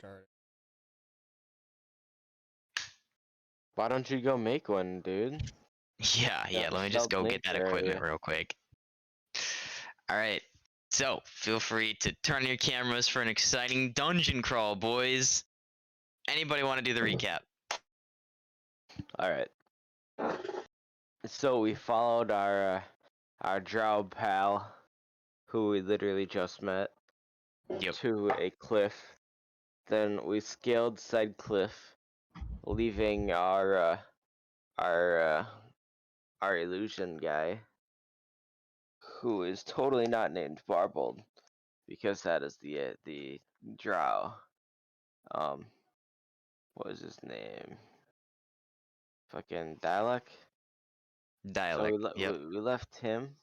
started. Why don't you go make one, dude? Yeah, Yeah, let me just stealth go get that nature equipment area. real quick. Alright, so feel free to turn on your cameras for an exciting dungeon crawl, boys. Anybody want to do the recap? Alright. So we followed our drow pal, who we literally just met, Yep. to a cliff. Then we scaled said cliff, leaving our illusion guy, who is totally not named Barbold, because that is the drow. What was his name? Fucking Dialect. So Dialect. Yep. we left him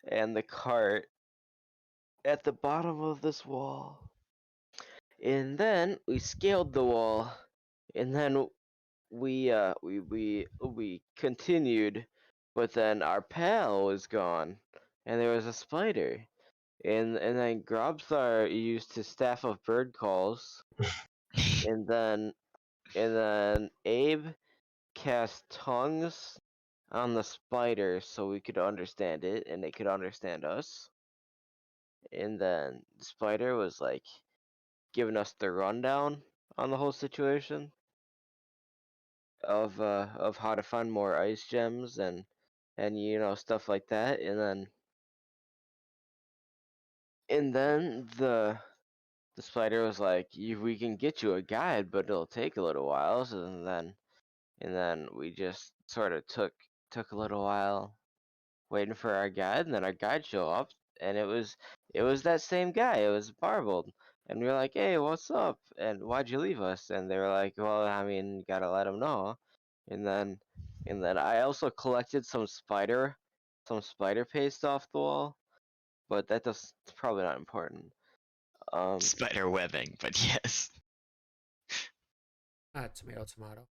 and the cart at the bottom of this wall. And then we scaled the wall, and then we continued, but then our pal was gone, and there was a spider. And then Grobstar used his staff of bird calls, and then Abe cast tongues on the spider so we could understand it and it could understand us. And then the spider was like giving us the rundown on the whole situation of how to find more ice gems and stuff like that. And then the spider was like, we can get you a guide, but it'll take a little while. So and then we just sort of took a little while waiting for our guide, and then our guide showed up, and it was that same guy. It was Barbold, and we were like, "Hey, what's up? And why'd you leave us?" And they were like, "Well, I mean, gotta let him know." And then I also collected some spider paste off the wall, but it's probably not important. Spider webbing, but yes. Tomato, tomato.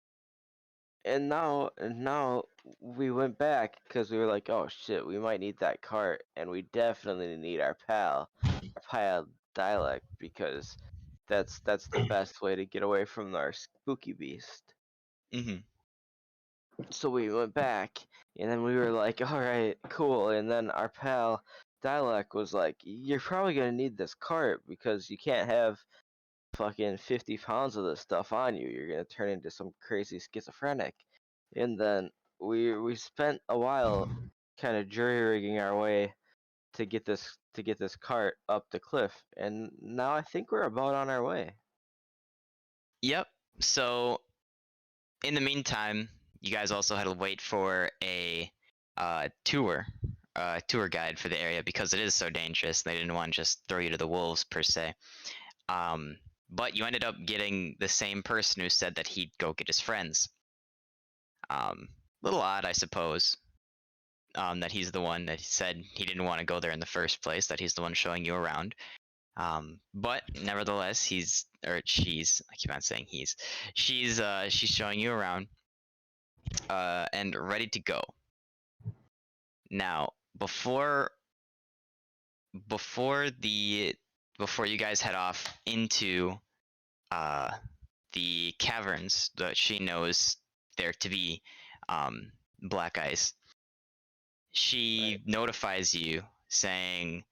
And now we went back because we were like, oh shit, we might need that cart, and we definitely need our pal dialect, because that's the best way to get away from our spooky beast. Mm-hmm. So we went back, and then we were like, all right, cool. And then our pal dialect was like, you're probably gonna need this cart because you can't have fucking 50 pounds of this stuff on you. You're gonna turn into some crazy schizophrenic. And then we spent a while kind of jury rigging our way to get this cart up the cliff, and now I think we're about on our way. Yep. So in the meantime, you guys also had to wait for a tour guide for the area because it is so dangerous. They didn't want to just throw you to the wolves per se. But you ended up getting the same person who said that he'd go get his friends. Little odd, I suppose. That he's the one that said he didn't want to go there in the first place. That he's the one showing you around. But nevertheless, he's or she's. I keep on saying he's. She's showing you around. And ready to go. Now, before you guys head off into uh, the caverns that she knows there to be black ice, she notifies you saying,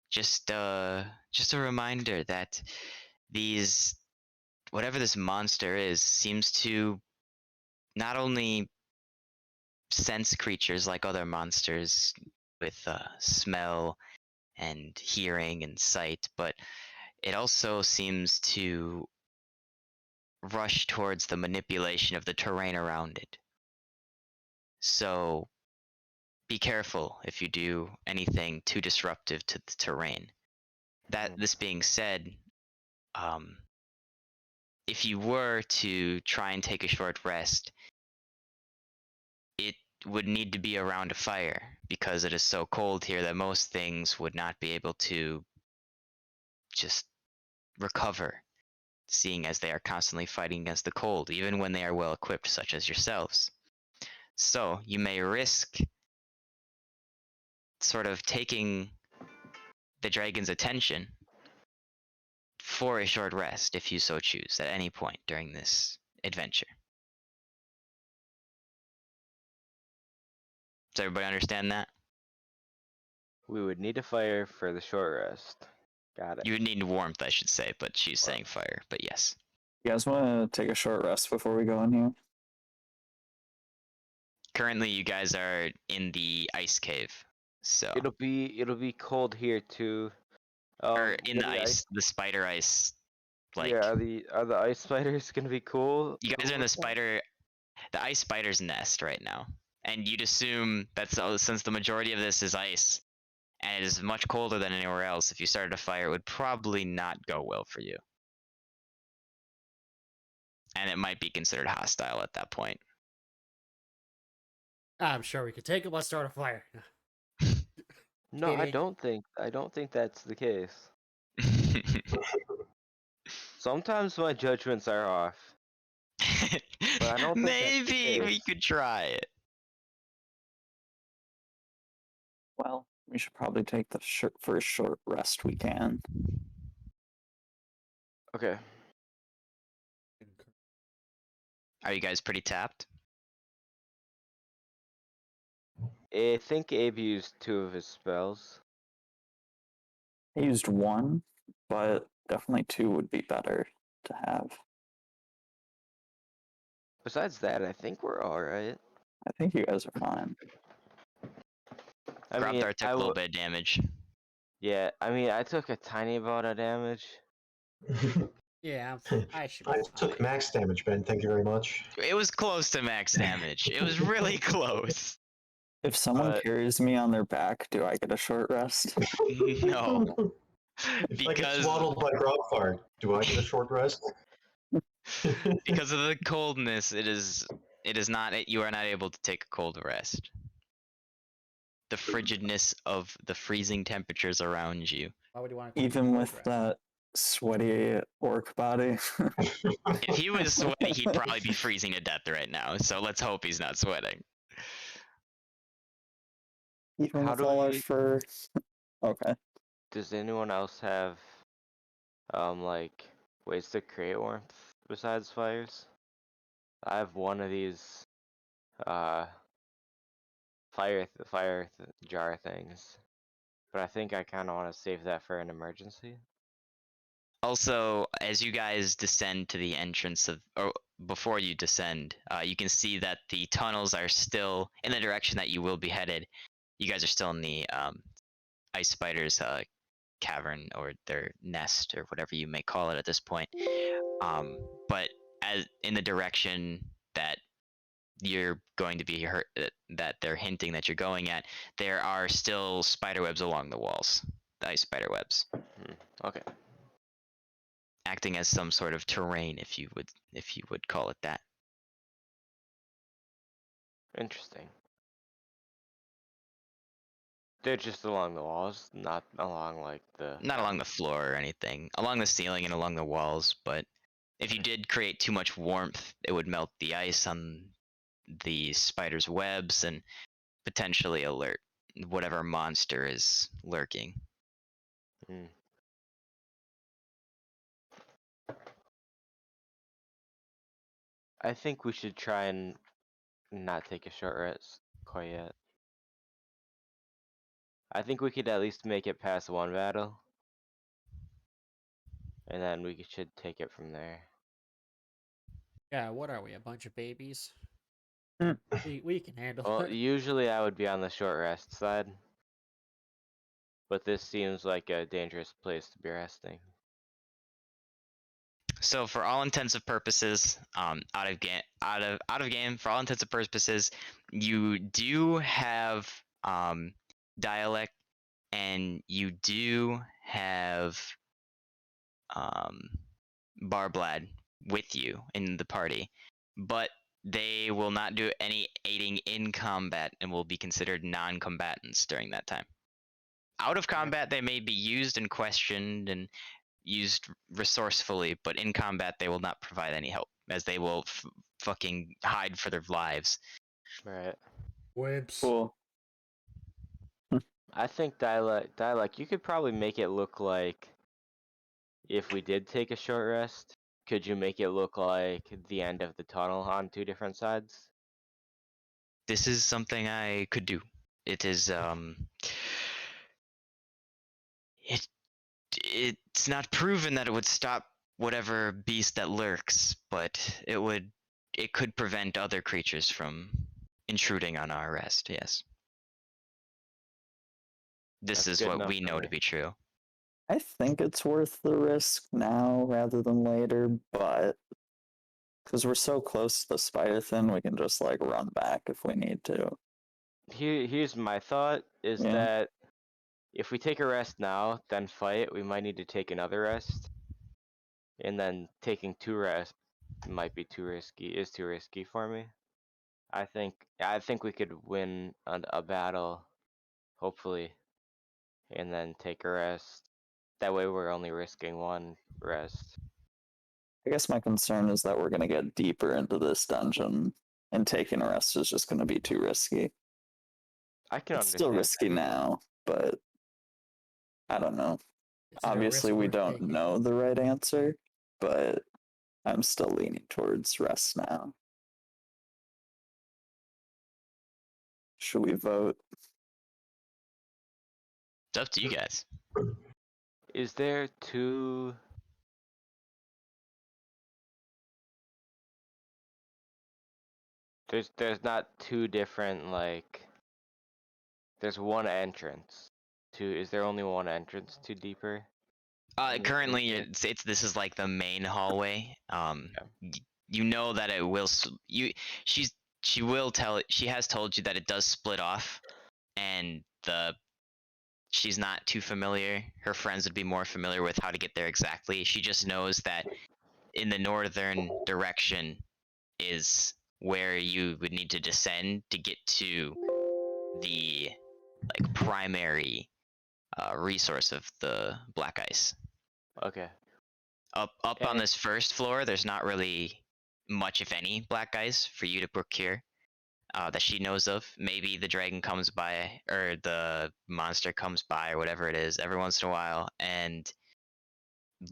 just a reminder that these whatever this monster is seems to not only sense creatures like other monsters with smell and hearing and sight, but it also seems to rush towards the manipulation of the terrain around it. So be careful if you do anything too disruptive to the terrain. This being said, um, if you were to try and take a short rest, it would need to be around a fire because it is so cold here that most things would not be able to just recover, seeing as they are constantly fighting against the cold, even when they are well equipped, such as yourselves. So you may risk sort of taking the dragon's attention for a short rest if you so choose at any point during this adventure. Does everybody understand that? We would need a fire for the short rest. Got it. You would need warmth, I should say, but she's saying fire. But yes. You guys want to take a short rest before we go in here? Currently, you guys are in the ice cave, so It'll be cold here too. or in the the ice, the spider ice. Like Yeah, are the ice spiders gonna be cool? you guys cool are in with that? the ice spider's nest right now, and you'd assume that's since the majority of this is ice and it is much colder than anywhere else. If you started a fire, it would probably not go well for you, and it might be considered hostile at that point. I'm sure we could take it. Let's start a fire. No, I Kidding. don't think that's the case. Sometimes my judgments are off. But I don't think that's the Maybe we case. could try it. Well, we should probably take the first short rest we can. Okay. Are you guys pretty tapped? I think Abe used 2 of his spells. I used one, but definitely 2 would be better to have. Besides that, I think we're alright. I think you guys are fine. I mean, Grobthar took a little bit of damage. yeah, I mean, I took a tiny amount of damage. Yeah, I should. I took max damage, Ben. Thank you very much. It was close to max damage. It was really close. If someone But- carries me on their back, do I get a short rest? No, If I get because swaddled by Grobthar, do I get a short rest? because of the coldness, it is not, you are not able to take a cold rest. The frigidness of the freezing temperatures around you. Why would you want to? Even with that sweaty orc body? If he was sweaty, he'd probably be freezing to death right now. So let's hope he's not sweating. Even How with do all our we- fur? Okay. Does anyone else have, like, ways to create warmth besides fires? I have one of these, fire jar things, but I think I kind of want to save that for an emergency. Also, as you guys descend to the entrance of, or before you descend, you can see that the tunnels are still in the direction that you will be headed. You guys are still in the ice spider's cavern or their nest or whatever you may call it at this point. But as in the direction that you're going to be that they're hinting that you're going at, there are still spider webs along the walls, the ice spider webs, Okay. acting as some sort of terrain, if you would call it that. Interesting. They're just along the walls, not along like the. Not along the floor or anything, along the ceiling and along the walls. But if you did create too much warmth, it would melt the ice on the spider's webs and potentially alert whatever monster is lurking. Hmm. I think we should try and not take a short rest quite yet. I think we could at least make it past one battle, and then we should take it from there. Yeah, what are we? A bunch of babies? Hmm. We can handle Well, it. usually I would be on the short rest side, but this seems like a dangerous place to be resting. So for all intents and purposes, out of game, for all intents and purposes, you do have dialect, and you do have Barblad with you in the party, but they will not do any aiding in combat and will be considered non-combatants during that time. Out of combat, they may be used and questioned and used resourcefully, but in combat, they will not provide any help, as they will fucking hide for their lives. Right. Wimps. Cool. I think dialect, you could probably make it look like if we did take a short rest, could you make it look like the end of the tunnel on 2 different sides? This is something I could do. It is it it's not proven that it would stop whatever beast that lurks, but it could prevent other creatures from intruding on our rest, yes. This That's is good what enough we for know me. to be true. I think it's worth the risk now rather than later, but because we're so close to the spider thing, we can just like run back if we need to. Here's my thought, is Yeah. that if we take a rest now, then fight, we might need to take another rest. And then taking 2 rests might be too risky for me. I think we could win a battle, hopefully, and then take a rest. That way we're only risking 1 rest. I guess my concern is that we're going to get deeper into this dungeon, and taking a rest is just going to be too risky. I can It's still understand risky now, but I don't know. Is it a Obviously, risk we worth don't taking? know the right answer, but I'm still leaning towards rest now. Should we vote? It's up to you guys. Is there 2... There's not 2 different, like... There's 1 entrance. Is there only 1 entrance to deeper? in the Currently dungeon? it's this is like the main hallway. You know that it will she has told you that it does split off, and she's not too familiar. Her friends would be more familiar with how to get there exactly. She just knows that in the northern direction is where you would need to descend to get to the like primary resource of the black ice. Okay. Up on And this first floor, there's not really much, if any, black ice for you to procure that she knows of. Maybe the dragon comes by, or the monster comes by, or whatever it is, every once in a while, and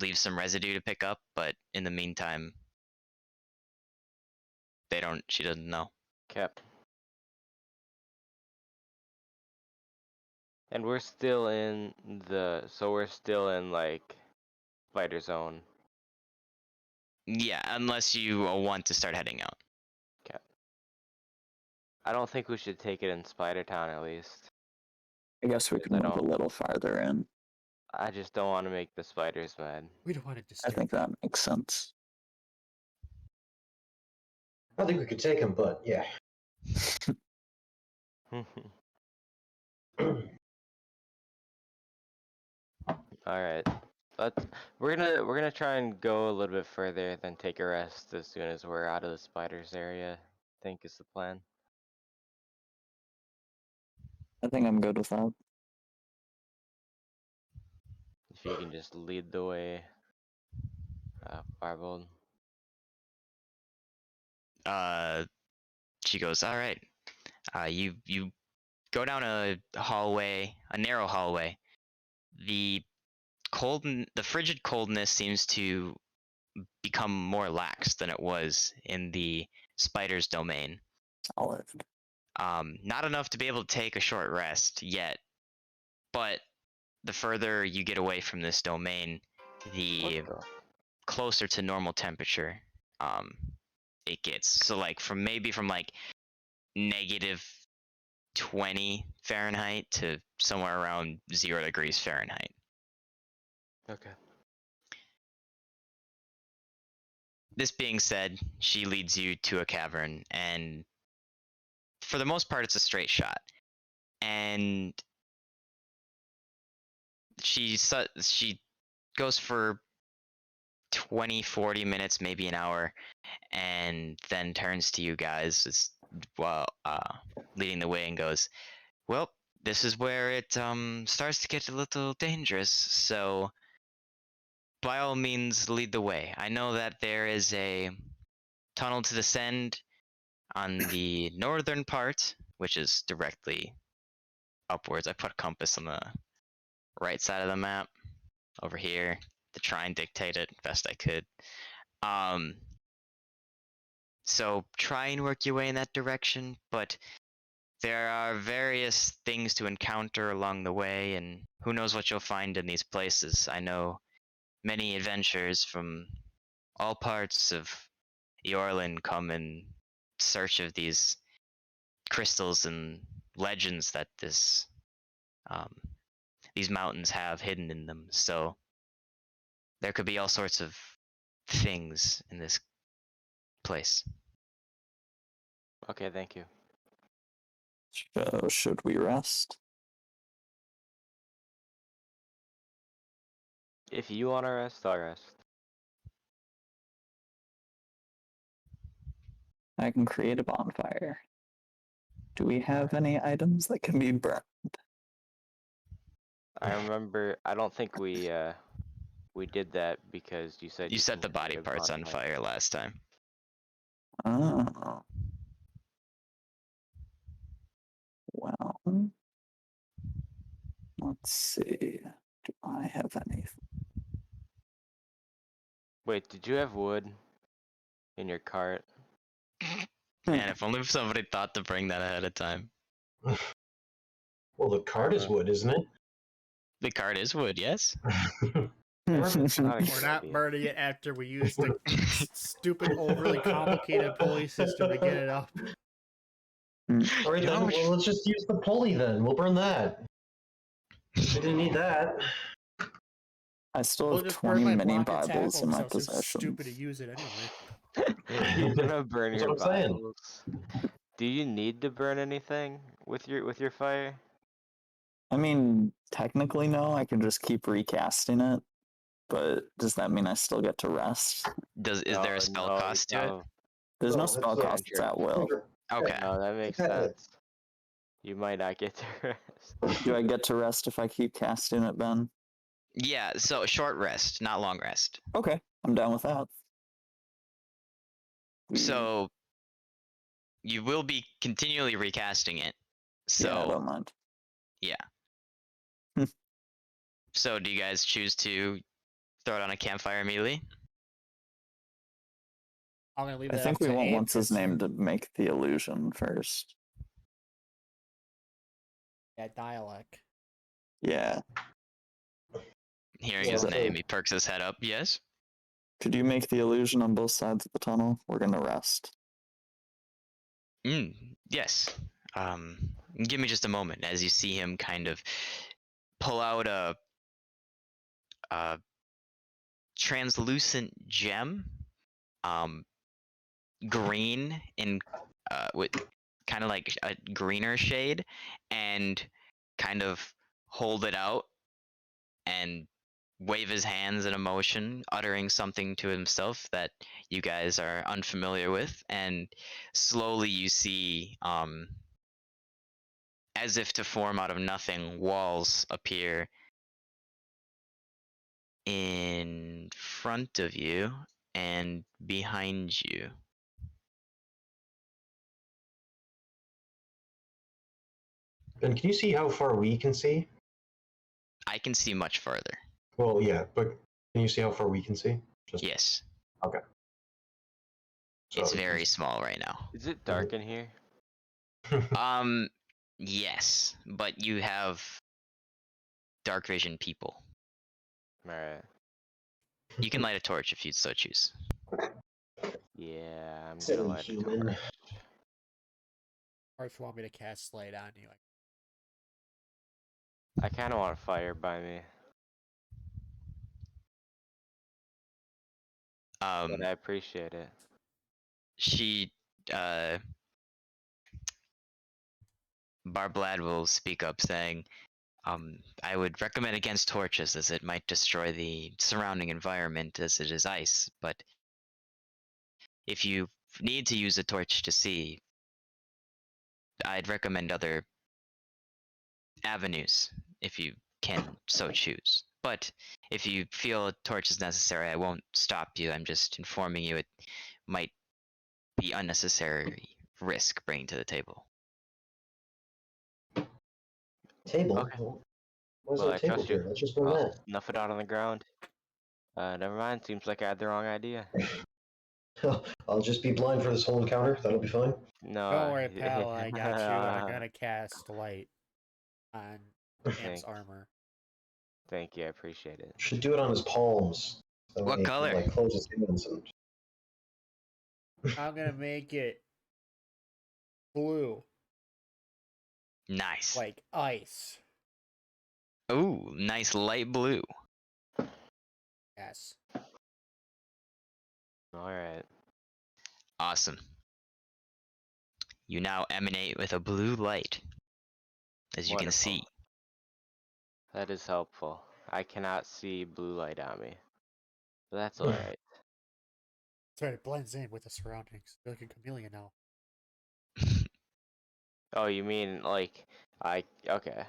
leaves some residue to pick up. But in the meantime, she doesn't know. kept. And we're still in like fighter zone. Yeah, unless you want to start heading out. Okay. I don't think we should take it in Spider Town at least. I guess we Because can move a little farther in. I just don't want to make the spiders mad. We don't want to I disturb. think that makes sense. I think we could take him, but yeah. Alright. We're gonna try and go a little bit further, then take a rest as soon as we're out of the spiders area. I think is the plan. I think I'm good with that. If you can just lead the way, Firebolt. She goes, all right. You go down a hallway, a narrow hallway. The frigid coldness seems to become more lax than it was in the spider's domain. Solid. Not enough to be able to take a short rest yet, but the further you get away from this domain, the What the? closer to normal temperature it gets. So like from like negative 20 Fahrenheit to somewhere around 0 degrees Fahrenheit. Okay. This being said, she leads you to a cavern, and for the most part, it's a straight shot. And she goes for 20, 40 minutes, maybe an hour, and then turns to you guys leading the way and goes, well, this is where it starts to get a little dangerous, so by all means lead the way. I know that there is a tunnel to descend on the northern part, which is directly upwards. I put a compass on the right side of the map over here. to try and dictate it best I could. So try and work your way in that direction, but there are various things to encounter along the way, and who knows what you'll find in these places. I know many adventurers from all parts of Eorlin come in search of these crystals and legends that these mountains have hidden in them. So there could be all sorts of things in this place. Okay, thank you. So, should we rest? If you want to rest, I'll rest. I can create a bonfire. Do we have any items that can be burned? I remember. I don't think we did that because you said You you set the can body create a parts on bonfire. fire last time. Oh. Well, let's see. Do I have anything? Wait, did you have wood in your cart? Man, if only somebody thought to bring that ahead of time. Well, the card is wood, isn't it? The card is wood, yes? Not a We're good not idea. burning it after we use the stupid, overly complicated pulley system to get it up. All right, You know how then. much- Well, let's just use the pulley then. We'll burn that. We didn't need that. I still We'll have just burn 20 my mini block of Bibles tackle in my because I was too possession. stupid to use it anyway. You're gonna burn That's your what I'm saying. Bibles. Do you need to burn anything with your fire? I mean, technically, no. I can just keep recasting it. But does that mean I still get to rest? Is there a spell cost to it? no. There's no No, spell that's, cost. It's at will. Okay. No, that makes That's it. sense. You might not get to rest. Do I get to rest if I keep casting it, Ben? Yeah, so short rest, not long rest. Okay, I'm down with that. So you will be continually recasting it. Yeah, I So don't mind. so do you guys choose to throw it on a campfire immediately? I'm gonna leave I that think up we to want Abe, what's his 'cause- name to make the illusion first. Yeah, dialect. Yeah. Hearing Yeah, his so- name, he perks his head up. Yes? Could you make the illusion on both sides of the tunnel? We're gonna rest. Yes. Give me just a moment as you see him kind of pull out a translucent gem, green in with kind of like a greener shade, and kind of hold it out and wave his hands in a motion, uttering something to himself that you guys are unfamiliar with, and slowly you see as if to form out of nothing, walls appear in front of you and behind you. Ben, can you see how far we can see? I can see much farther. Well, yeah, but can you see how far we can see? Just Yes, okay. So it's very small right now. Is it dark in here? Yes, but you have dark vision people. Alright. You can light a torch if you so choose. Yeah, I'm Silly gonna light a human. torch. Or if you want me to cast Slate on you. I kinda want fire by me, but I appreciate it. She Barblad will speak up saying, I would recommend against torches as it might destroy the surrounding environment as it is ice, but if you need to use a torch to see, I'd recommend other avenues if you can so choose. But if you feel a torch is necessary, I won't stop you. I'm just informing you it might be unnecessary risk bringing to the table. Table. Okay. Why is Well, there I a table trust you. here? Let's just burn Well, that. enough it out on the ground. Never mind. Seems like I had the wrong idea. I'll just be blind for this whole encounter. That'll be fine. No. Don't worry, pal. I got you. I'm gonna cast light on Cam's Thanks. armor. Thank you. I appreciate it. Should do it on his palms. That What way he can, color? like, close his hands and. I'm gonna make it blue, Nice. like ice. Ooh, nice light blue. Yes. All right. Awesome. You now emanate with a blue light, as you can Wonderful. see. That is helpful. I cannot see blue light on me. But that's alright. That's right. It blends in with the surroundings. You're like a chameleon now. Oh, you mean like okay.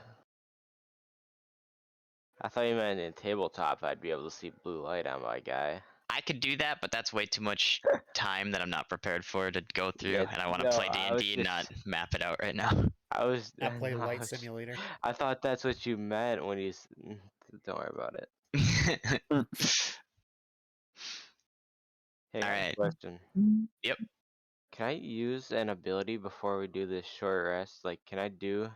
I thought you meant in tabletop I'd be able to see blue light on my guy. I could do that, but that's way too much time that I'm not prepared for to go through, Yeah, and I want to no, play I was D&D and not just- map it out right now. I was Not play I light was- simulator. I thought that's what you meant when you don't worry about it. Hey, I have a Alright. question. Yep. Can I use an ability before we do this short rest? Like, can I do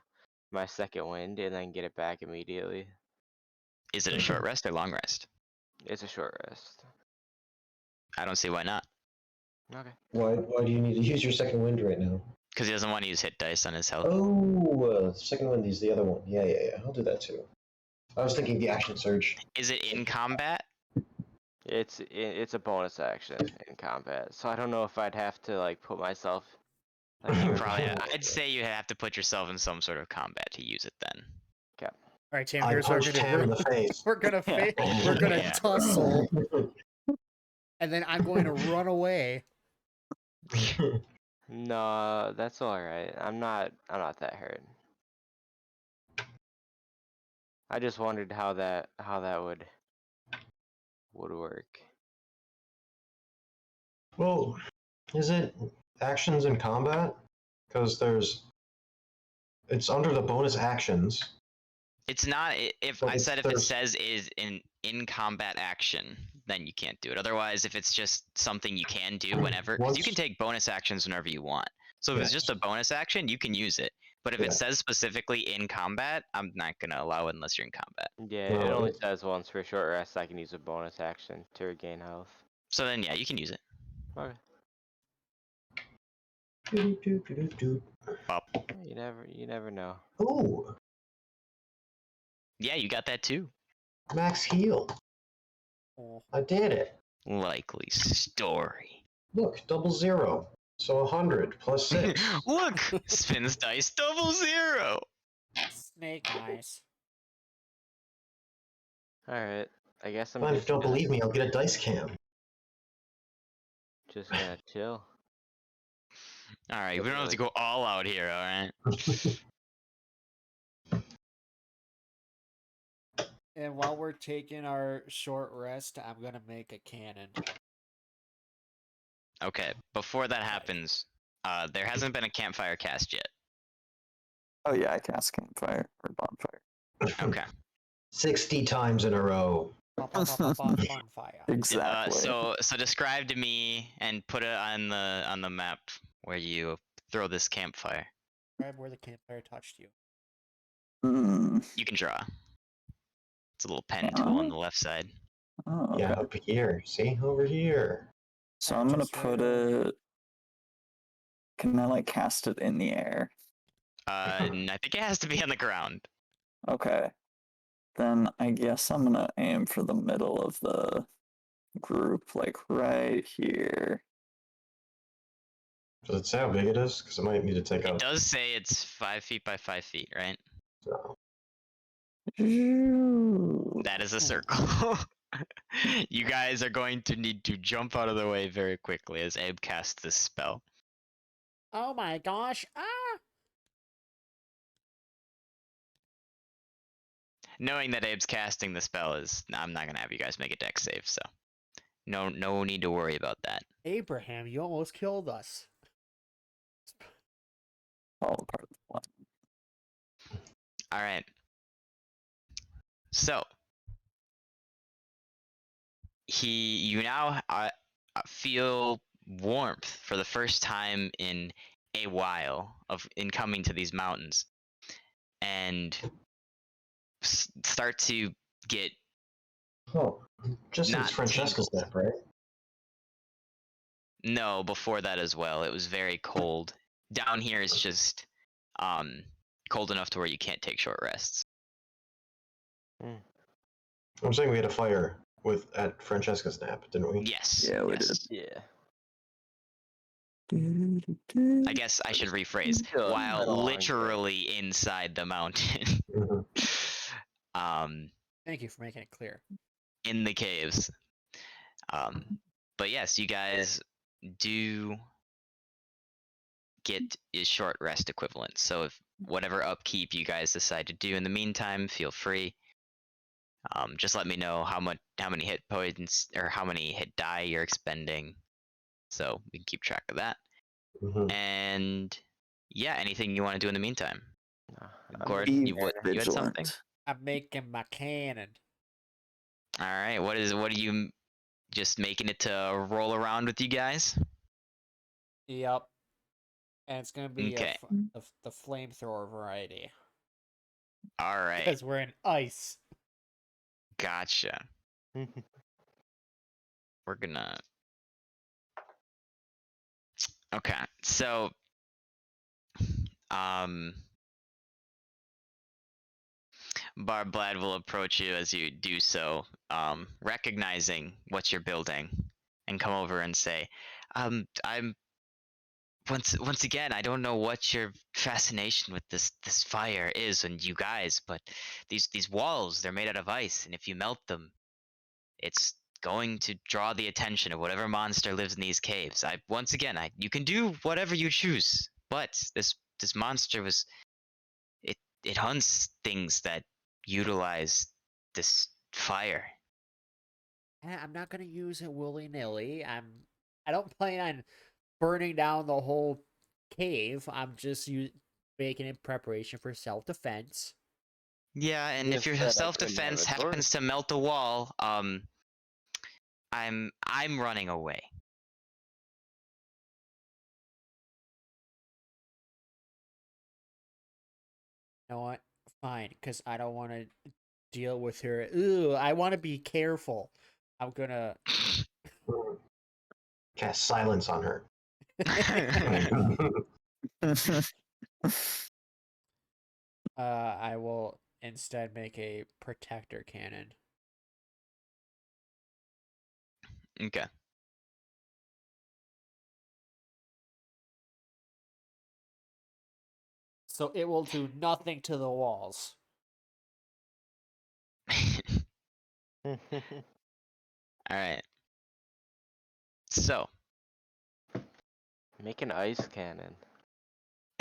my second wind and then get it back immediately? Is it a short rest or long rest? It's a short rest. I don't see why not. Okay. Why do you need to use your second wind right now? Because he doesn't want to use hit dice on his health. Oh, second wind is the other one. Yeah. I'll do that too. I was thinking the action surge. Is it in combat? It's a bonus action in combat, so I don't know if I'd have to like put myself. Like, in Probably. combat. I'd say you have to put yourself in some sort of combat to use it then. All right, Tim. I Here's what we're punched gonna Tam in do. the face. We're gonna Yeah. we're gonna Yeah. tussle, and then I'm going to run away. No, that's all right. I'm not that hurt. I just wondered how that would work. Well, is it actions in combat? Because it's under the bonus actions. It's not. If But I said if it there's- says is in combat action, then you can't do it. Otherwise, if it's just something you can do whenever, because you can Once- take bonus actions whenever you want. So if it's Yeah. just a bonus action, you can use it. But if Yeah. it says specifically in combat, I'm not gonna allow it unless you're in combat. Yeah, it only says once for short rest I can use a bonus action to regain health. So then, yeah, you can use it. Okay. Doo-doo-doo-doo-doo. You never know. Ooh, Yeah, you got that too. max heal. Oh, I did it. Likely story. Look, 0. So 100 plus 6. Look, spins dice 00. snake eyes. Alright. I guess I'm Fine, if just you don't gonna, believe me, I'll get a dice cam. just gonna chill. All right, we don't have to go all out here. All right. And while we're taking our short rest, I'm gonna make a cannon. Okay. Before that happens, there hasn't been a campfire cast yet. Oh yeah, I cast campfire or bonfire. Okay. 60 times in a row. Bonfire. Exactly. So describe to me and put it on the map where you throw this campfire. Grab where the campfire touched you. You can draw. It's a little pen Yeah. tool on the left side. Oh, okay. Yeah, up here. See? Over here. So I'm gonna Just right put over it. Can I like cast it in the air? And I think it has to be on the ground. Okay. Then I guess I'm gonna aim for the middle of the group, like right here. Does it say how big it is? Because I might need to take It out. does say it's 5 feet by 5 feet, right? So. That is a circle. You guys are going to need to jump out of the way very quickly as Abe casts this spell. Oh my gosh! Ah! Knowing that Abe's casting the spell is, I'm not gonna have you guys make a dex save, so no need to worry about that. Abraham, you almost killed us. All part of the plan. All right. So you now feel warmth for the first time in a while in coming to these mountains, and start to get Oh, just not it's Francesca's tingled. nap, right? No, before that as well. It was very cold. Down here is just cold enough to where you can't take short rests. I'm saying we had a fire at Francesca's nap, didn't we? Yes. Yeah, we yes. Yeah. I guess I should rephrase. Still, it's been While a long day. literally inside the mountain. Mhm. Thank you for making it clear. In the caves. But yes, you guys do get a short rest equivalent. So if whatever upkeep you guys decide to do in the meantime, feel free. Just let me know how many hit points or how many hit die you're expending, so we can keep track of that. Mhm. And yeah, anything you want to do in the meantime? I'm Gordon, Be you had something? vigilant. I'm making my cannon. All right, what are you just making it to roll around with you guys? Yep. And it's gonna be Okay. the flamethrower variety. All right, Because we're in ice. gotcha. We're gonna. Okay, so Barblad will approach you as you do so, recognizing what you're building, and come over and say, I'm once again, I don't know what your fascination with this fire is and you guys, but these walls, they're made out of ice, and if you melt them, it's going to draw the attention of whatever monster lives in these caves. You can do whatever you choose, but this monster it hunts things that utilize this fire. I'm not gonna use it willy-nilly. I don't plan on burning down the whole cave. I'm just making it preparation for self-defense. Yeah, and You if your set up an self-defense inventory. happens to melt a wall, I'm running away. You know what? Fine, because I don't want to deal with her. Ooh, I want to be careful. I'm gonna. Cast silence on her. I will instead make a protector cannon. Okay. So it will do nothing to the walls. All right. So, Make an ice cannon.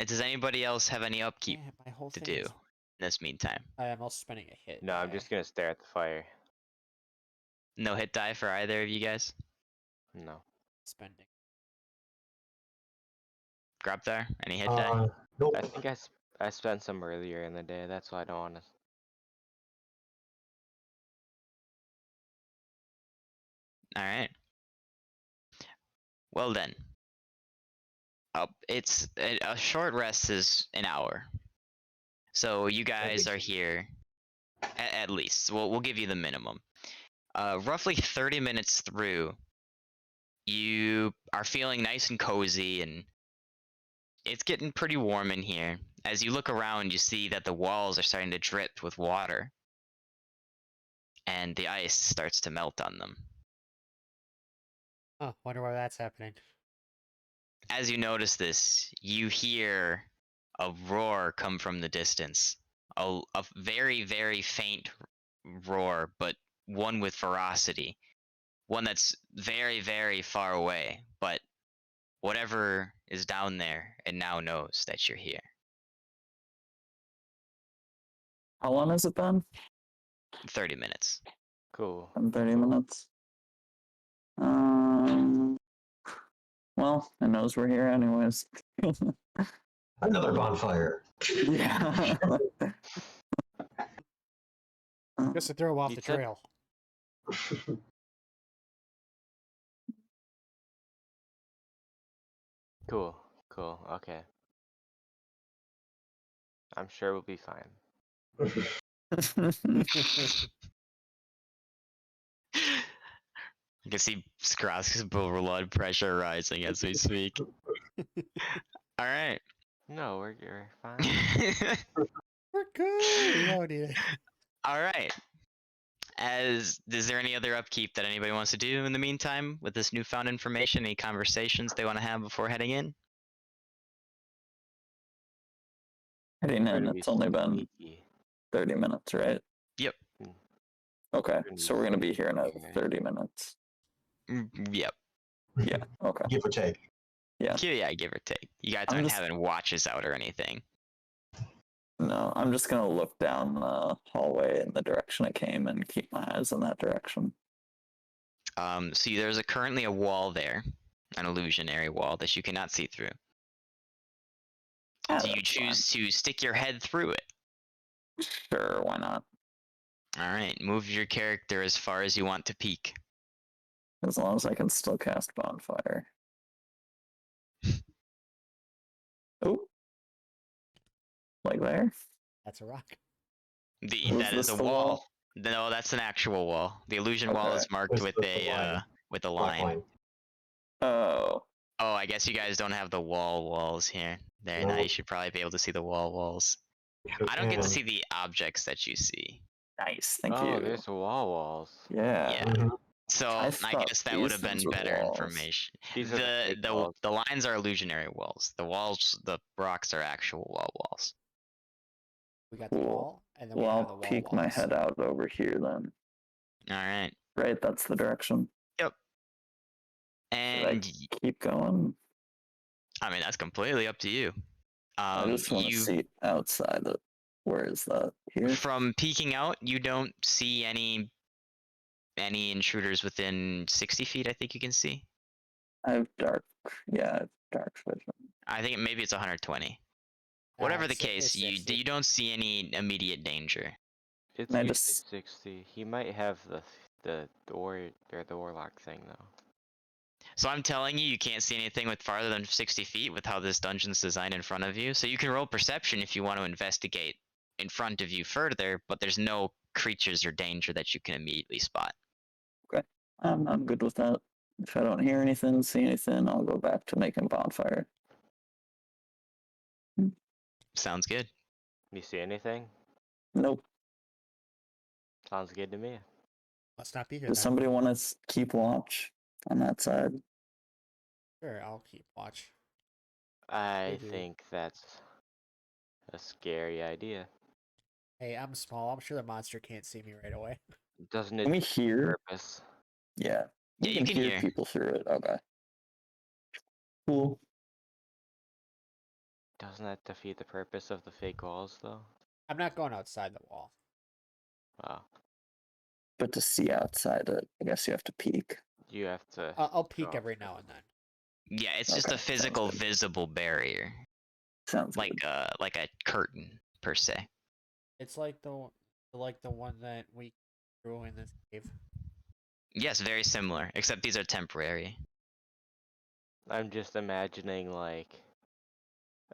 does anybody else have any upkeep Yeah, my whole to thing do is. in this meantime? I am also spending a hit. No, I'm die. just gonna stare at the fire. No hit die for either of you guys? No. Spending. Grab there? Any hit die? Nope. I think I spent some earlier in the day. That's why I don't want to. All right. Well then. It's a short rest is an hour. So you guys are here at least. We'll give you the minimum. Roughly 30 minutes through, you are feeling nice and cozy, and it's getting pretty warm in here. As you look around, you see that the walls are starting to drip with water, and the ice starts to melt on them. Oh, wonder why that's happening. As you notice this, you hear a roar come from the distance. A very, very faint roar, but one with ferocity. One that's very, very far away, but whatever is down there, it now knows that you're here. How long has it been? 30 minutes. Cool. 30 minutes. Well, it knows we're here anyways. Another bonfire. Yeah. Just to throw off You the said- trail. Cool. Cool. Okay. I'm sure we'll be fine. You can see Scrosk's blood pressure rising as we speak. All right. No, we're fine. We're good. We don't need it. All right. Is there any other upkeep that anybody wants to do in the meantime with this newfound information? Any conversations they want to have before heading in? Heading We're in, gonna be it's only been sneaky. 30 minutes, right? Yep. Okay, Gonna be so we're gonna be here in sneaky, right? 30 minutes. Yep. Yeah, okay. Give or take. Yeah. Yeah, give or take. You guys I'm aren't just- having watches out or anything. No, I'm just gonna look down the hallway in the direction it came and keep my eyes in that direction. So there's currently a wall there, an illusionary wall that you cannot see through. Yeah, Do you that's choose to stick your head through it? fine. Sure, why not? All right, move your character as far as you want to peek. As long as I can still cast bonfire. Oh. Like there? That's a rock. Was That is this a the wall. No, that's an actual wall. The illusion wall Okay. is marked With with the a line. with a Black line. line. Oh. Oh, I guess you guys don't have the walls here. There, now No. you should probably be able to see the walls. I don't get to see the objects that you see. Nice, thank Oh, you. there's walls. Yeah. Yeah. Mhm. So I I thought guess that would have these things been were better walls. information. These are the fake The walls. the lines are illusionary walls. The walls, the rocks are actual walls. We got the Cool. wall, and then we Well, have the I'll wall peek my walls. head out over here then. All right. Right, that's the direction. Yep. Should And I keep going? I mean that's completely up to you. I just want to You see outside it. Where is that? Here? from peeking out, you don't see any intruders within 60 feet. I think you can see. I have dark. Yeah, I have dark vision. I think maybe it's 120. Whatever the It's- case, it's 60. you don't see any immediate danger. It's I usually just- 60. He might have the warrior or the warlock thing though. So I'm telling you, you can't see anything with farther than 60 feet with how this dungeon's designed in front of you. So you can roll perception if you want to investigate in front of you further, but there's no creatures or danger that you can immediately spot. I'm good with that. If I don't hear anything, see anything, I'll go back to making bonfire. Sounds good. You see anything? Nope. Sounds good to me. Let's not be here. Does Then. somebody want to keep watch on that side? Sure, I'll keep watch. I do. think that's a scary idea. Hey, I'm small. I'm sure the monster can't see me right away. Doesn't Can we it hear? purpose? Yeah. Yeah, you can hear. people through it. Okay. Cool. Doesn't that defeat the purpose of the fake walls though? I'm not going outside the wall. Wow. But to see outside it, I guess you have to peek. You have to I'll peek go every now and then. Yeah, it's just Okay, a sounds physical, good. visible barrier, Sounds like good. like a curtain per se. It's like the one that we drew in this cave. Yes, very similar, except these are temporary. I'm just imagining like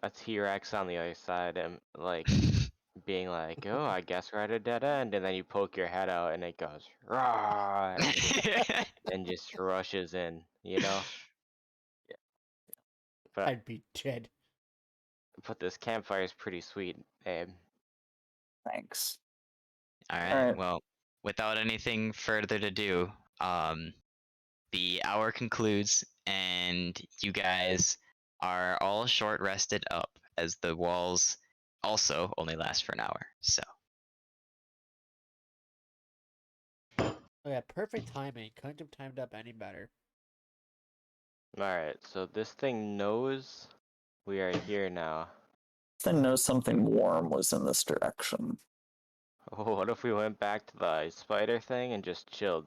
a T-Rex on the other side and like being like, "Oh, I guess we're at a dead end," and then you poke your head out and it goes "Rah!" and just rushes in, you know. But I'd be dead. this campfire is pretty sweet, Abe. Thanks. All right. Alright. Well, without anything further to do, the hour concludes, and you guys are all short rested up as the walls also only last for an hour. So Oh yeah, perfect timing. Couldn't have timed up any better. All right, so this thing knows we are here now. Then know something warm was in this direction. Oh, what if we went back to the spider thing and just chilled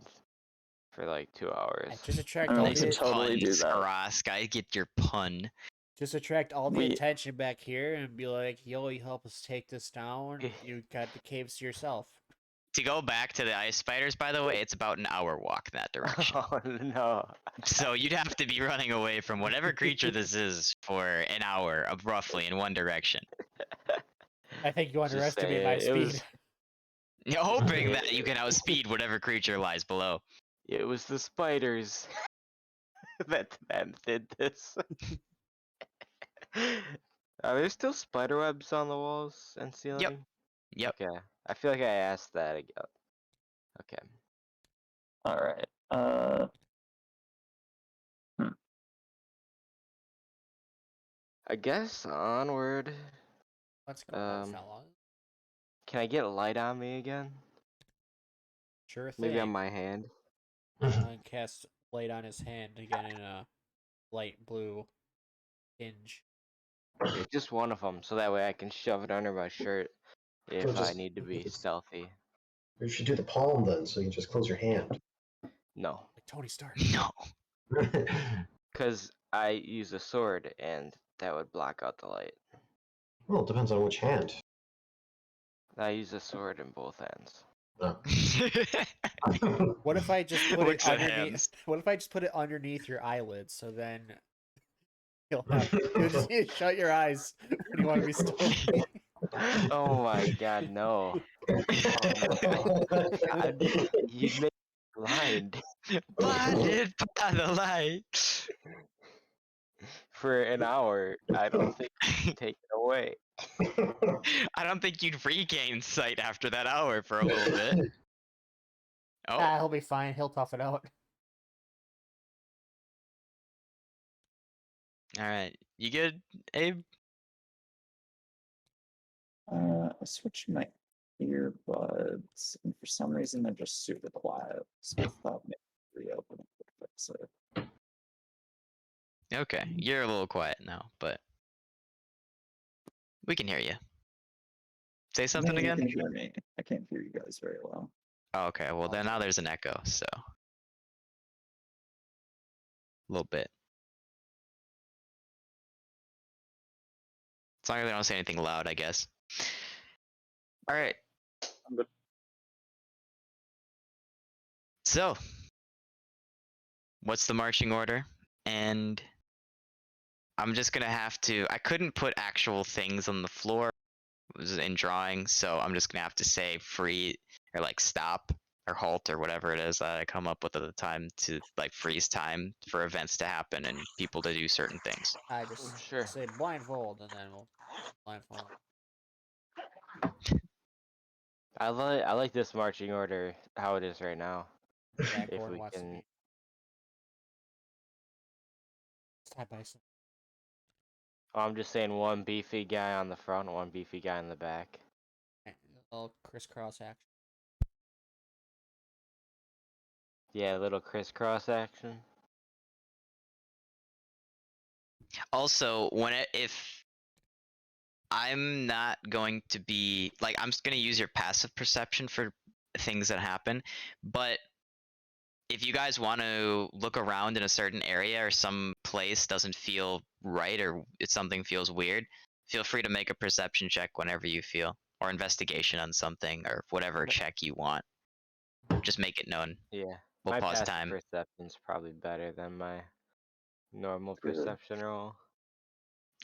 for like 2 hours? And just attract I mean, all we nice could the totally do that. Skrosk, I get your pun. just attract all the We- attention back here and be like, "Yo, you help us take this down. You got the caves to yourself." to go back to the ice spiders, by the way, it's about an hour walk in that direction. Oh no. So you'd have to be running away from whatever creature this is for an hour, roughly in one direction. I think you Just underestimate my saying, speed. You're hoping that you can outspeed whatever creature lies below. It was the spiders that did this. Are there still spider webs on the walls and ceiling? Yep. Okay. I feel like I asked that again. Okay. All right. I guess onward. Let's go, fella. Can I get a light on me again? Sure thing. Maybe on my hand. Cast light on his hand again in a light blue hinge. Yeah, just one of them, so that way I can shove it under my shirt if Or I just- need to be stealthy. You should do the palm then, so you can just close your hand. No, Like Tony Stark. No. because I use a sword and that would block out the light. Well, it depends on which hand. I use a sword in both hands. What if I just put Which it set underneath? hands? What if I just put it underneath your eyelids? So then you'll just need to shut your eyes when you want to be stealthy. Oh my god, no. Oh my god. You'd make me blind Blinded by the light. for an hour. I don't think you can take it away. I don't think you'd regain sight after that hour for a little bit. Oh, Ah, he'll be fine. He'll tough it out. all right. You good, Abe? I switched my earbuds, and for some reason they're just super quiet. So I thought maybe reopening would fix it. Okay, you're a little quiet now, but we can hear you. Say something Maybe you again? can hear me. I can't hear you guys very well. Oh, okay, well then now there's an echo, so a little bit. As long as I don't say anything loud, I guess. All right. I'm good. So, what's the marching order? And I'm just gonna have to. I couldn't put actual things on the floor in drawing, so I'm just gonna have to say free or like stop or halt or whatever it is that I come up with at the time to like freeze time for events to happen and people to do certain things. I just Sure. say blindfold, and then we'll blindfold. I like this marching order how it is right now. Yeah, If Gordon we wants to can, be side by side. I'm just saying one beefy guy on the front, one beefy guy in the back. A little crisscross action. Yeah, a little crisscross action. Also, if I'm not going to be like I'm just gonna use your passive perception for things that happen, but if you guys want to look around in a certain area or some place doesn't feel right or if something feels weird, feel free to make a perception check whenever you feel, or investigation on something, or whatever check you want. Just make it known. Yeah, We'll my pause passive time. perception's probably better than my normal Good. perception roll.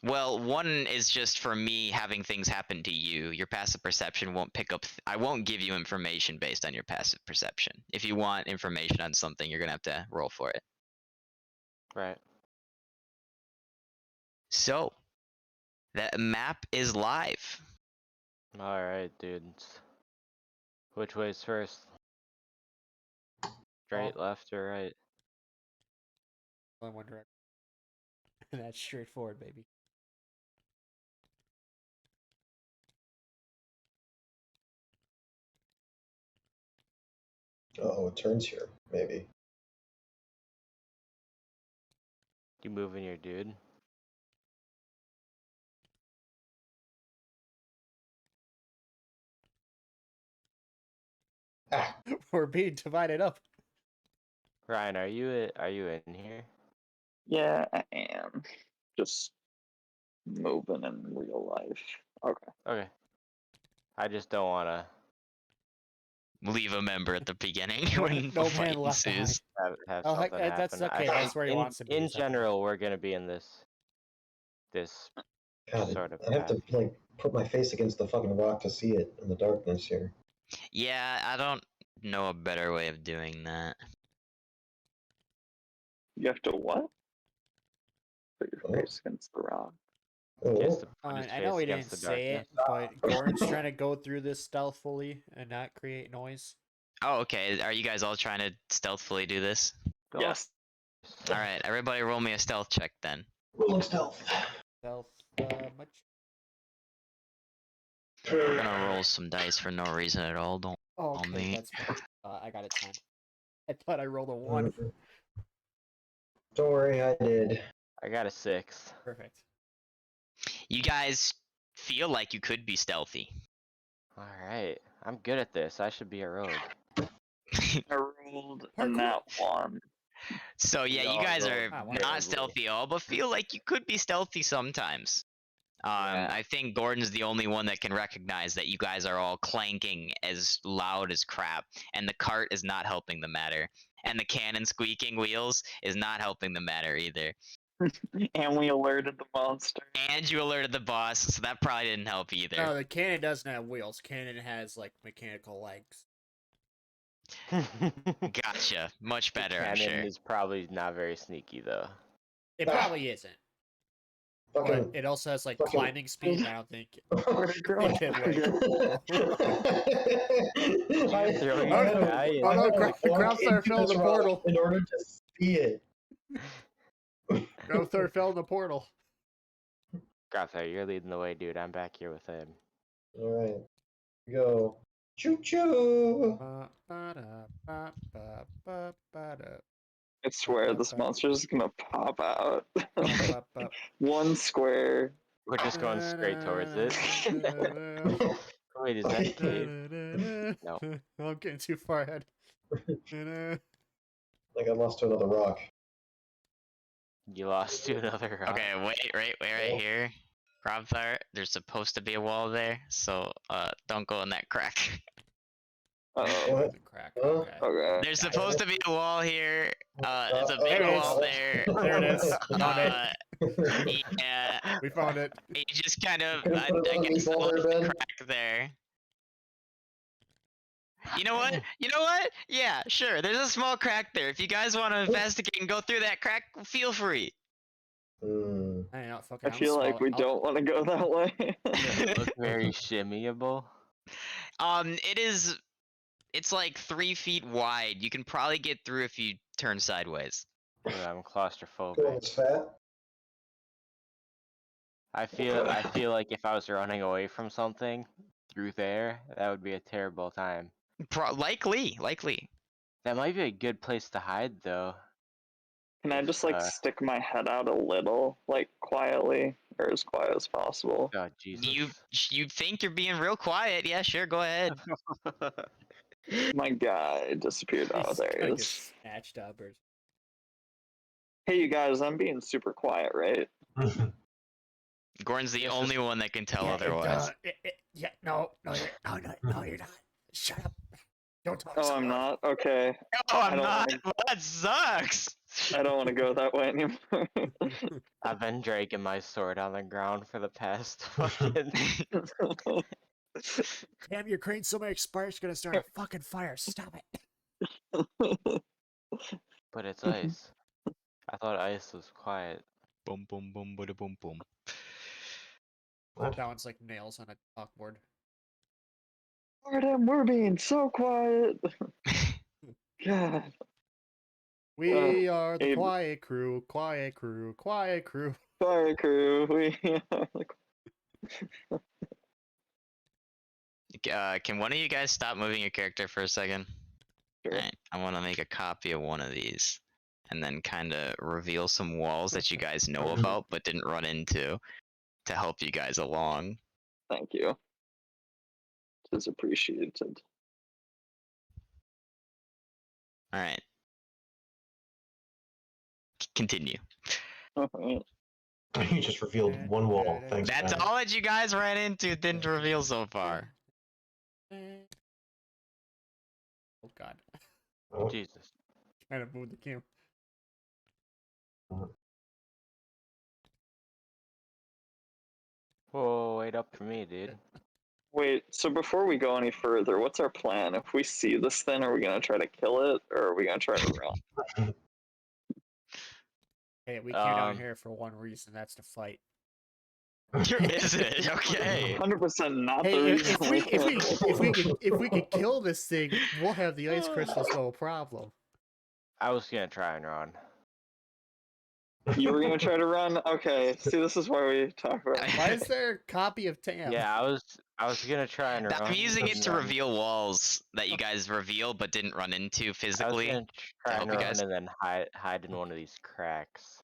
Well, one is just for me having things happen to you. Your passive perception won't pick up. I won't give you information based on your passive perception. If you want information on something, you're gonna have to roll for it. Right. So, that map is live. All right, dudes. Which way's first? Straight, left, or right? Only one direction. That's straightforward, baby. Oh, it turns here, maybe. You moving your dude? Ah, We're being divided up. Ryan, are you in here? Yeah, I am. Just moving in real life. Okay. Okay. I just don't wanna. leave a member at the beginning No- when no the fight man left behind. ensues. Have Oh, heck, something that's happen. okay, I that's think where he in, wants to be, in is that- general, we're gonna be in this God, sort of I have to path. like put my face against the fucking rock to see it in the darkness here. Yeah, I don't know a better way of doing that. You have to what? Put your Oh. face against the rock. He has Oh, to put his I face know he against didn't the say darkness. it, but Gordon's trying to go through this stealthily and not create noise. Oh, okay. Are you guys all trying to stealthily do this? Yes. All right, everybody, roll me a stealth check then. rolling stealth. Stealth, much. We're gonna roll some dice for no reason at all. Don't Oh, call okay, me. that's fine. I got a 10. I thought I rolled a 1. Don't worry, I did. I got a 6. Perfect. You guys feel like you could be stealthy. All right, I'm good at this. I should be a rogue. I rolled a Parkour. nat 1. So yeah, We you all guys rolled are wow. not stealthy at all, but feel like you could be stealthy sometimes. Yeah. I think Gordon's the only one that can recognize that you guys are all clanking as loud as crap, and the cart is not helping the matter, and the cannon squeaking wheels is not helping the matter either. And we alerted the monster. And you alerted the boss, so that probably didn't help either. No, the cannon doesn't have wheels. Cannon has, like, mechanical legs. Gotcha. Much better, I'm Cannon sure. is probably not very sneaky though. It probably isn't. But Fucking. it also has, like, fucking- climbing speed, and I don't think... Girl, It would. I throwing had a to- guy in. I Oh, no, had to Grab walk Star into fell in this the rock portal. in order to see it. Growther fell in the portal. Grother, you're leading the way, dude. I'm back here with him. All right, go. Choo choo. I swear this monster is gonna pop out. One square. We're just going straight towards it. Wait, is that a cave? No. I'm getting too far ahead. Like I lost to another rock. You lost to another rock. Okay, wait right here. Grobthar, there's supposed to be a wall there, so don't go in that crack. Uh-oh. What? Crack. Huh? Okay. Okay. There's supposed to be a wall here. There's a big There it is. wall there. There it is. Found it. Yeah, We found it. you just kind of, Could've I put it on the guess, wall there, left the Ben. crack there. You know what? You know what? Yeah, sure. There's a small crack there. If you guys want to investigate and go through that crack, feel free. Hmm. I know, fucking. I feel like we don't want to go that way. It looks very shimmyable. It's like 3 feet wide. You can probably get through if you turn sideways. Ooh, I'm claustrophobic. Cool, it's fat. I feel like if I was running away from something through there, that would be a terrible time. Likely. That might be a good place to hide though. Can I just like stick my head out a little, like quietly, or as quiet as possible? Oh Jesus. You think you're being real quiet? Yeah, sure. Go ahead. My guy disappeared. Oh, He's there gonna he get is. snatched up or Hey, you guys, I'm being super quiet, right? Gordon's the Yes, only one that can tell yeah, otherwise. yeah, no, you're not. Shut up. Don't talk. Oh, so I'm loud. not? Okay. Oh, I I'm don't not. wanna- Well, that sucks. I don't want to go that way anymore. I've been dragging my sword on the ground for the past fucking. Damn, your crane so many sparks gonna start a fucking fire. Stop it. But it's ice. I thought ice was quiet. Boom, boom, boom, boom, boom, boom. What? That one's like nails on a chalkboard. Gordon, we're being so quiet. God. We are the Abe. quiet crew, quiet crew, quiet crew. Fire crew, we are the Can one of you guys stop moving your character for a second? Sure. Alright, I want to make a copy of one of these, and then kind of reveal some walls that you guys know about but didn't run into, to help you guys along. Thank you. It is appreciated. Alright. Continue. Alright. You just revealed one wall. Thanks, That's Ben. all that you guys ran into, didn't reveal so far. god. Oh, Jesus. Trying to move the camera. Whoa, wait up for me, dude. Wait, so before we go any further, what's our plan? If we see this thing, are we gonna try to kill it, or are we gonna try to run? Hey, we came down Um, here for one reason. That's to fight. Is it? Okay. 100% not the Hey, reason if we could kill this thing, we'll have the ice crystals, no problem. I was gonna try and run. You were gonna try to run? Okay, see, this is why we talk about Why is there a copy of Tam? Yeah, I was gonna try and run. I'm using it and to then reveal walls that you guys revealed but didn't run into I was physically. gonna try help and you run guys. and then hide in one of these cracks.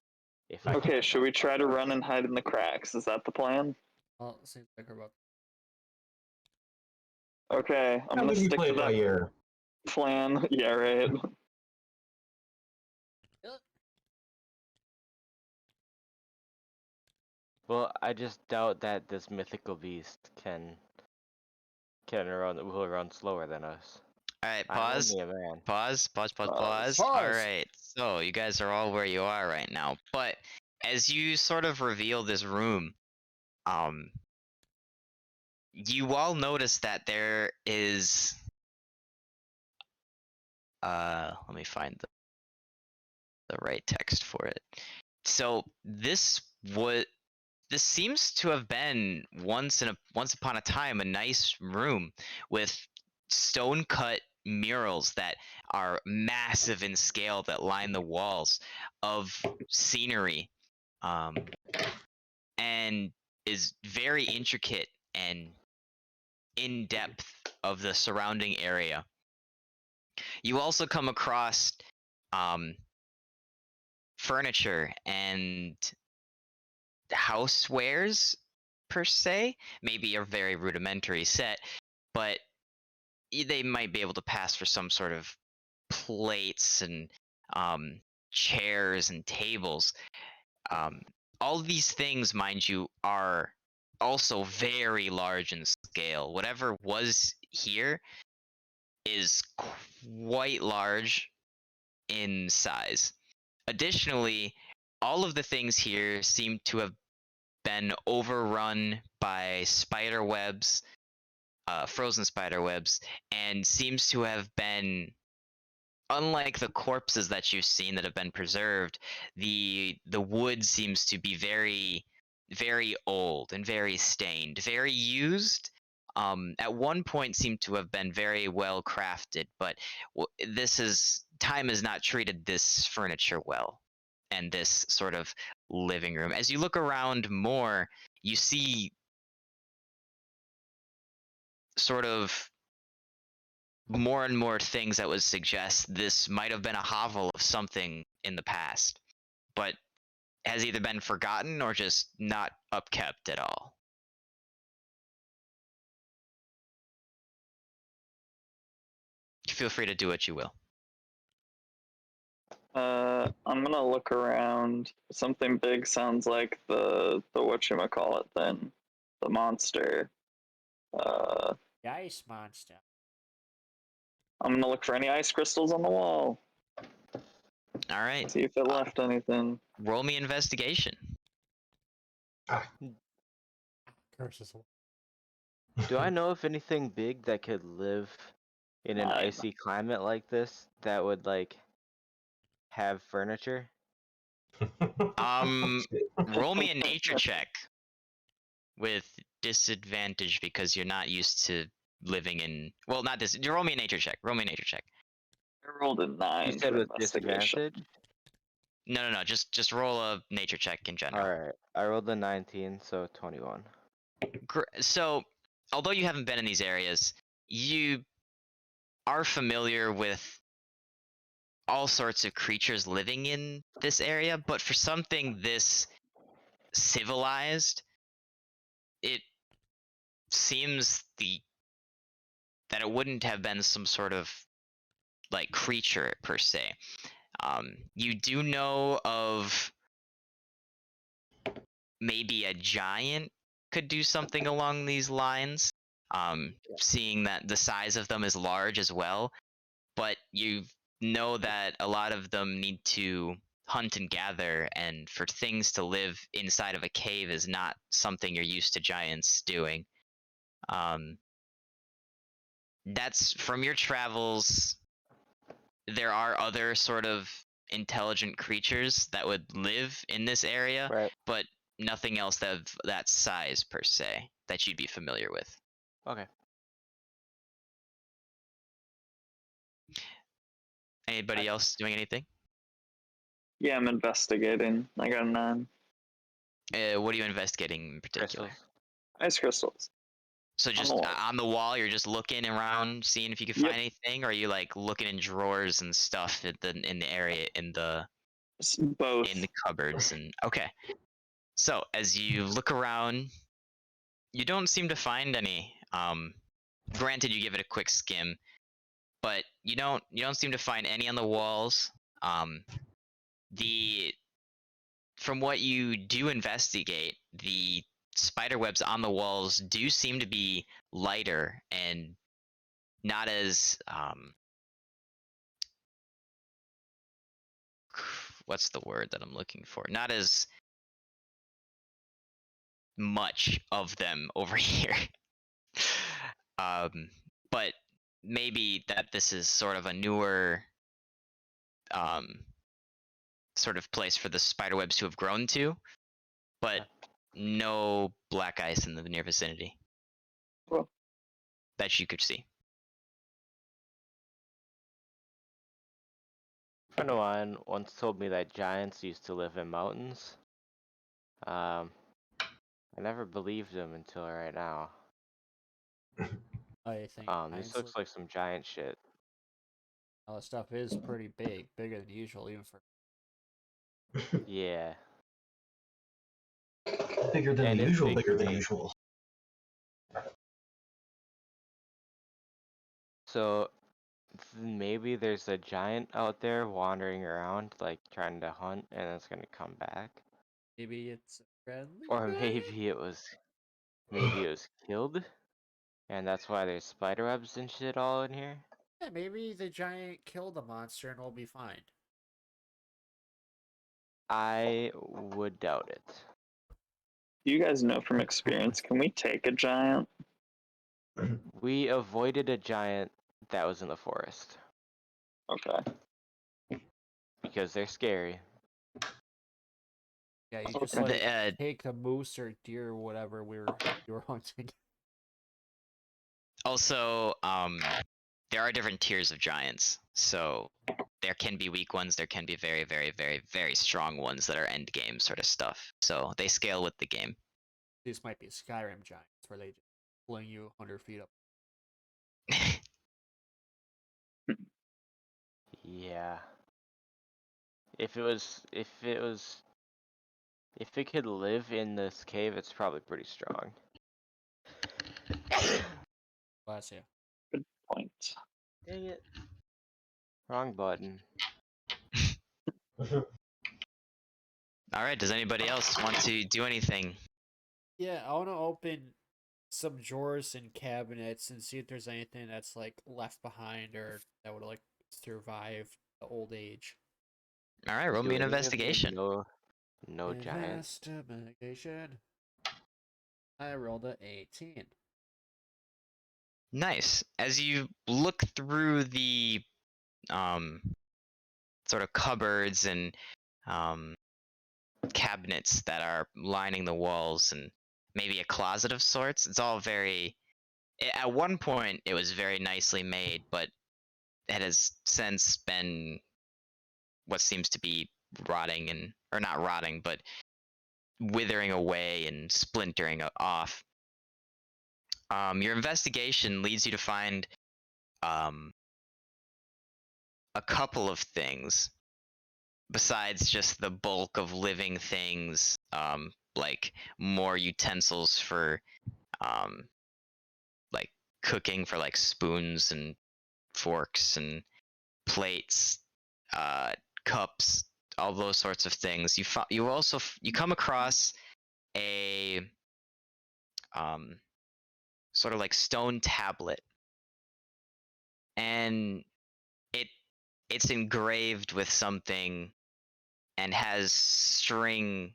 If I Okay, can should we try to run and hide in the cracks? Is that the plan? Well, it seems like we're about. Okay, I'm How gonna would you stick play to it by that ear? plan. Yeah, right. Well, I just doubt that this mythical beast will run slower than us. All right, I'm pause. only a man. Pause. All Pause. right. So you guys are all where you are right now, but as you sort of reveal this room, you all notice that there is. Let me find the right text for it. So this seems to have been once upon a time a nice room with stone cut murals that are massive in scale that line the walls of scenery, and is very intricate and in depth of the surrounding area. You also come across furniture and housewares per se, maybe a very rudimentary set, but they might be able to pass for some sort of plates and chairs and tables. All these things, mind you, are also very large in scale. Whatever was here is quite large in size. Additionally, all of the things here seem to have been overrun by spider webs, frozen spider webs, and seems to have been, unlike the corpses that you've seen that have been preserved, the wood seems to be very, very old and very stained, very used. At one point seemed to have been very well crafted, but time has not treated this furniture well, and this sort of living room. As you look around more, you see sort of more and more things that would suggest this might have been a hovel of something in the past, but has either been forgotten or just not upkept at all. Feel free to do what you will. I'm gonna look around. Something big sounds like the whatchamacallit then. The monster. Uh, The ice monster. I'm gonna look for any ice crystals on the wall. All right. See if it left anything. Roll me investigation. Curses. Do I know if anything big that could live in an 9. icy climate like this that would like have furniture? Roll me a nature check with disadvantage because you're not used to living in. Well, not this. Roll me a nature check. Roll me a nature check. I rolled a 9 You said for with investigation. disadvantage? No. Just roll a nature check in general. Alright. I rolled a 19, so 21. So, although you haven't been in these areas, you are familiar with all sorts of creatures living in this area, but for something this civilized, it seems that it wouldn't have been some sort of like creature per se. You do know of maybe a giant could do something along these lines. Seeing that the size of them is large as well, but you know that a lot of them need to hunt and gather, and for things to live inside of a cave is not something you're used to giants doing. That's from your travels. There are other sort of intelligent creatures that would live in this area, Right. but nothing else that size per se that you'd be familiar with. Okay. Anybody Gotcha. else doing anything? Yeah, I'm investigating. I got a 9. What are you investigating in particular? Crystals. Ice crystals. So just the wall. on the wall, you're just looking around, seeing if you can Yep. find anything, or are you like looking in drawers and stuff in the area Both. in the cupboards and okay. So as you look around, you don't seem to find any. Granted, you give it a quick skim, but you don't seem to find any on the walls. The From what you do investigate, the spider webs on the walls do seem to be lighter and not as what's the word that I'm looking for? Not as much of them over here. But maybe that this is sort of a newer sort of place for the spider webs to have grown to, but no black ice in the near vicinity Cool. that you could see. A friend of mine once told me that giants used to live in mountains. I never believed him until right now. I think This looks like some giant shit. all the stuff is pretty big, bigger than usual, even for. Yeah. Bigger than And the it's usual, big bigger than big. usual. So maybe there's a giant out there wandering around, like trying to hunt, and it's gonna come back. Maybe it's a friendly. Or giant? maybe it was killed, and that's why there's spider webs and shit all in here. Yeah, maybe the giant killed the monster and we'll be fine. I would doubt it. You guys know from experience, can we take a giant? We avoided a giant that was in the forest Okay. because they're scary. Yeah, you just Okay. like take a moose or deer or whatever you were hunting. Also, there are different tiers of giants, so there can be weak ones, there can be very, very, very, very strong ones that are end game sort of stuff. So they scale with the game. These might be Skyrim giants where they just fling you 100 feet up. Yeah. If it could live in this cave, it's probably pretty strong. Bless you. Good point. Dang it. Wrong button. All right, does anybody else want to do anything? Yeah, I want to open some drawers and cabinets and see if there's anything that's like left behind or that would like survive the old age. All right, roll Do me an any of them investigation. No giant. Investigation. I rolled a 18. Nice. As you look through the sort of cupboards and cabinets that are lining the walls and maybe a closet of sorts, it's all very at one point it was very nicely made, but it has since been what seems to be rotting and or not rotting, but withering away and splintering off. Your investigation leads you to find a couple of things besides just the bulk of living things, like more utensils for like cooking, for like spoons and forks and plates, cups, all those sorts of things. You also you come across a sort of like stone tablet, and it's engraved with something and has string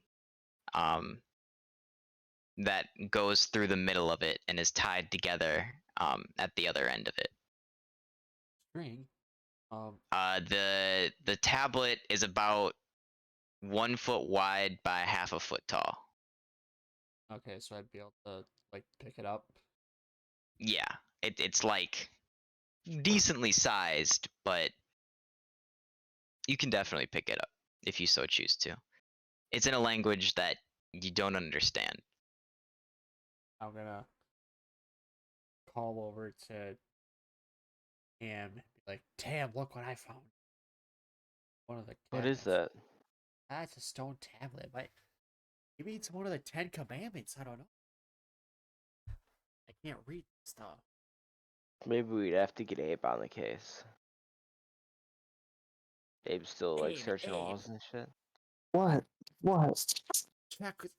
that goes through the middle of it and is tied together at the other end of it. String. The tablet is about 1 foot wide by half a foot tall. Okay, so I'd be able to like pick it up. Yeah, it's like decently sized, but you can definitely pick it up if you so choose to. It's in a language that you don't understand. I'm gonna call over to Tam and be like, Tam, look what I found. One of the What is cabinets. that? It's a stone tablet. Maybe it's one of the 10 Commandments. I don't know. I can't read stuff. Maybe we'd have to get Abe on the case. Abe's still like searching walls and shit. What? What?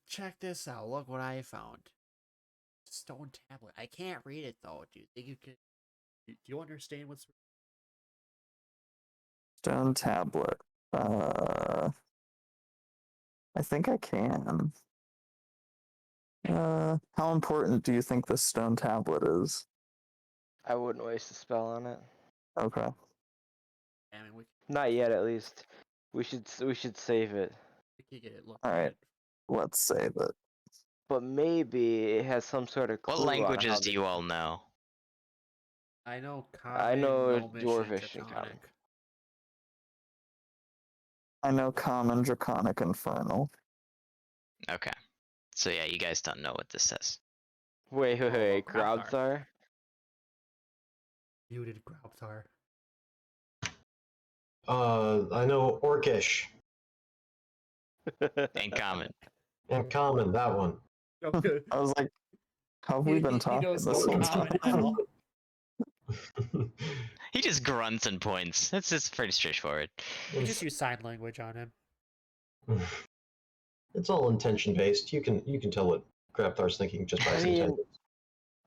Check this out. Look what I found. Stone tablet. I can't read it though. Do you think you could? Do you understand what's? Stone tablet. I think I can. How important do you think this stone tablet is? I wouldn't waste a spell on it. Okay. I mean, we Not yet, at least. We should save it. could get it looked All right. at. Let's save it. But maybe it has some sort of What clue on languages how do you all know? I know I Common, know Gnomish, and Dwarvish and Common. Draconic. I know Common, Draconic, Infernal. Okay. So yeah, you guys don't know what this says. Wait, Grobthar. Grobthar? Muted Grobthar. I know Orcish In common. and Common, that one. Okay. I was like, how have we been He talking knows this no whole Common time? at all. He just grunts and points. It's pretty straightforward. We just use sign language on him. It's all intention based. You can tell what Grabthar's thinking just by his intentions.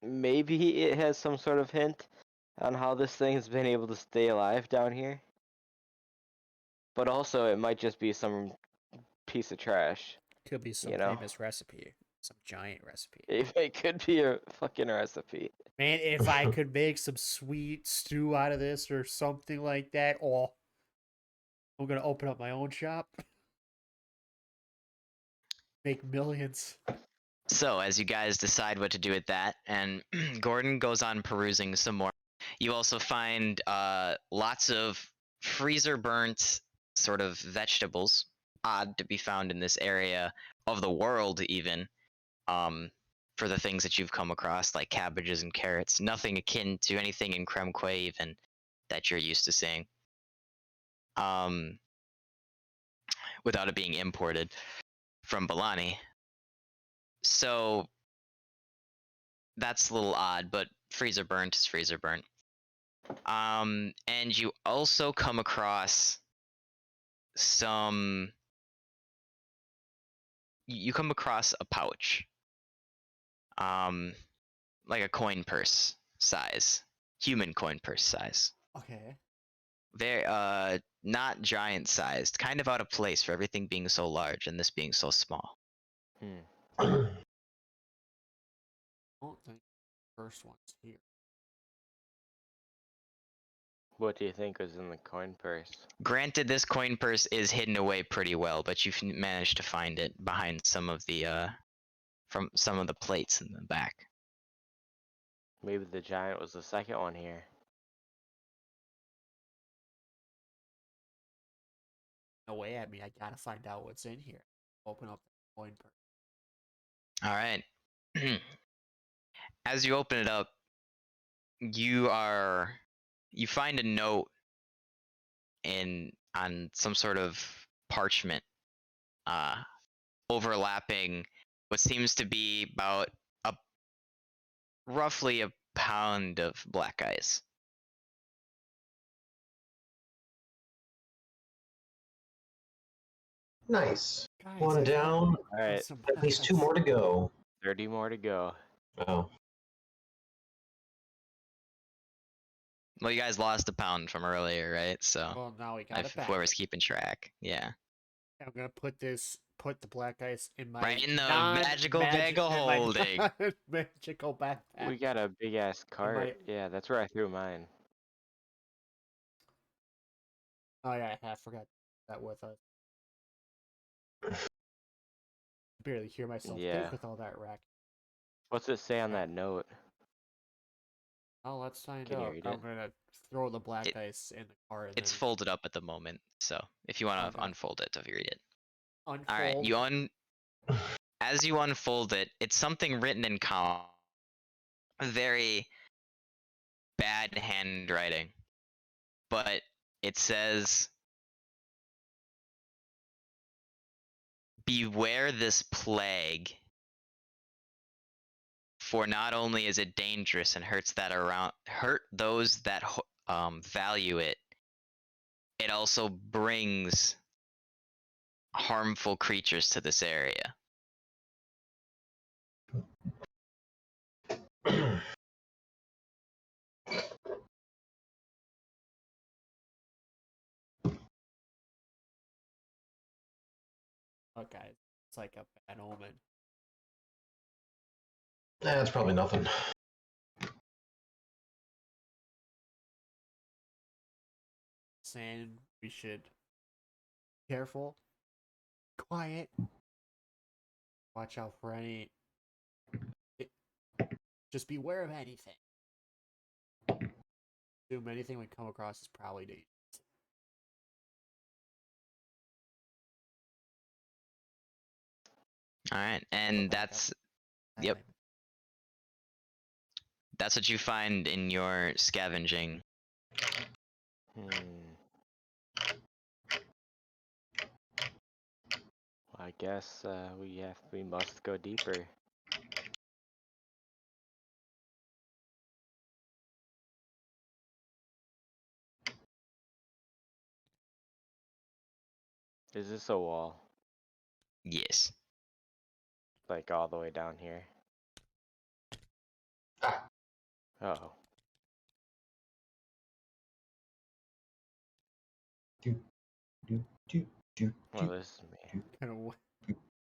Maybe it has some sort of hint on how this thing has been able to stay alive down here. But also, it might just be some piece of trash. Could be some You know? famous recipe. Some giant recipe. It could be a fucking recipe. Man, if I could make some sweet stew out of this or something like that, oh, I'm gonna open up my own shop. Make millions. So, as you guys decide what to do with that, and Gordon goes on perusing some more, you also find lots of freezer burnt sort of vegetables, odd to be found in this area of the world, even, for the things that you've come across, like cabbages and carrots. Nothing akin to anything in Kremque, even, that you're used to seeing. Without it being imported from Balani. So that's a little odd, but freezer burnt is freezer burnt. And you also come across some. You come across a pouch, like a coin purse size, human coin purse size. Okay. They're not giant sized, kind of out of place for everything being so large and this being so small. I don't think the first one's here. What do you think was in the coin purse? Granted, this coin purse is hidden away pretty well, but you've managed to find it behind some of the from some of the plates in the back. Maybe the giant was the second one here. No way. I mean, I gotta find out what's in here. Open up the coin purse. All right. As you open it up, you find a note on some sort of parchment, overlapping what seems to be about roughly a pound of black ice. Nice. Guys, One I found down. Alright, some At least two black more to go. 30 more to go. Oh. Well, you guys lost a pound from earlier, right? So Well, now we got if it back. whoever's keeping track, yeah. I'm gonna put the black ice in my Right in the magical bag of in my holding. magical backpack. We got a big ass cart. Yeah, that's where I threw mine. Oh yeah, I forgot that with us. Barely hear myself Yeah. think with all that rack. What's it say on Okay. that note? Oh, let's find Can you out. read I'm it? gonna throw the black It- ice in the cart and It's then folded up at the moment, so if you want to Okay. unfold it, if you read it. unfold. All right, as you unfold it, it's something written in very bad handwriting, but it says, "Beware this plague, for not only is it dangerous and hurt those that value it, it also brings harmful creatures to this area." Okay, it's like a bad omen. That's probably nothing. Saying we should be careful, quiet, watch out for any. Just beware of anything. Assume anything we come across is probably dangerous. All right, and back up. yep, that's what you find in your scavenging. I guess we must go deeper. Is this a wall? Yes. Like all the way down here? Ah. Uh-oh. Well, this is me. Kind of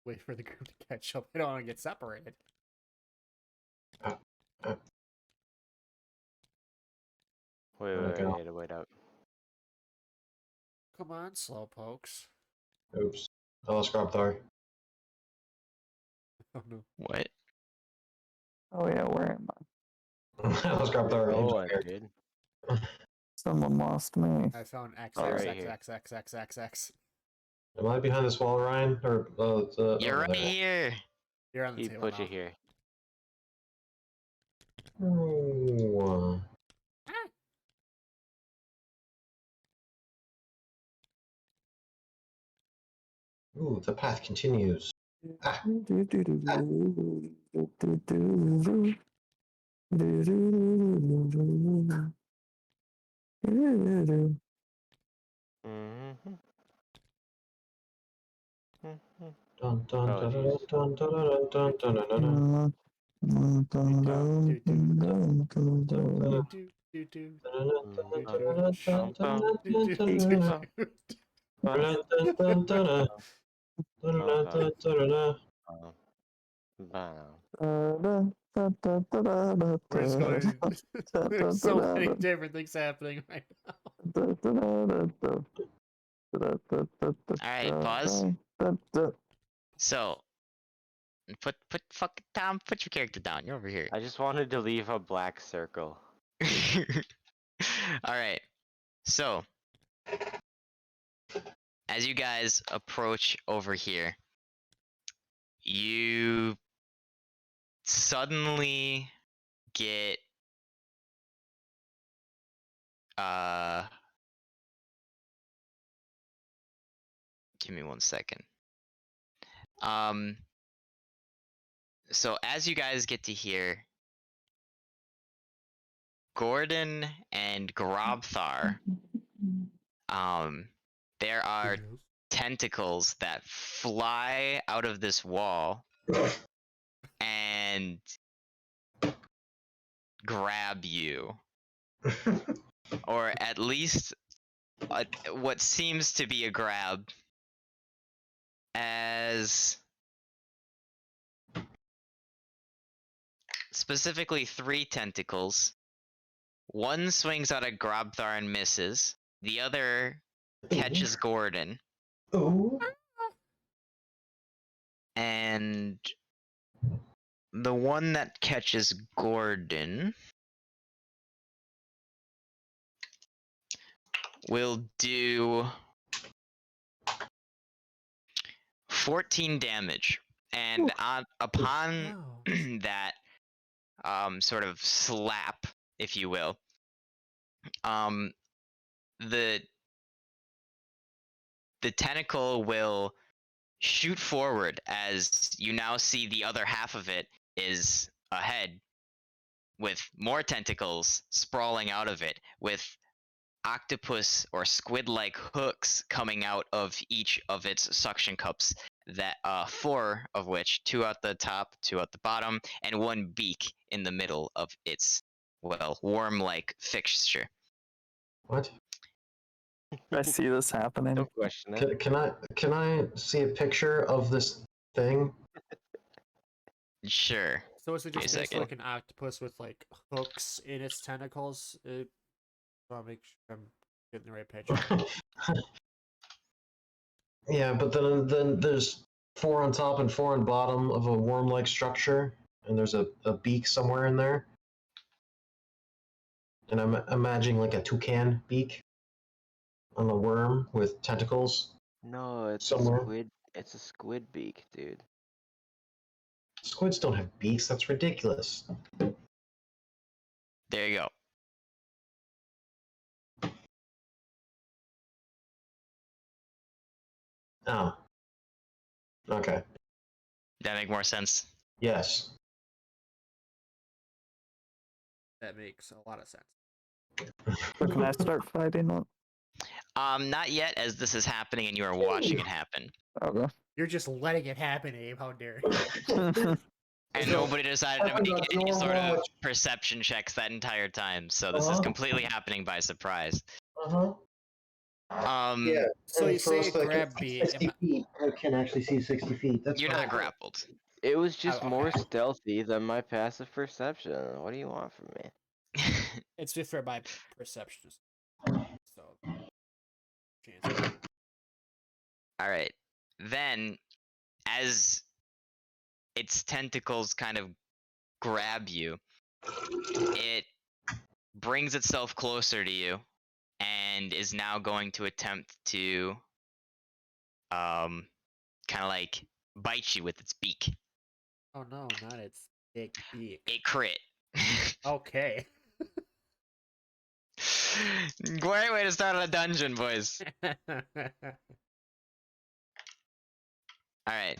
wait for the group to catch up. I don't want to get separated. Wait up. Come on, slowpokes. Oops. I lost grab thigh. Oh no. What? Oh yeah, where am I? I lost grab thigh. Rolling, dude. Someone lost me. I found X Oh, X right X here. X X X X X. Am I behind this wall, Ryan? Or You're over right there? here. You're on the He table put now. you here. Oh. Ooh, the path continues. Ah. Mm-hmm. Dun, dun, Oh, dun, jeez. dun, dun, dun, dun, dun, dun, dun, dun. We're just going. There's so many different things happening right now. All right, pause. So, Tom, put your character down. You're over here. I just wanted to leave a black circle. All right. So, as you guys approach over here, you suddenly get give me 1 second. So as you guys get to here, Gordon and Grobthar, there are tentacles that fly out of this wall and grab you. or at least what seems to be a grab, as specifically 3 tentacles. One swings out at Grobthar and misses. The other catches Gordon. Ooh. And the one that catches Gordon will do 14 damage. And upon Ouch. that sort of slap, if you will, the tentacle will shoot forward as you now see the other half of it is ahead with more tentacles sprawling out of it, with octopus or squid-like hooks coming out of each of its suction cups, that 4 of which, 2 at the top, 2 at the bottom, and 1 beak in the middle of its, well, worm-like fixture. What? I see this happening. Don't question it. Can I see a picture of this thing? Sure. So is it Wait a just second. like an octopus with like hooks in its tentacles? I'll make sure I'm getting the right picture. Yeah, but then there's 4 on top and 4 on bottom of a worm-like structure, and there's a beak somewhere in there. And I'm imagining like a toucan beak on a worm with tentacles. No, it's Somewhere. a squid. It's a squid beak, dude. Squids don't have beaks. That's ridiculous. There you go. Oh. Okay. That make more sense? Yes. That makes a lot of sense. So can I start fighting it? Not yet, as this is happening and you are watching it happen. Okay. You're just letting it happen, Abe. How dare you? And So, nobody decided to happens make on any your sort of watch. perception checks that entire time, so this is Uh-huh. completely happening by surprise. Uh-huh. Yeah. So and you for say us that can grab see B. 60 feet, I can actually see 60 feet. That's You're what not I- grappled. It was just Oh, more okay. stealthy than my passive perception. What do you want from me? It's just for my perception. So, chance. All right. Then, as its tentacles kind of grab you, it brings itself closer to you and is now going to attempt to kind of like bite you with its beak. Oh no, not its big beak. It crit. Okay. Great way to start a dungeon, boys. All right.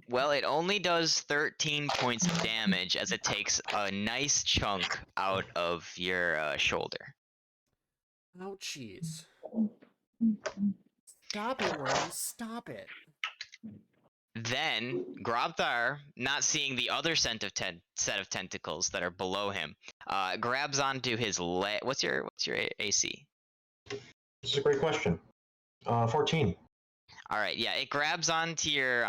Well, it only does 13 points of damage as it takes a nice chunk out of your shoulder. Ouchies. Stop it, wormy. Stop it. Then Grobthar, not seeing the other set of tentacles that are below him, grabs onto his leg. What's your AC? This is a great question. 14. All right, yeah, it grabs onto your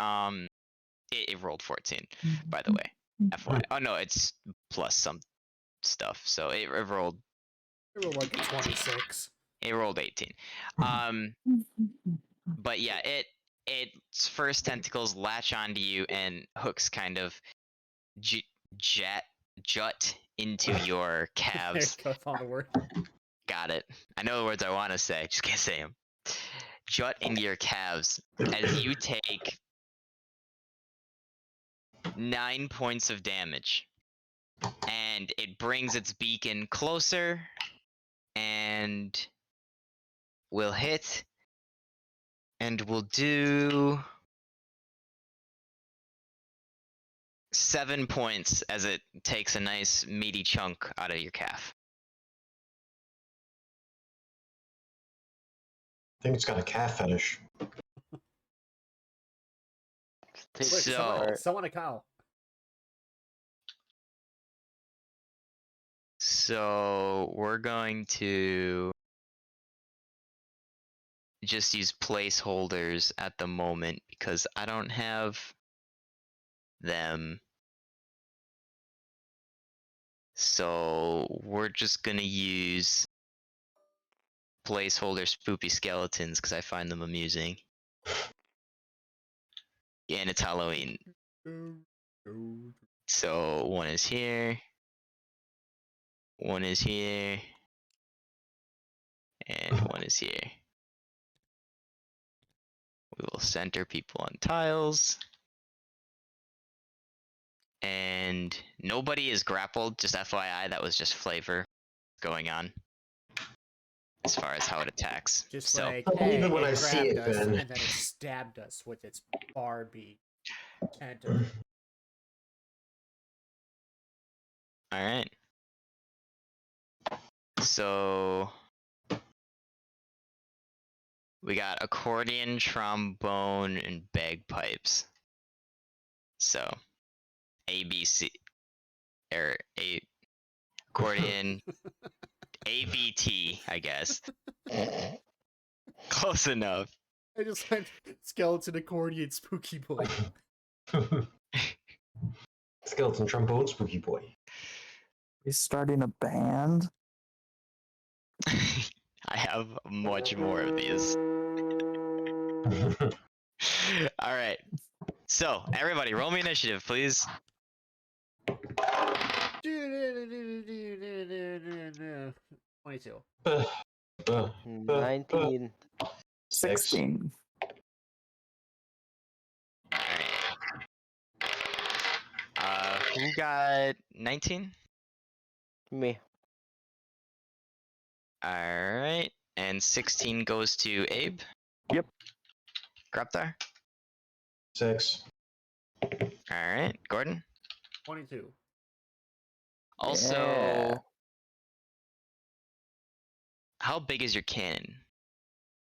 It rolled 14, by the way. FYI. Oh no, it's plus some stuff. So it rolled. It rolled like a 26. It rolled 18. But yeah, its first tentacles latch onto you and hooks kind of jut into your calves. I found the word. Got it. I know the words I want to say, just can't say them. Jut into your calves as you take 9 points of damage. And it brings its beak in closer and will hit and will do 7 points as it takes a nice meaty chunk out of your calf. think it's got a cat fetish. Take Quick, So- someone a cow. So we're going to just use placeholders at the moment because I don't have them. So we're just gonna use placeholder spoopy skeletons because I find them amusing. And it's Halloween. So one is here. One is here. And one is here. We will center people on tiles. And nobody is grappled, just FYI, that was just flavor going on. As far as how it attacks. Just So, like, I believe hey, it when it I see grabbed it, us, Ben. and then it stabbed us with its Barbie tentacle. alright. So we got accordion, trombone, and bagpipes. So A, B, C, or A, accordion, A, B, T, I guess. Close enough. I just went skeleton accordion spooky boy. Skeleton trombone spooky boy. He's starting a band. I have much more of these. Alright. So, everybody, roll me initiative, please. 22. 19. 16. Who got 19? Me. Alright. And 16 goes to Abe? Yep. Graptar? 6. Alright. Gordon? 22. Also, Yeah. how big is your cannon?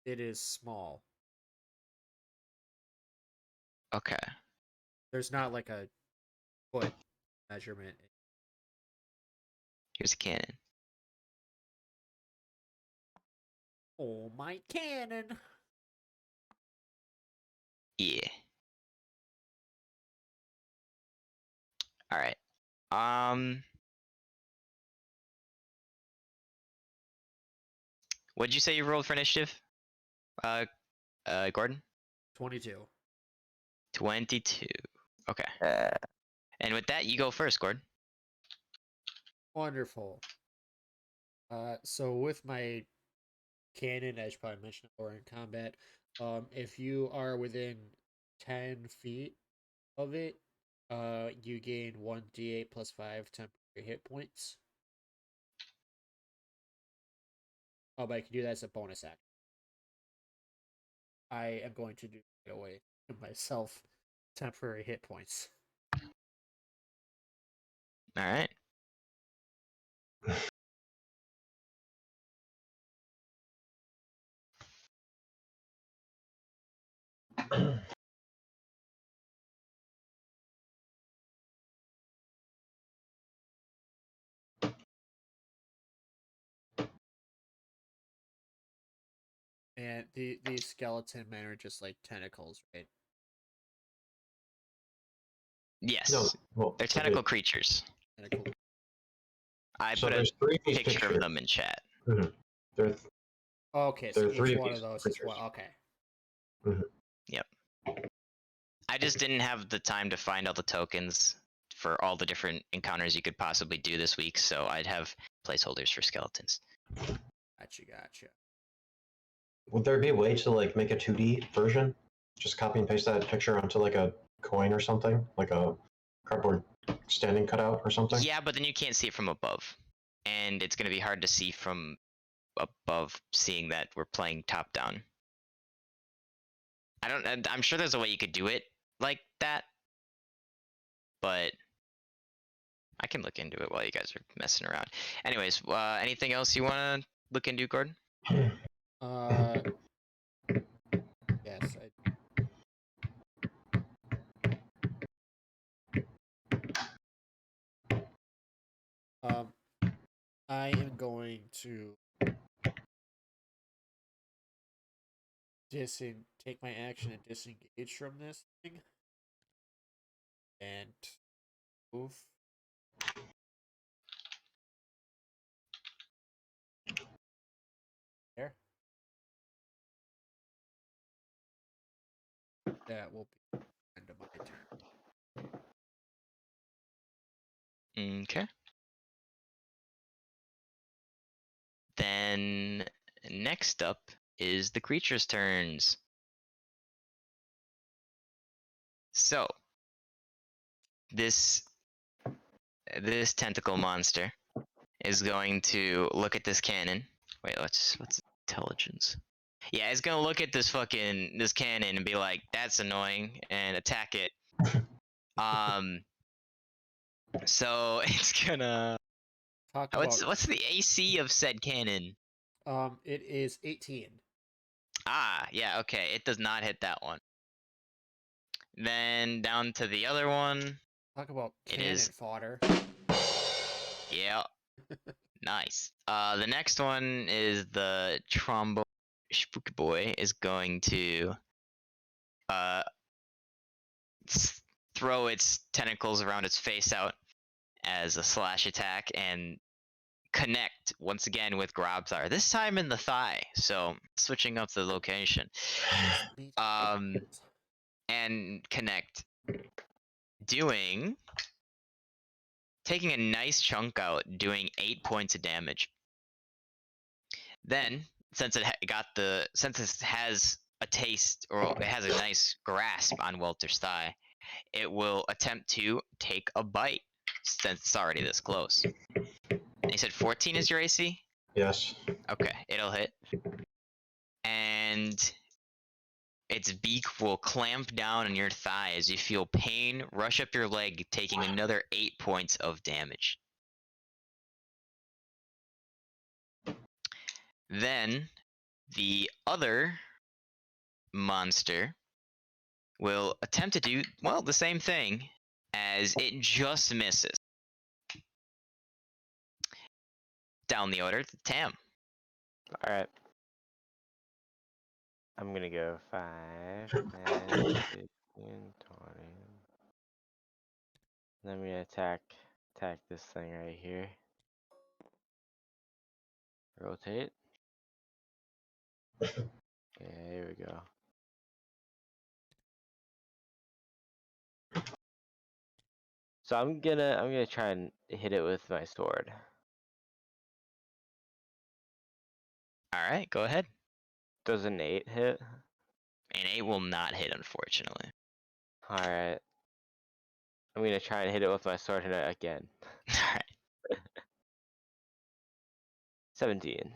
It is small. Okay. There's not like a foot measurement. Here's a cannon. Oh, my cannon! Yeah. Alright. What'd you say you rolled for initiative? Gordon? 22. 22. Okay. Yeah. And with that, you go first, Gordon. Wonderful. So with my cannon, as you probably mentioned before in combat, if you are within 10 feet of it, you gain 1d8 plus 5 temporary hit points. Oh, but I can do that as a bonus action. I am going to do it away myself temporary hit points. Alright. And these skeleton men are just like tentacles, right? Yes. No, well, They're okay. tentacle creatures. Tentacle. I So put a there's 3 of these picture pictures. of them in chat. Mhm. There, Okay, There so are 3 each of one these of those is creatures. one. Okay. I just didn't have the time to find all the tokens for all the different encounters you could possibly do this week, so I'd have placeholders for skeletons. Gotcha. Would there be a way to like make a 2D version? Just copy and paste that picture onto like a coin or something, like a cardboard standing cutout or something. Yeah, but then you can't see it from above. And it's going to be hard to see from above, seeing that we're playing top down. I'm sure there's a way you could do it like that, but I can look into it while you guys are messing around. Anyways, anything else you want to look into, Gordon? Um, I am going to take my action and disengage from this thing, and move. There. That will be the end of my turn. Okay. Then next up is the creature's turns. So this tentacle monster is going to look at this cannon. Wait, what's intelligence? Yeah, it's gonna look at this cannon and be like, "That's annoying," and attack it. So it's gonna. Talk What's about. the AC of said cannon? It is 18. Ah, yeah, okay. It does not hit that one. Then down to the other one. Talk about It cannon is. fodder. Yeah. Nice. The next one is the trombone spooky boy is going to throw its tentacles around its face out as a slash attack and connect once again with Grobthar. This time in the thigh, so switching up the location. And connect. Taking a nice chunk out, doing 8 points of damage. Then, since it has a taste, or it has a nice grasp on Welter's thigh, it will attempt to take a bite, since it's already this close. And you said 14 is your AC? Yes. Okay, it'll hit. And its beak will clamp down on your thigh as you feel pain rush up your leg, taking another 8 points of damage. Then, the other monster will attempt to do, well, the same thing, as it just misses. Down the order to Tam. Alright. I'm gonna go 5, 10, 15, 20. Then I'm gonna attack this thing right here. Rotate. Okay, here we go. So I'm gonna try and hit it with my sword. Alright, go ahead. Does an 8 hit? An 8 will not hit, unfortunately. Alright. I'm gonna try and hit it with my sword again. Alright. 17.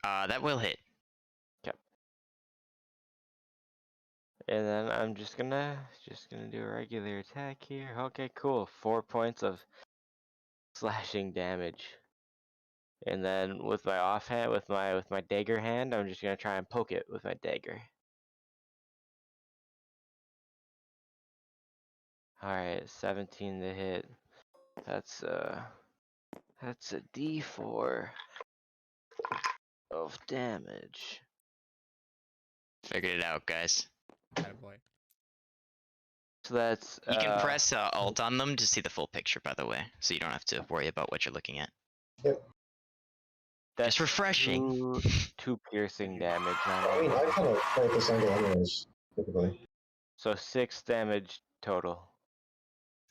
That will hit. Okay. And then I'm just gonna do a regular attack here. Okay, cool. 4 points of slashing damage. And then with my offhand, with my dagger hand, I'm just gonna try and poke it with my dagger. Alright, 17 to hit. That's a D4 of damage. Figured it out, guys. Boy. So that's You can press Alt on them to see the full picture, by the way, so you don't have to worry about what you're looking at. that's Just refreshing. two piercing damage on I mean, it. I kind of play at this angle anyways, typically. So 6 damage total.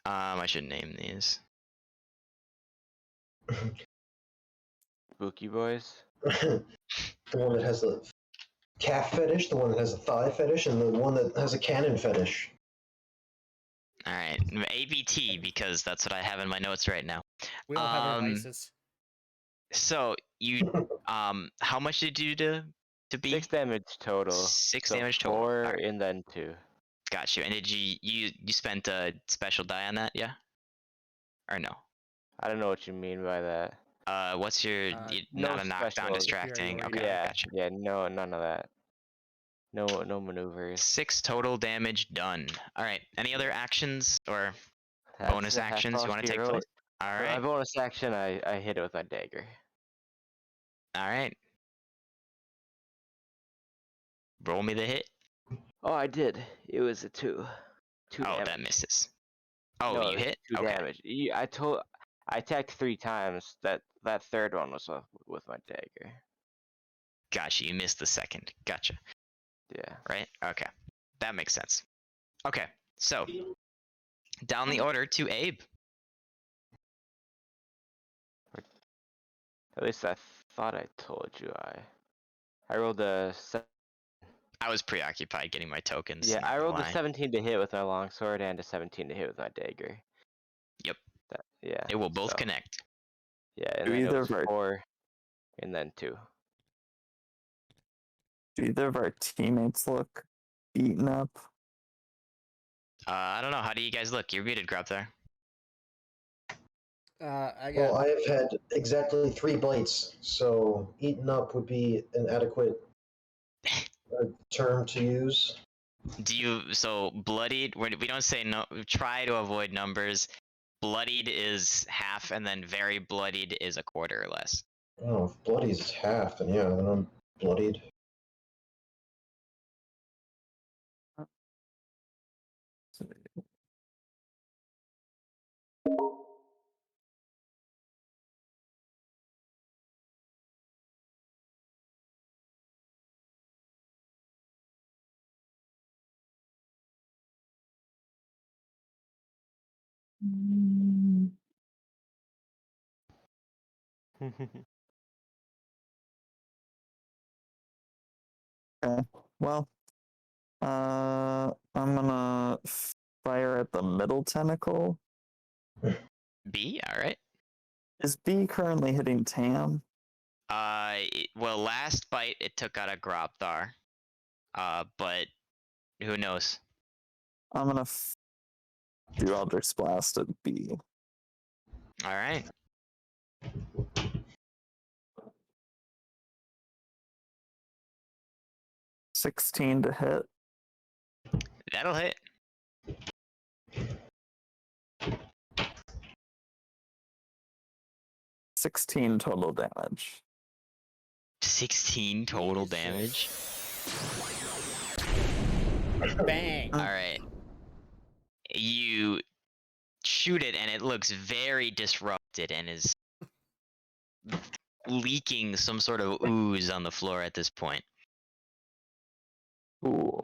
I should name these. Spooky boys. The one that has the calf fetish, the one that has a thigh fetish, and the one that has a cannon fetish. Alright, ABT, because that's what I have in my notes right now. We all have our vices. So, you, how much did you do to be? 6 damage total. 6 So damage total. 4 Alright. and then 2. Got you. And did you spent a special die on that, yeah? Or no? I don't know what you mean by that. What's your no not a knockdown, special distracting? superiority. Okay, Yeah, gotcha. yeah, no, none of that. No maneuvers. 6 total damage done. All right. Any other actions or Bonus actions, you want to take place? All For my right. bonus action, I hit it with my dagger. All right. Roll me the hit. Oh, I did. It was a 2. 2 Oh, damage. that misses. Oh, No, you it was hit? 2 Okay. damage. I attacked 3 times. That third one was with my dagger. Gotcha. You missed the second. Gotcha. Yeah. Right? Okay. That makes sense. Okay. So, down the order to Abe. At least I thought I told you. I rolled a I was preoccupied getting my tokens. yeah. Not I gonna rolled a lie. 17 to hit with my longsword and a 17 to hit with my dagger. Yep. Yeah. They will both so, connect. Yeah, and Do then it either was of our 4, and then 2. do either of our teammates look beaten up? I don't know. How do you guys look? You're muted, Grub there. I got. Well, I have had exactly 3 bites, so eaten up would be an adequate term to use. Do you so bloodied? We don't say no. Try to avoid numbers. Bloodied is half, and then very bloodied is a quarter or less. Oh, if bloody's half, then yeah, then I'm bloodied. Okay. Well, I'm gonna fire at the middle tentacle. B. All right. Is B currently hitting Tam? Well, last bite it took out a Grobthar. But who knows? I'm gonna do Eldritch Blast at B. All right. 16 to hit. That'll hit. 16 total damage. 16 total Jesus. damage. Bang. All right. You shoot it, and it looks very disrupted and is leaking some sort of ooze on the floor at this point. Cool.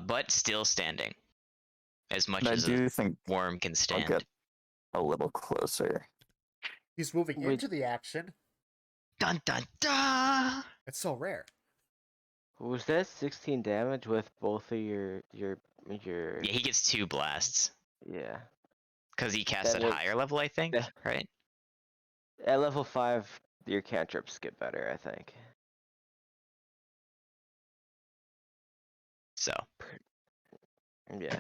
But still standing. As much I as a do think worm can I'll stand. get a little closer. He's moving Wait. into the action. Dun dun dun! It's so rare. Was that 16 damage with both of your? Yeah, he gets 2 blasts. Yeah. Because he cast That at is- higher level, I think, that- right? At level 5, your cantrips get better, I think. So, Yeah.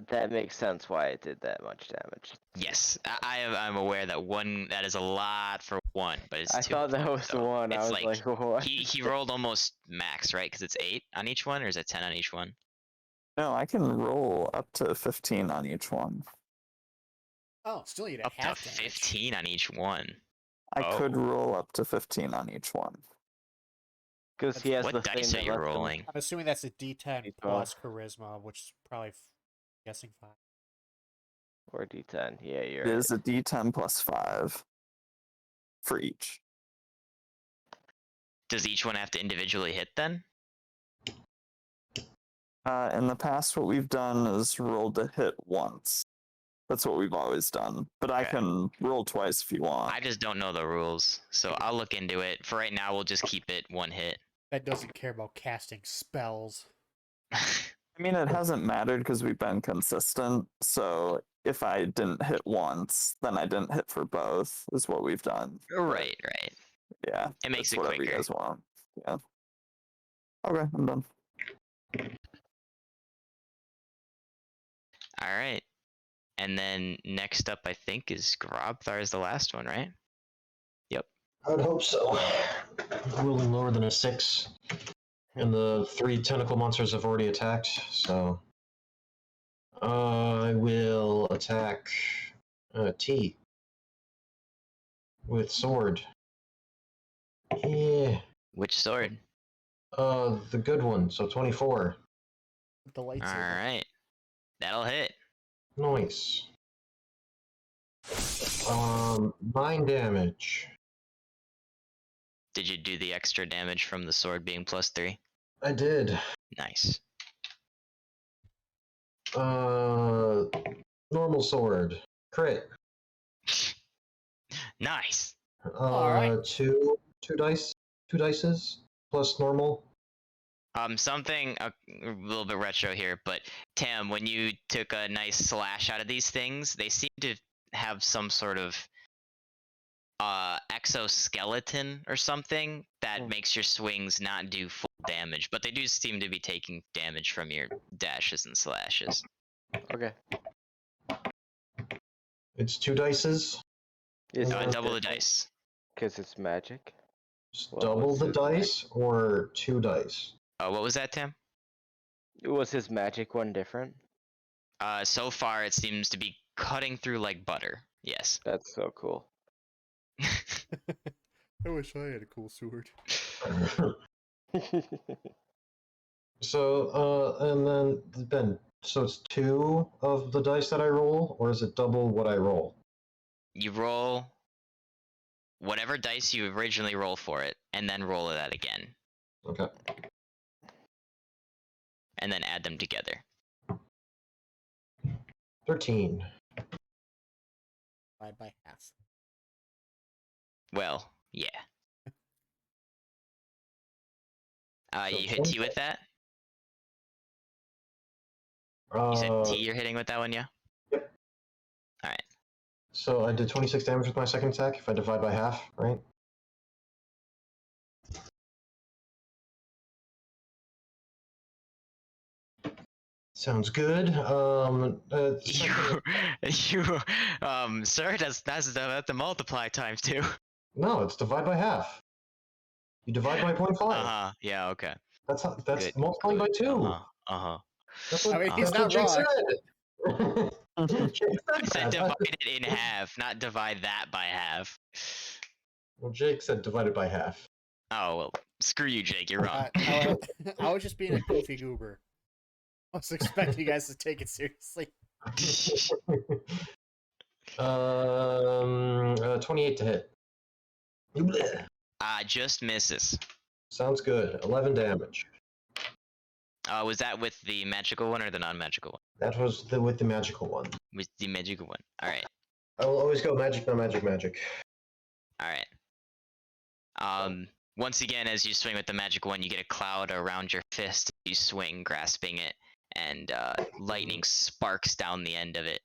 That makes sense why it did that much damage. yes, I'm aware that that is a lot for 1, but it's 2. I thought that was so 1. I it's was like, what? he rolled almost max, right? Because it's 8 on each one, or is it 10 on each one? No, I can roll up to 15 on each one. Oh, still need a Up to half damage. 15 on each one. I could Oh. roll up to 15 on each one. Because he has What the dice thing are that you lets him- rolling? I'm assuming that's a D10 D12. plus charisma, which is probably guessing 5. Or D10. Yeah, you're It right. is a D10 plus 5 for each. Does each one have to individually hit then? In the past, what we've done is roll to hit once. That's what we've always done. But I Okay. can roll twice if you want. I just don't know the rules, so I'll look into it. For right now, we'll just keep it 1 hit. That doesn't care about casting spells. I mean, it hasn't mattered because we've been consistent. So if I didn't hit once, then I didn't hit for both, is what we've done. Right. Yeah. It makes it's it whatever quicker. you guys want. Yeah. Okay, I'm done. All right. And then next up, I think, is Grobthar is the last one, right? I would hope so. Rolling lower than a 6. And the 3 tentacle monsters have already attacked, so I will attack T with sword. Yeah. Which sword? The good one. So 24. The lightsaber. Alright. That'll hit. Nice. 9 damage. Did you do the extra damage from the sword being +3? I did. Nice. Normal sword. Crit. Nice. Alright. Two dice. 2 dices plus normal. Something a little bit retro here, but Tam, when you took a nice slash out of these things, they seem to have some sort of exoskeleton or something that makes your swings not do full damage, but they do seem to be taking damage from your dashes and slashes. Okay. It's 2 dices. Is it Double the dice. Because it's magic? Just What double was the his dice or 2 dice. What was that, Tam? Was his magic one different? So far it seems to be cutting through like butter. Yes. That's so cool. I wish I had a cool sword. So, and then Ben. So it's 2 of the dice that I roll, or is it double what I roll? You roll whatever dice you originally roll for it, and then roll that again, Okay. and then add them together. 13. Divide by half. Well, yeah. So You hit T with that? You said T you're hitting with that one, yeah? Yep. Alright. So I did 26 damage with my second attack if I divide by half, right? Sounds good. Sir, that's the multiply times 2. No, it's divide by half. You divide by 0.5. Yeah, okay. That's Good, multiplying by 2. That's what, I mean, he's that's what not Jake wrong. said. Jake I said said that. divide it in half, not divide that by half. Well, Jake said divided by half. Oh, well, screw you, Jake, you're wrong. I was just being a goofy goober. I was expecting you guys to take it seriously. 28 to hit. Just misses. Sounds good. 11 damage. Was that with the magical one or the non-magical one? That was with the magical one. With the magical one. Alright. I will always go magic, no magic, magic. Alright. Once again, as you swing with the magic one, you get a cloud around your fist. You swing, grasping it, and lightning sparks down the end of it.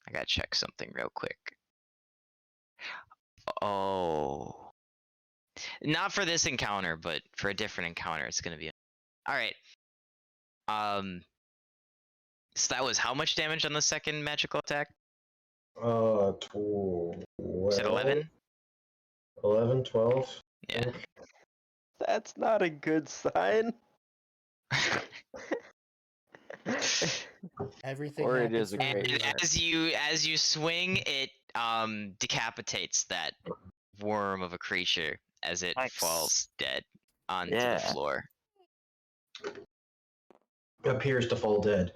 I gotta check something real quick. Oh. Not for this encounter, but for a different encounter, it's gonna be. Alright. So that was how much damage on the second magical attack? 12. Is it 11? 11, 12. Yeah. That's not a good sign. Everything Or it happens is a for great reason. sign. as you swing, it decapitates that worm of a creature as it Nice. falls dead onto Yeah. the floor. Appears to fall dead.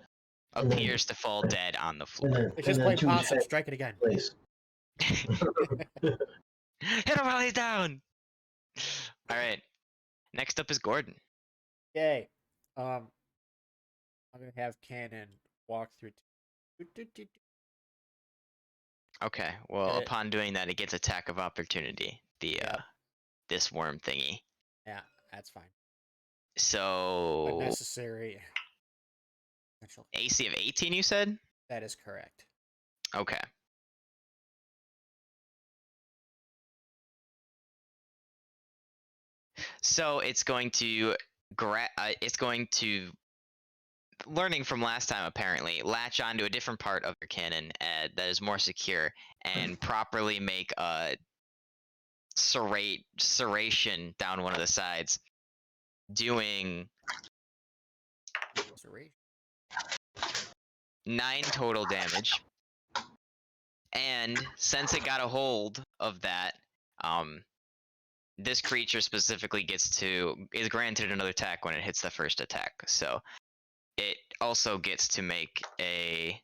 And then- Appears to fall dead on the And floor. then, It's just and then play 2 possum, heads strike it again. place. Hit him while he's down. All right. Next up is Gordon. Yay. I'm gonna have Cannon walk through. Okay. Well, Hit it. upon doing that, it gets attack of opportunity. The Yep. this worm thingy. Yeah, that's fine. So Unnecessary. Potential. AC of 18, you said? That is correct. Okay. So it's going to learning from last time apparently latch onto a different part of your cannon that is more secure and properly make a serration down one of the sides, doing Serration. 9 total damage. And since it got a hold of that, this creature specifically is granted another attack when it hits the first attack. So it also gets to make a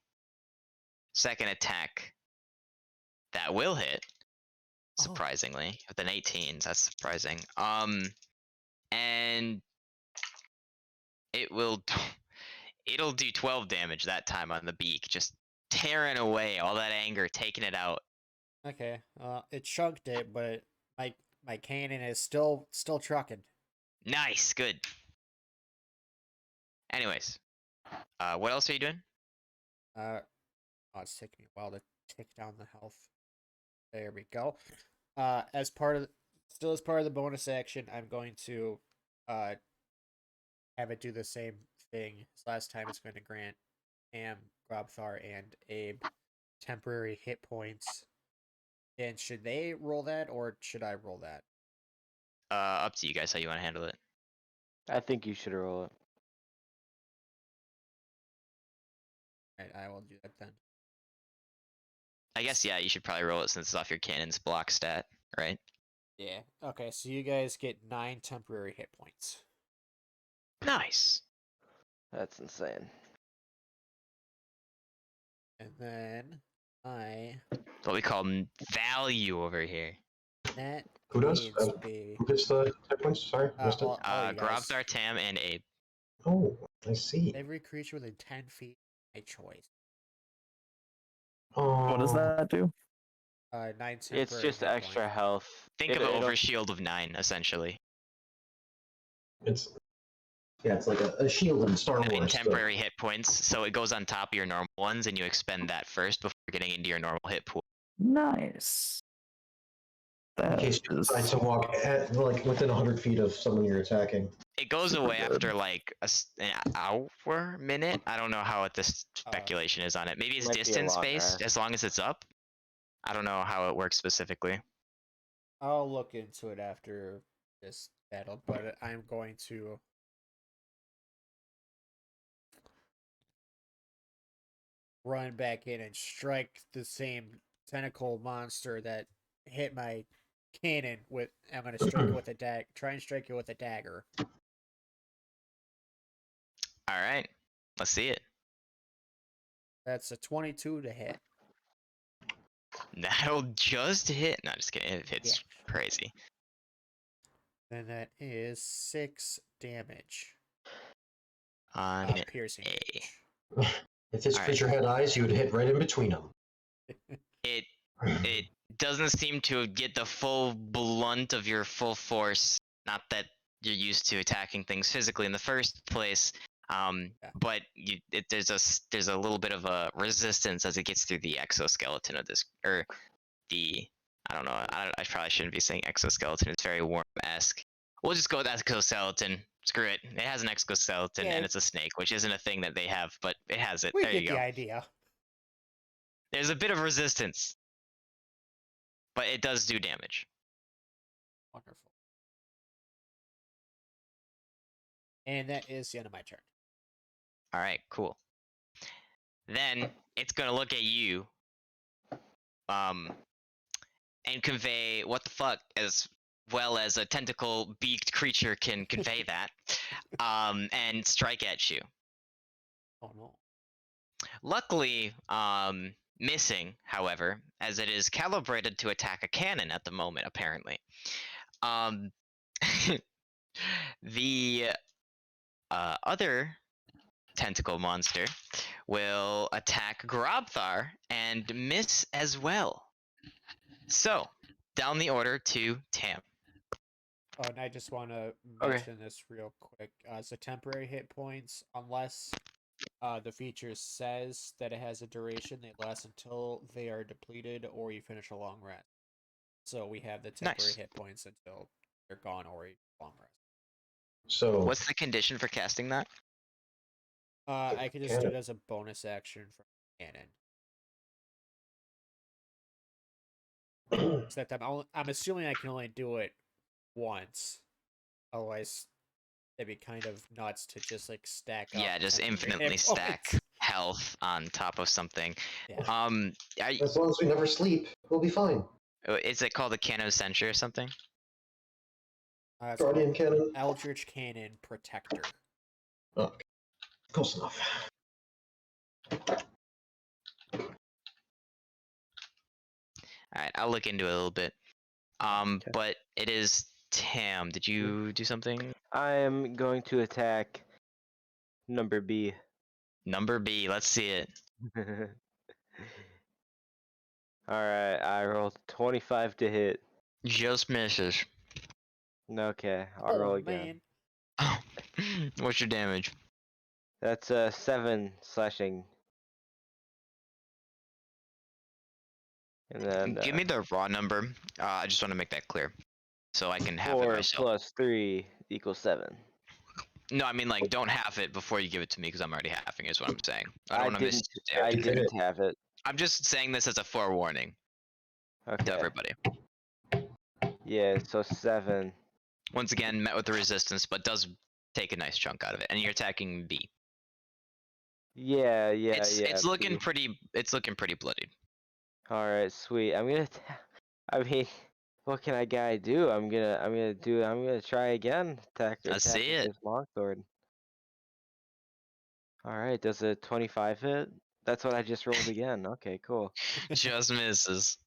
second attack that will hit. Surprisingly, with an 18, that's surprising. And it'll do 12 damage that time on the beak, just tearing away all that anger, taking it out. Okay. It chunked it, but my cannon is still trucking. Nice, good. Anyways, what else are you doing? Oh, it's taking me a while to tick down the health. There we go. As part of the bonus action, I'm going to have it do the same thing as last time. It's going to grant Am, Grobthar, and Abe temporary hit points. And should they roll that, or should I roll that? Up to you guys how you want to handle it. I think you should roll it. Right, I will do that then. I guess, yeah, you should probably roll it since it's off your cannon's block stat, right? Yeah. Okay, so you guys get 9 temporary hit points. Nice. That's insane. And then That's what we call value over here. that Who does? needs be Who gets the hit points? Sorry, missed it. all you guys. Grobthar, Tam, and Abe. Oh, I see. Every creature within 10 feet, my choice. Oh, What does that do? 9 temporary It's just hit extra points. health. Think of it It'll- over shield of 9, essentially. It's like a shield in Star 9 Wars. temporary hit points, so it goes on top of your normal ones, and you expend that first before getting into your normal hit pool. Nice. In That case you is decide to walk at within 100 feet of someone you're attacking. It goes Super away good. after like an hour, minute. I don't know how what this speculation is on it. Maybe it's Might be a distance longer. based, as long as it's up. I don't know how it works specifically. I'll look into it after this battle, but I'm going to run back in and strike the same tentacle monster that hit my cannon with. I'm going to strike it with a try and strike it with a dagger. All right, let's see it. That's a 22 to hit. That'll just hit. No, just kidding. It's crazy. And that is 6 damage. On Piercing a- damage. If this Alright. creature had eyes, you would hit right in between them. It doesn't seem to get the full blunt of your full force. Not that you're used to attacking things physically in the first place. But there's a little bit of a resistance as it gets through the exoskeleton of this, or the I don't know. I probably shouldn't be saying exoskeleton. It's very Worm-esque. We'll just go with exoskeleton. Screw it. It has an exoskeleton Yeah. and it's a snake, which isn't a thing that they have, but it has it. We There get you the go. idea. There's a bit of resistance, but it does do damage. Wonderful. And that is the end of my turn. All right, cool. Then it's gonna look at you, and convey what the fuck as well as a tentacle beaked creature can convey that, and strike at you. Oh no. Luckily, missing, however, as it is calibrated to attack a cannon at the moment, apparently. The other tentacle monster will attack Grobthar and miss as well. So, down the order to Tam. Oh, and I just want to Okay. mention this real quick. So temporary hit points, unless the feature says that it has a duration, they last until they are depleted or you finish a long rest. So we have the temporary Nice. hit points until they're gone or a long rest. So What's the condition for casting that? I could just do it as a bonus action from cannon. Except I'm assuming I can only do it once. Otherwise, it'd be kind of nuts to just like stack up. Yeah, just 10 infinitely hit stack points. health on top of something. Yeah. As long as we never sleep, we'll be fine. Is it called a Cannon Sentry or something? It's called Guardian Cannon. Eldritch Cannon Protector. Oh, close enough. All right, I'll look into it a little bit. Okay. But it is Tam. Did you do something? I am going to attack number B. Number B. Let's see it. Alright, I rolled 25 to hit. Just misses. Okay, I'll roll again. Oh, what's your damage? That's 7 slashing. And then Give me the raw number. I just want to make that clear, so I can have it 4 myself. plus 3 equals 7. No, I mean like don't half it before you give it to me because I'm already halving. Is what I'm saying. I don't want to miss. I didn't have it. I'm just saying this as a forewarning to Okay. everybody. Yeah, so 7. Once again, met with the resistance, but does take a nice chunk out of it. And you're attacking B. Yeah. It's looking B. pretty. It's looking pretty bloodied. All right, sweet. I'm gonna. I mean, what can I gotta do? I'm gonna try again. Attack I see with it. this longsword. All right, does a 25 hit? That's what I just rolled again. Okay, cool. Just misses.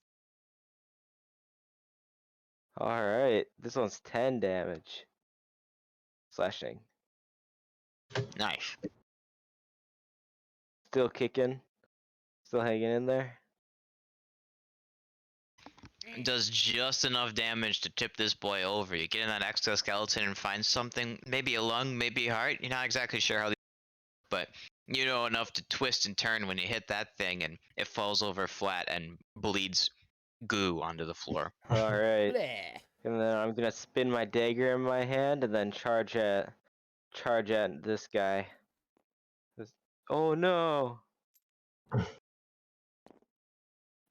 All right, this one's 10 damage. Slashing. Nice. Still kicking. Still hanging in there. Does just enough damage to tip this boy over. You get in that exoskeleton and find something, maybe a lung, maybe a heart. You're not exactly sure how, but you know enough to twist and turn when you hit that thing, and it falls over flat and bleeds goo onto the floor. All right, Bleh. and then I'm gonna spin my dagger in my hand and then charge at this guy. Oh no!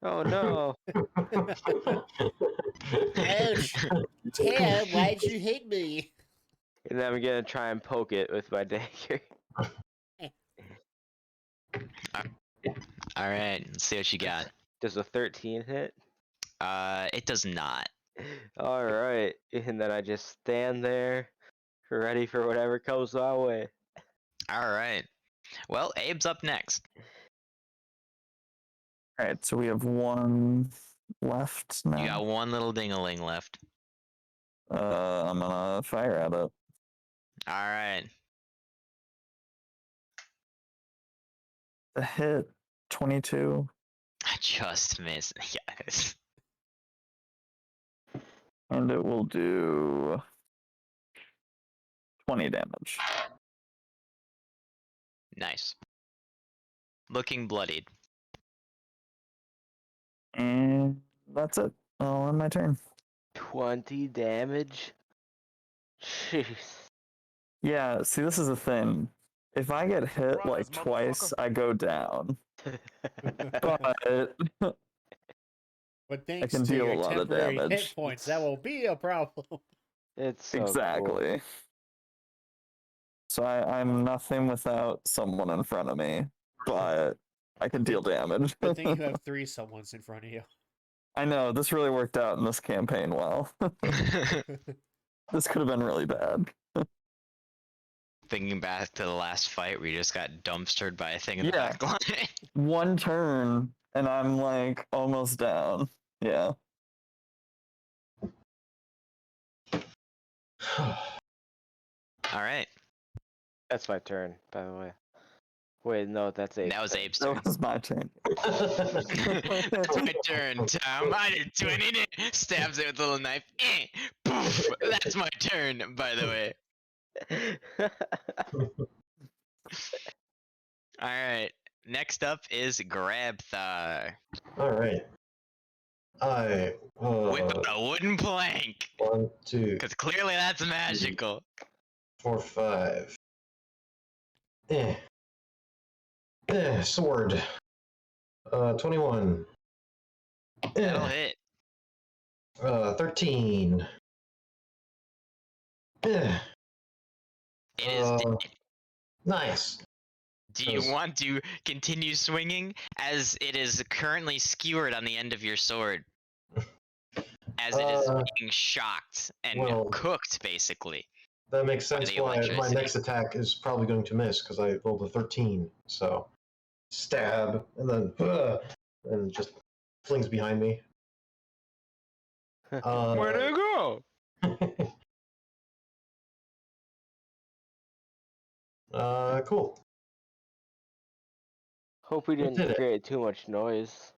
Oh no! Ouch! Tam, why'd you hit me? And then I'm gonna try and poke it with my dagger. All right, let's see what you got. Does a 13 hit? It does not. All right, and then I just stand there, ready for whatever comes my way. All right. Well, Abe's up next. All right, so we have one left now. You got one little ding-a-ling left. I'm gonna fire at it. All right. The hit 22, I just missed. Yes. and it will do 20 damage. Nice. Looking bloodied. And that's it. I'll end my turn. 20 damage? Jeez. Yeah, see, this is the thing. If I get hit like twice, I go down. But But thanks can to deal your a lot of temporary hit damage. points, that will be a problem. It's so cool. exactly. So I'm nothing without someone in front of me, but I can deal damage. Good thing you have 3 someones in front of you. I know, this really worked out in this campaign well. This could have been really bad. Thinking back to the last fight where you just got dumpstered by a thing in the Yeah. back line. One turn, and I'm like almost down. Yeah. All right. That's my turn, by the way. Wait, no, that's Abe's. That was turn. Abe's turn. That was my turn. It's my turn, Tom. I didn't do anything. Stabs it with a little knife. Poof. That's my turn, by the way. All right. Next up is Grabthar All right. with a wooden plank. 1, 2, Because clearly that's magical. 4, 5. Sword. 21. That'll hit. 13. It is Nice. Do you want to continue swinging as it is currently skewered on the end of your sword? As it is being shocked and well- cooked, basically. That makes sense the why my electricity. next attack is probably going to miss, because I rolled a 13. So, stab, and then, and just flings behind me. Where'd it go? Cool. Hope we We didn't did it. create too much noise.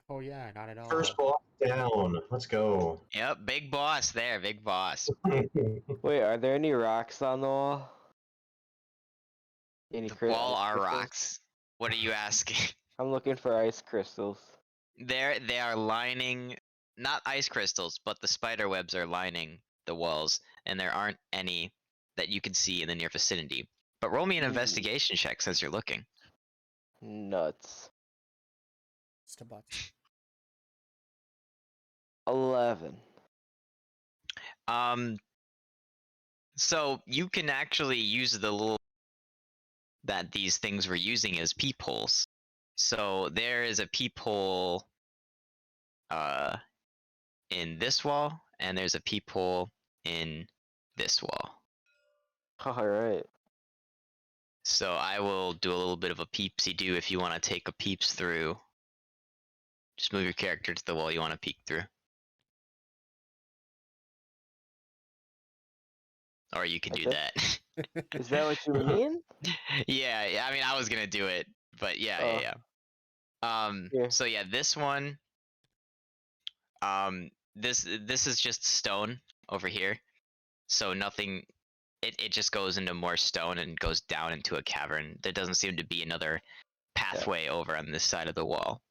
Oh yeah, not at all. First block down. Let's go. Yep, big boss there, big boss. Wait, are there any rocks on the wall? Any The wall ice are crystals? rocks. What are you asking? I'm looking for ice crystals. They are lining, not ice crystals, but the spider webs are lining the walls, and there aren't any that you can see in the near vicinity. But roll me an Ooh. investigation check as you're looking. Nuts. Just a butts. 11. So you can actually use the little that these things were using as peepholes. So there is a peephole in this wall, and there's a peephole in this wall. Alright. So I will do a little bit of a peepsy do if you want to take a peeps through. Just move your character to the wall you want to peek through. Or you can do Okay. that. Is that what you mean? Yeah, I mean, I was gonna do it, but yeah. Yeah. So yeah, this one, this is just stone over here. So nothing, it just goes into more stone and goes down into a cavern. There doesn't seem to be another pathway over on this side of the wall.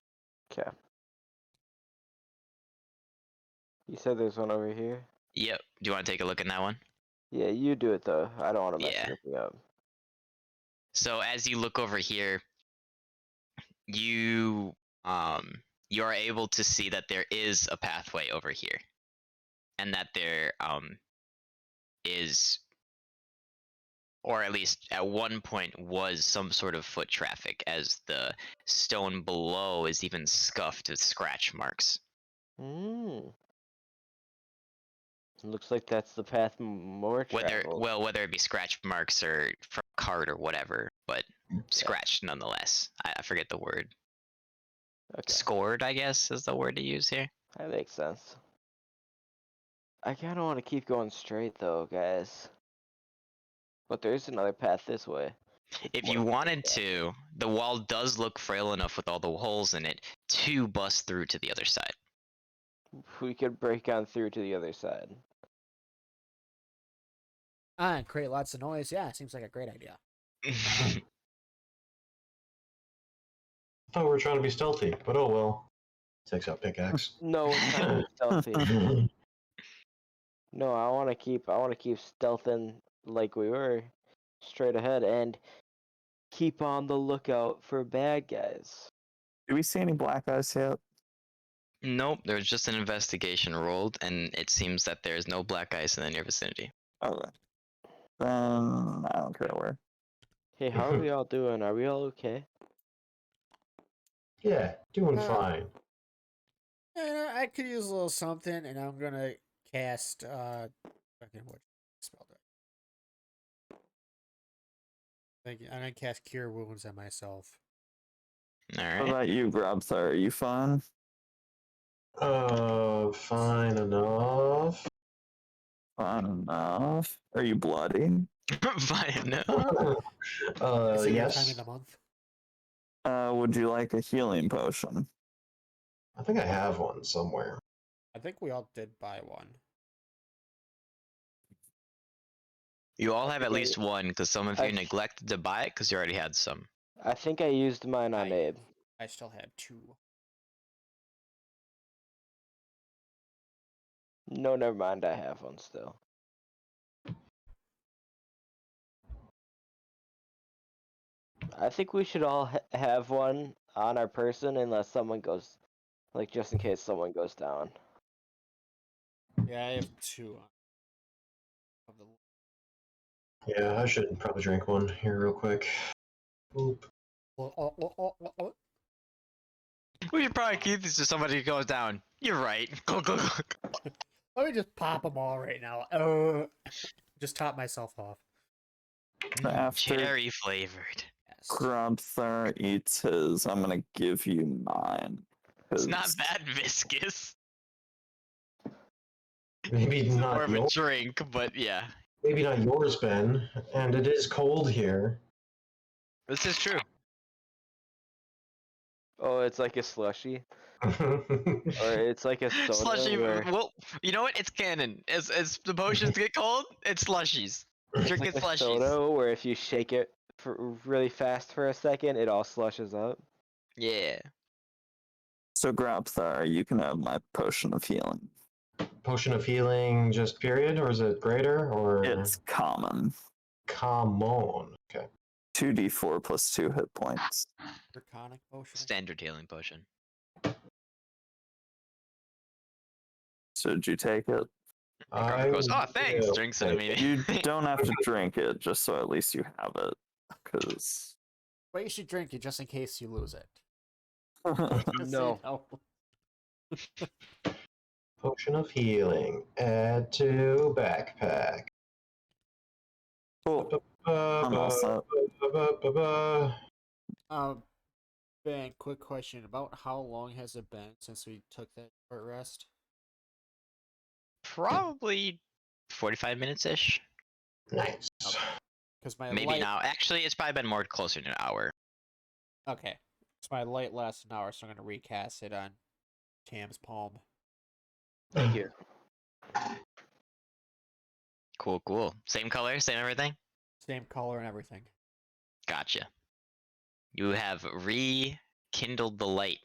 Okay. You said there's one over here? Yep. Do you want to take a look at that one? Yeah, you do it though. I don't want to mess Yeah. anything up. So as you look over here, you are able to see that there is a pathway over here, and that there is, or at least at one point was, some sort of foot traffic, as the stone below is even scuffed with scratch marks. Looks like that's the path more traveled. Whether it be scratch marks or from a cart or whatever, but scratched nonetheless. I forget the word. Okay, Scored, I guess, is the word to use here. that makes sense. I kind of want to keep going straight though, guys. But there's another path this way. If More you of a wanted path. to, the wall does look frail enough with all the holes in it to bust through to the other side. We could break on through to the other side. And create lots of noise. Yeah, seems like a great idea. I thought we were trying to be stealthy, but oh well. Takes out pickaxe. No, we're trying to be stealthy. No, I want to keep stealthing like we were, straight ahead, and keep on the lookout for bad guys. Do we see any black eyes yet? Nope, there's just an investigation rolled, and it seems that there's no black ice in the near vicinity. Okay. Then I don't care where. Hey, how are we all doing? Are we all okay? Yeah, doing fine. I could use a little something, and I'm gonna cast fucking what spell do Thank you. I'm gonna cast Cure Wounds on myself. All What right. about you, Grubther? Are you fine? Fine enough. Fine enough. Are you bloody? Fine. No. Is it your time Yes. of the month? Would you like a healing potion? I think I have one somewhere. I think we all did buy one. You all have at Okay. least one, because some of you neglected to buy it because you already had some. I think I used mine on Abe. I still had 2. No, never mind. I have one still. I think we should all have one on our person unless someone goes, like, just in case someone goes down. Yeah, I have 2. Of the Yeah, I should probably drink one here real quick. Oop. We should probably keep this to somebody who goes down. You're right. Go, go, go. Let me just pop them all right now. Just top myself off. After Cherry flavored. Yes. Grubther eats his, I'm gonna give you mine. It's not 'cause that viscous. Maybe It's not more of a yours. drink, but yeah. Maybe not yours, Ben. And it is cold here. This is true. Oh, it's like a slushy, or it's like a soda Slushy. where Well, you know what? It's canon. As the potions get cold, it's slushies. it's Drinking like a slushies. soda where if you shake it for really fast for a second, it all slushes up. Yeah. So Grubther, you can have my potion of healing. Potion of healing, just period, or is it greater or It's common. common? Okay. 2d4 plus 2 hit points. Draconic potion. Standard healing potion. So did you take it? Grubber goes, oh, thanks. will Drinks it take immediately. You don't have to drink it, just so at least you have it. Because But you should drink it just in case you lose it. Just so No. you know. Potion of healing. Add to backpack. cool. I'm all set. Ben, quick question about how long has it been since we took that short rest? Probably 45 minutes ish. Nice. Because my Maybe light. now. Actually, it's probably been more closer to an hour. Okay. So my light lasts an hour, so I'm gonna recast it on Tam's palm. Thank you. Cool, cool. Same color, same everything? Same color and everything. Gotcha. You have rekindled the light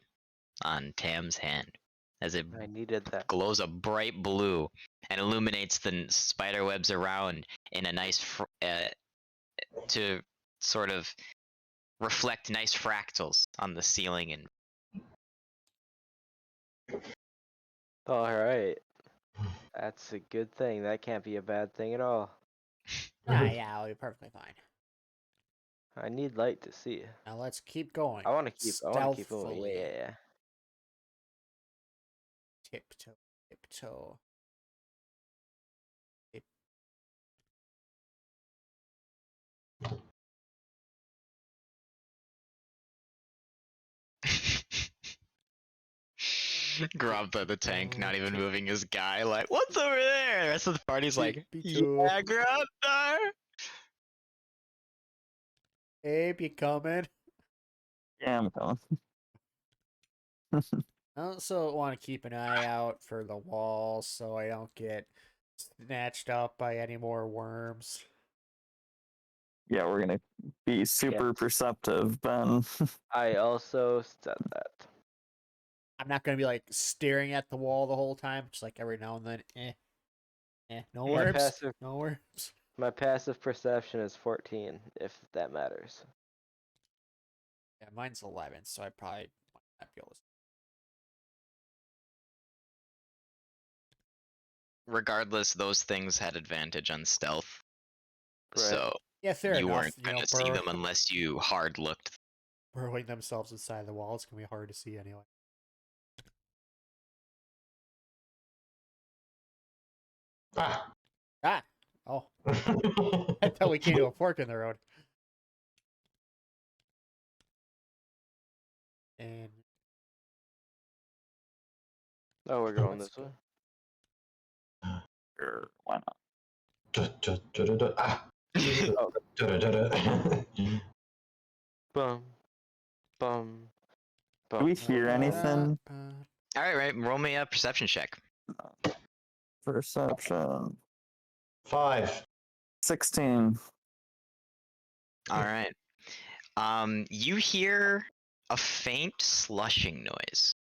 on Tam's hand as it I needed that. glows a bright blue and illuminates the spider webs around in a nice to sort of reflect nice fractals on the ceiling and All right. That's a good thing. That can't be a bad thing at all. Yeah, it'll be perfectly fine. I need light to see. Now let's keep going. I want to keep moving. Stealthily. Yeah. Tiptoe, tiptoe. Grub the tank, not even moving his guy, like, what's over there? The rest of the party's like, Tippy-toe. yeah, Grub there. Abe, you coming? Yeah, I'm going. I also want to keep an eye out for the walls so I don't get snatched up by any more worms. Yeah, we're gonna be super Yes. perceptive, Ben. I also said that. I'm not gonna be like staring at the wall the whole time, just like every now and then. No My worms. passive, No worms. my passive perception is 14, if that matters. Yeah, mine's 11, so I probably might not be able to. Regardless, those things had advantage on stealth, Right. so Yeah, fair you enough. weren't gonna see them unless you hard looked. Burrowing themselves inside the wall. It's gonna be hard to see anyway. Ah. Ah! Oh, I thought we came to a fork in the road. And Oh, we're going Let's this way. Sure, why not? Ah. Oh. Da-da-da-da. Bum, bum, Do we bum. hear anything? All right, roll me a perception check. Perception. 5. 16. All right. You hear a faint slushing noise.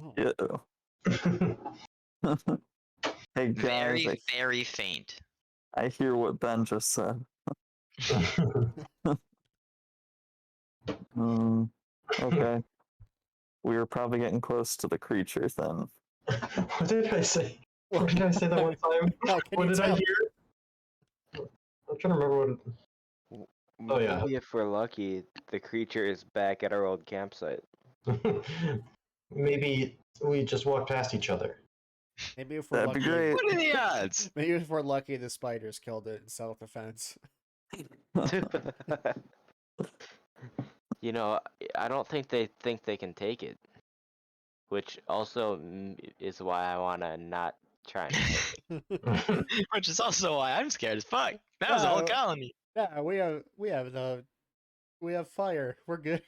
Oh. Ew. Hey guys, Very, very faint. I hear what Ben just said. Okay. We were probably getting close to the creature then. What did I say? What did I say that one time? No, can What you did I tell? hear? trying to remember Oh, yeah. Maybe if we're lucky, the creature is back at our old campsite. what. Maybe we just walk past each other. Maybe if we're That'd be lucky. great. What are the odds? Maybe if we're lucky, the spiders killed it in self-defense. You know, I don't think they can take it. Which also is why I wanna not try and take it. Which is also why I'm scared as fuck. That was a whole No. colony. Yeah, we have fire. We're good.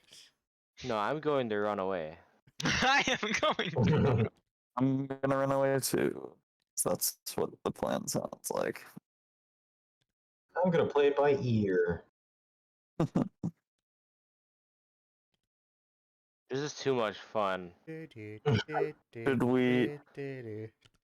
No, I'm going to run away. I am going to. I'm gonna run away too. So that's what the plan sounds like. I'm gonna play it by ear. This is too much fun. Should we?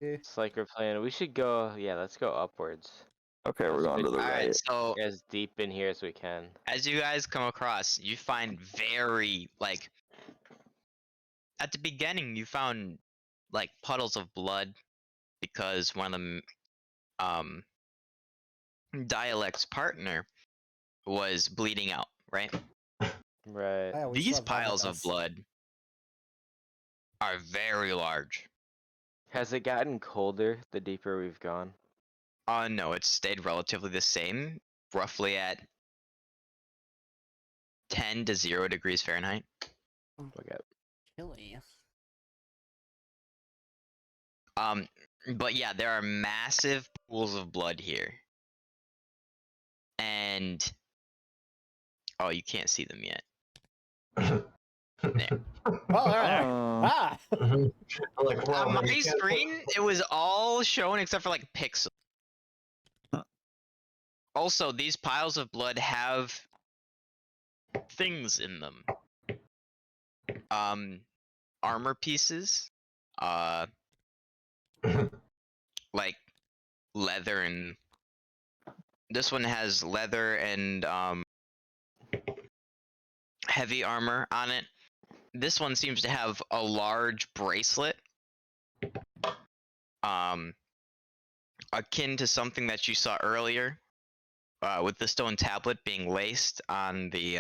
It's like we're playing. We should go. Yeah, let's go upwards. Okay, we're going to the Alright, right. so As deep in here as we can. as you guys come across, you find very, like, at the beginning, you found, like, puddles of blood because one of the, dialect's partner was bleeding out, right? Right. Yeah, we still These have them with piles of us. blood are very large. Has it gotten colder the deeper we've gone? No, it's stayed relatively the same, roughly at 10 to 0 degrees Fahrenheit. Okay. Chilly. But yeah, there are massive pools of blood here. And oh, you can't see them yet. Oh, there. Oh. Ah! I'm like, wow, On man, my you can't put- screen, it was all shown except for like pixels. Huh. Also, these piles of blood have things in them. Armor pieces, like leather, and this one has leather and heavy armor on it. This one seems to have a large bracelet, akin to something that you saw earlier, with the stone tablet being laced on the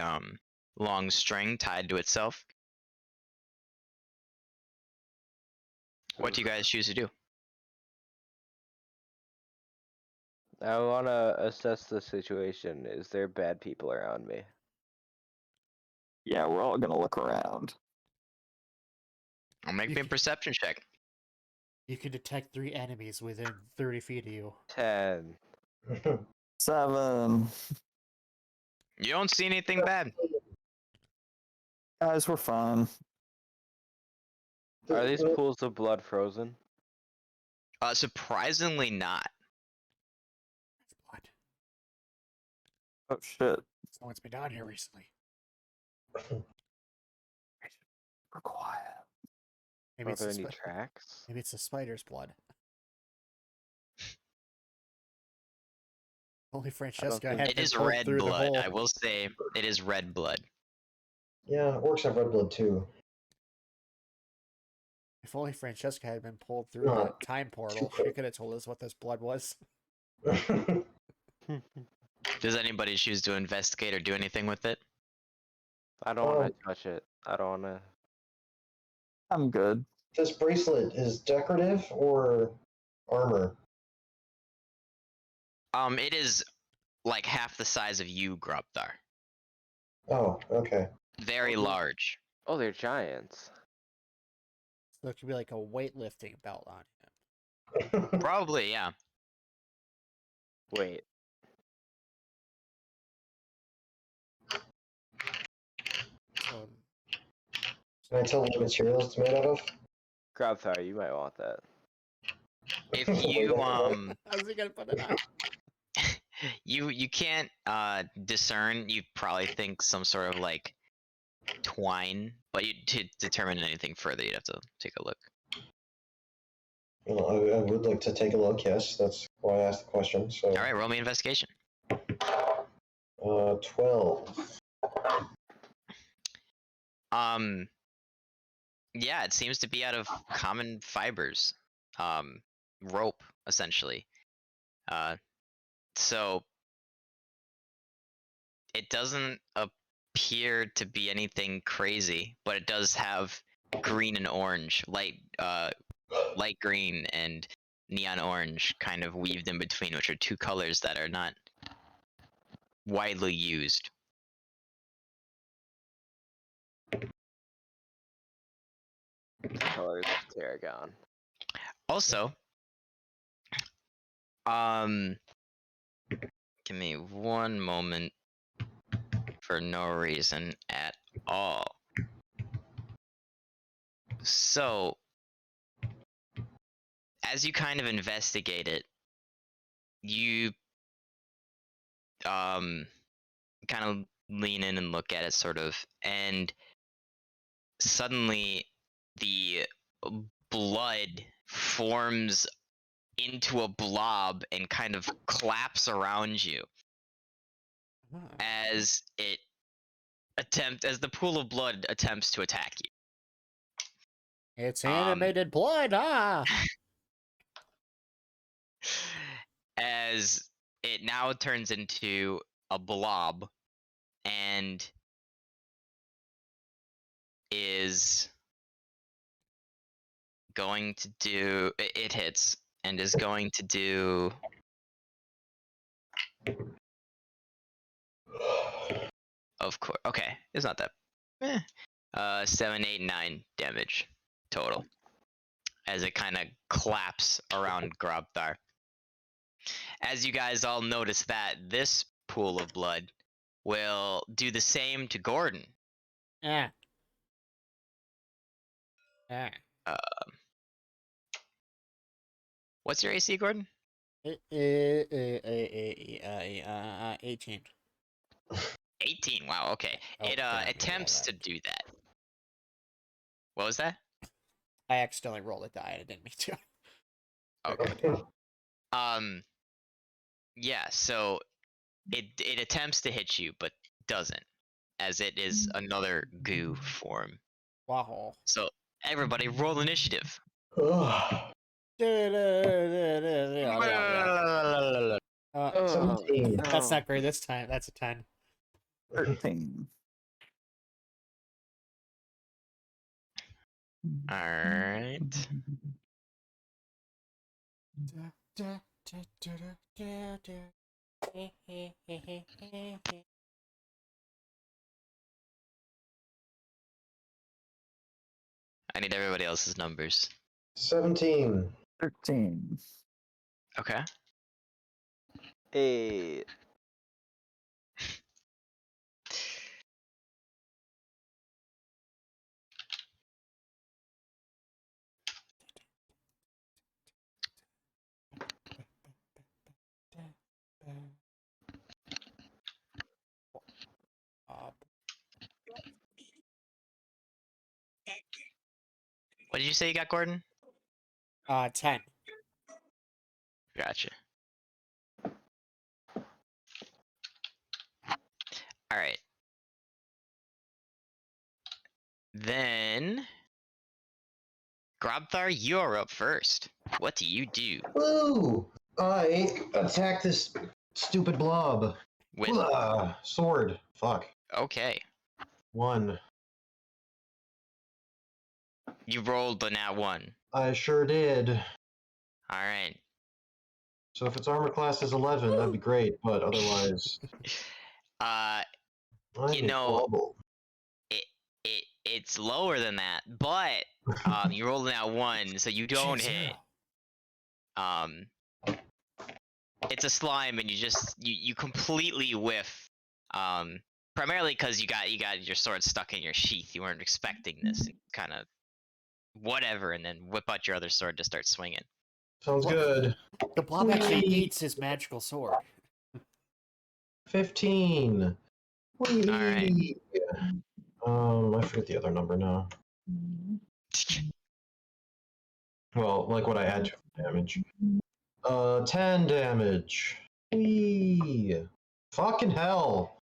long string tied to itself. What do you guys choose to do? I want to assess the situation. Is there bad people around me? Yeah, we're all gonna look around. I'll make You me a can- perception check. You can detect 3 enemies within 30 feet of you. 10. 7. You don't see anything bad. Guys, we're fine. Are these pools of blood frozen? Surprisingly not. What? Oh shit. Someone's been down here recently. We're quiet. Maybe Are it's there the any spi- tracks? Maybe it's the spider's blood. Only Francesca think- had It been is pulled red through the blood. hole. I will say it is red blood. Yeah, orcs have red blood too. If only Francesca had been pulled through No. that time portal, she could have told us what this blood was. Does anybody choose to investigate or do anything with it? I don't want to touch it. I don't want to. I'm good. This bracelet is decorative or armor? It is like half the size of you, Grubthar. Oh, okay. Very Oh, large. Oh, they're giants. So it could be like a weightlifting belt on him. Probably, yeah. Wait. So Can I tell what material it's made out of? Grabthar, you might want that. If you how's he gonna put it on? you can't discern, you probably think some sort of like twine, but to determine anything further you'd have to take a look. Well, I would like to take a look, yes. That's why I asked the question. So, Alright, roll me investigation. 12. Yeah, it seems to be out of common fibers. Rope, essentially. So it doesn't appear to be anything crazy, but it does have green and orange, light green and neon orange kind of weaved in between, which are two colors that are not widely used. Colors of tarragon. Also, give me one moment for no reason at all. So, as you kind of investigate it, you kind of lean in and look at it sort of, and suddenly the blood forms into a blob and kind of claps around you as the pool of blood attempts to attack you. It's animated blood, ah! As it now turns into a blob and is going to do it hits and is going to do of course okay, it's not that 7 8 9 damage total as it kind of claps around Grobthar. As you guys all notice that this pool of blood will do the same to Gordon. Ah. Ah. What's your AC, Gordon? 18. 18. Wow, okay. Oh, It damn, you attempts rolled to that. do that. What was that? I accidentally rolled a die and I didn't mean to. Okay. Yeah, so it attempts to hit you, but doesn't, as it is another goo form. Wow. So everybody roll initiative. Yeah. 17. That's not great this time. That's a 10. 13. Alright. I need everybody else's numbers. 17. 13. Okay. 8. What did you say you got, Gordon? 10. Gotcha. Alright. Then Grobthar, you're up first. What do you do? Woo! I attack this stupid blob. With Sword. Fuck. okay. 1. You rolled the nat 1. I sure did. Alright. So if its armor class is 11, that'd be great, but otherwise, Uh I'm you in know, trouble. it's lower than that, but you rolled a nat 1, so you don't hit. It's a slime and you completely whiff. Primarily because you got your sword stuck in your sheath. You weren't expecting this, and kind of whatever, and then whip out your other sword to start swinging. Sounds What? good. The blob actually Whee! eats his magical sword. 15. Whee! Alright. I forget the other number now. Well, like what I add to damage. 10 damage. Whee! Fucking hell.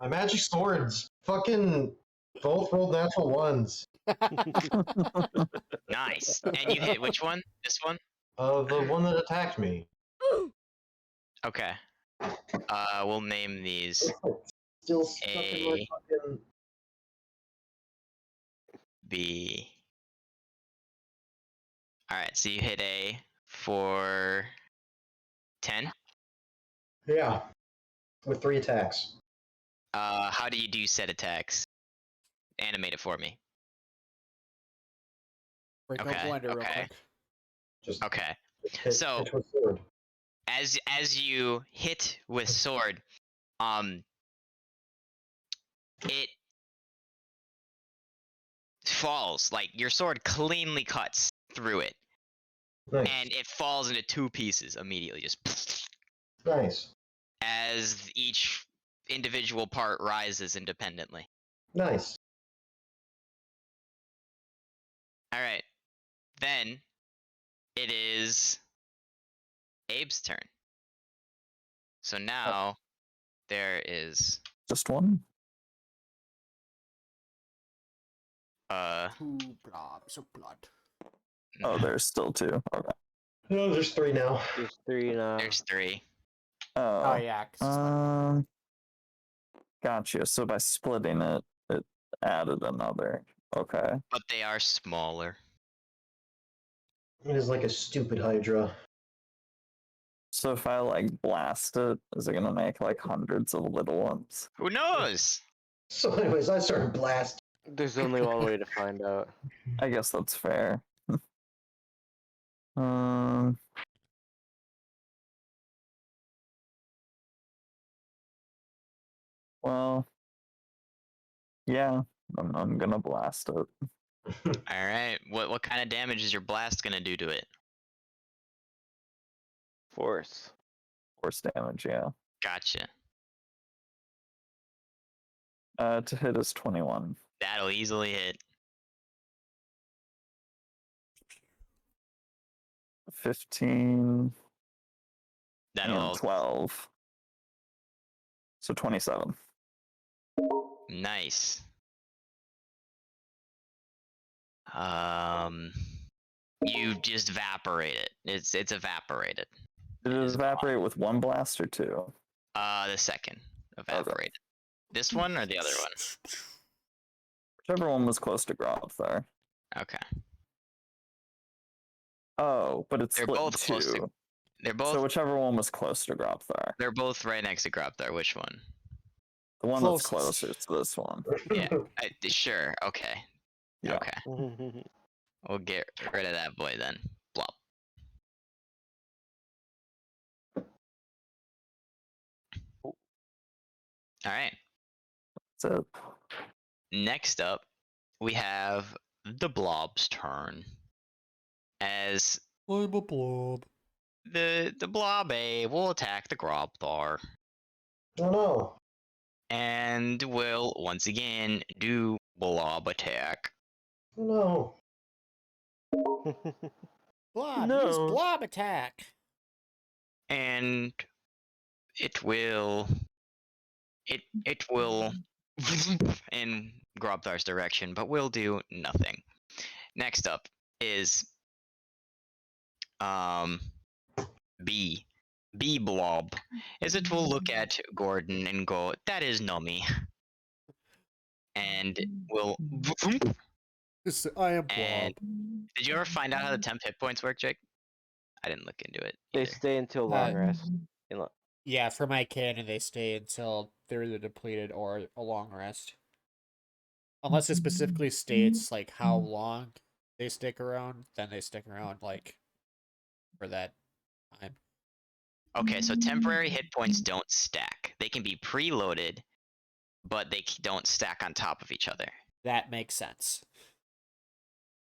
My magic swords. Fucking both rolled natural ones. Nice. And you hit which one? This one? The one that attacked me. Okay. We'll name these Still stuck in my A. fucking. B. Alright, so you hit A for 10. Yeah. With 3 attacks. How do you do set attacks? Animate it for me. Break out Okay, blender real okay. quick. Just Okay. hit, So- hit with sword. As you hit with sword, it falls, like your sword cleanly cuts through it, Nice. and it falls into 2 pieces immediately, just Nice. as each individual part rises independently. Nice. Alright. Then it is Abe's turn. So now there is Just one? 2 blobs of blood. Oh, there's still 2. Okay. No, there's 3 now. There's 3 now. there's 3. Oh, Oh yeah. 'cause it's like- gotcha. So by splitting it, it added another. Okay. But they are smaller. It is like a stupid Hydra. So if I like blast it, is it gonna make like hundreds of little ones? Who knows? So, anyways, I started blast. There's only one way to find out. I guess that's fair. um. Well. Yeah, I'm gonna blast it. Alright, what kind of damage is your blast gonna do to it? Force. Force damage, yeah. Gotcha. To hit is 21. That'll easily hit. 15 That'll and 12. So 27. Nice. You just evaporate it. It's evaporated. Did It it is evaporate with one blast or 2? The second evaporated. This one or the other one? Whichever one was close to Grobthar. Okay. Oh, but it's They're split in both close to- 2. They're both So whichever one was close to Grobthar. they're both right next to Grobthar. Which one? The one Closest. that's closest to this one. Yeah. Sure. Okay. Yeah. Okay. We'll get rid of that boy then. Blop. All right. That's it. Next up, we have the Blob's turn. As I'm a blob. the Blob A will attack the Grobthar Oh no. and will once again do Blob attack. Oh no. Blob, No. use blob attack. And it will in Grobthar's direction, but will do nothing. Next up is B Blob, as it will look at Gordon and go, "That is nummy," and will. I am blob. And did you ever find out how the temp hit points work, Jake? I didn't look into it. They Either. stay until long rest. And look, Yeah, for my cannon, they stay until they're either depleted or a long rest. Unless it specifically states like how long they stick around, then they stick around like for that time. Okay, so temporary hit points don't stack. They can be preloaded, but they don't stack on top of each other. That makes sense.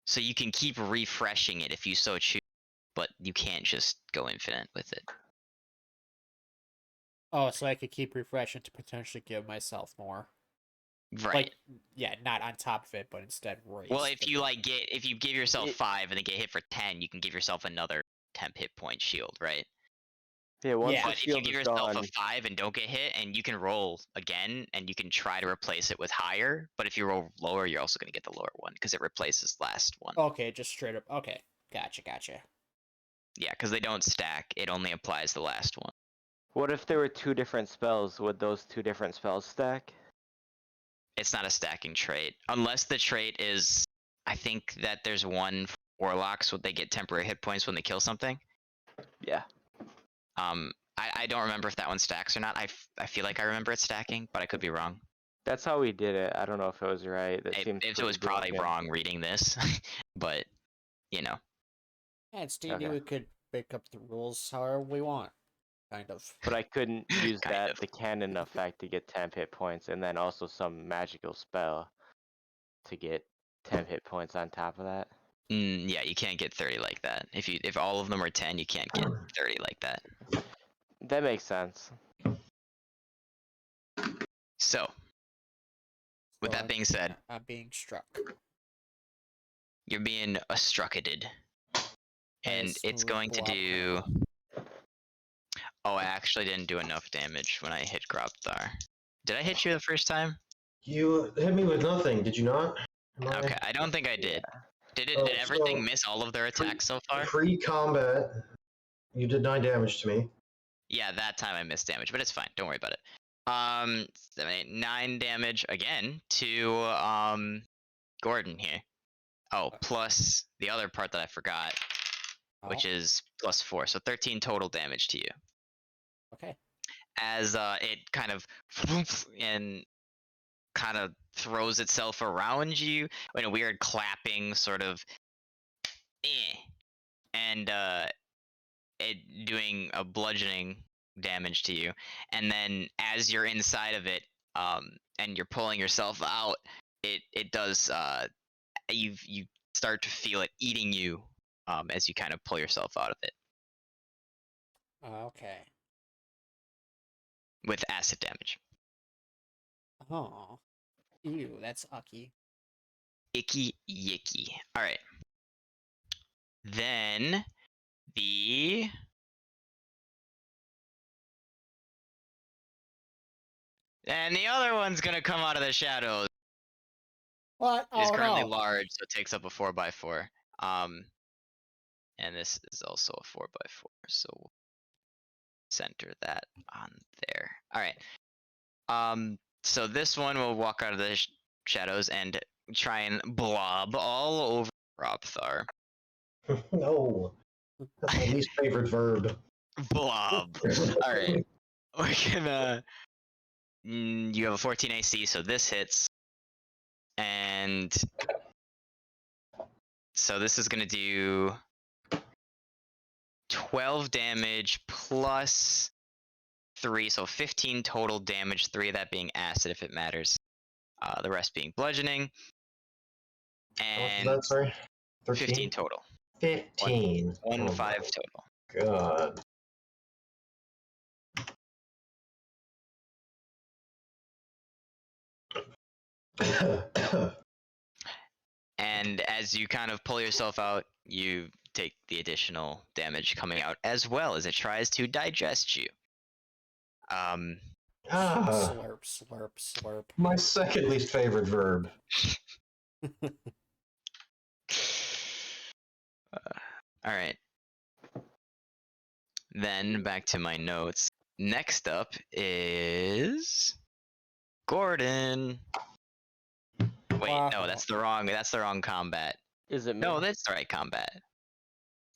So you can keep refreshing it if you so choose, but you can't just go infinite with it. Oh, so I could keep refreshing to potentially give myself more. Right. Like, yeah, not on top of it, but instead raise. Well, if the- you if you give yourself It- 5 and then get hit for 10, you can give yourself another temp hit point shield, right? yeah, once Yeah. the But if you shield give is yourself gone, a 5 and don't get hit, and you can roll again, and you can try to replace it with higher, but if you roll lower, you're also going to get the lower one, because it replaces last one. Okay, just straight up. Okay, gotcha. Yeah, because they don't stack, it only applies the last one. What if there were 2 different spells? Would those 2 different spells stack? It's not a stacking trait unless the trait is. I think that there's one for warlocks where they get temporary hit points when they kill something. Yeah. I don't remember if that one stacks or not. I feel like I remember it stacking, but I could be wrong. That's how we did it. I don't know if it was right. That seems It pretty was probably broken. wrong reading this, but you know. Yeah, it's D&D. Okay. We could make up the rules however we want, kind of. But I couldn't use Kind that of. the canon effect to get 10 hit points, and then also some magical spell to get 10 hit points on top of that. Yeah, you can't get 30 like that. If all of them are 10, you can't get 30 like that. That makes sense. So, with So that being said, I'm being struck. you're being strucketed. by a And it's smooth going to blob do. combo. Oh, I actually didn't do enough damage when I hit Grobthar. Did I hit you the first time? You hit me with nothing, did you not? Am I- Okay, I don't think I did. Did Oh, did everything so miss all of their attacks so far? Pre-combat, you did 9 damage to me. Yeah, that time I missed damage, but it's fine. Don't worry about it. 7, 8, 9 damage again to Gordon here. Oh, plus the other part that I forgot, which Oh, is +4, so 13 total damage to you. okay. As it kind of and kind of throws itself around you in a weird clapping sort of, and it doing a bludgeoning damage to you, and then as you're inside of it, and you're pulling yourself out, it does you start to feel it eating you, as you kind of pull yourself out of it Okay. with acid damage. Oh. Ew, that's ucky. Icky yicky. All right. Then the and the other one's gonna come out of the shadows. What? It is Oh currently no. large, so it takes up a 4x4. And this is also a 4x4, so we'll center that on there. All right. So this one will walk out of the shadows and try and blob all over Robthar. No. That's my least favorite verb. Blob. All right. We're gonna. You have a 14 AC, so this hits. And so this is gonna do 12 damage plus 3, so 15 total damage, 3 of that being acid if it matters. The rest being bludgeoning. How much is And that, sorry? 15 total. 15. One Oh 5 my total. God. And as you kind of pull yourself out, you take the additional damage coming out as well as it tries to digest you. Slurp, slurp, slurp. My second least favorite verb. All right. Then back to my notes. Next up is Gordon. Wait, no, Wow. that's the wrong combat. Is it me? No, that's the right combat.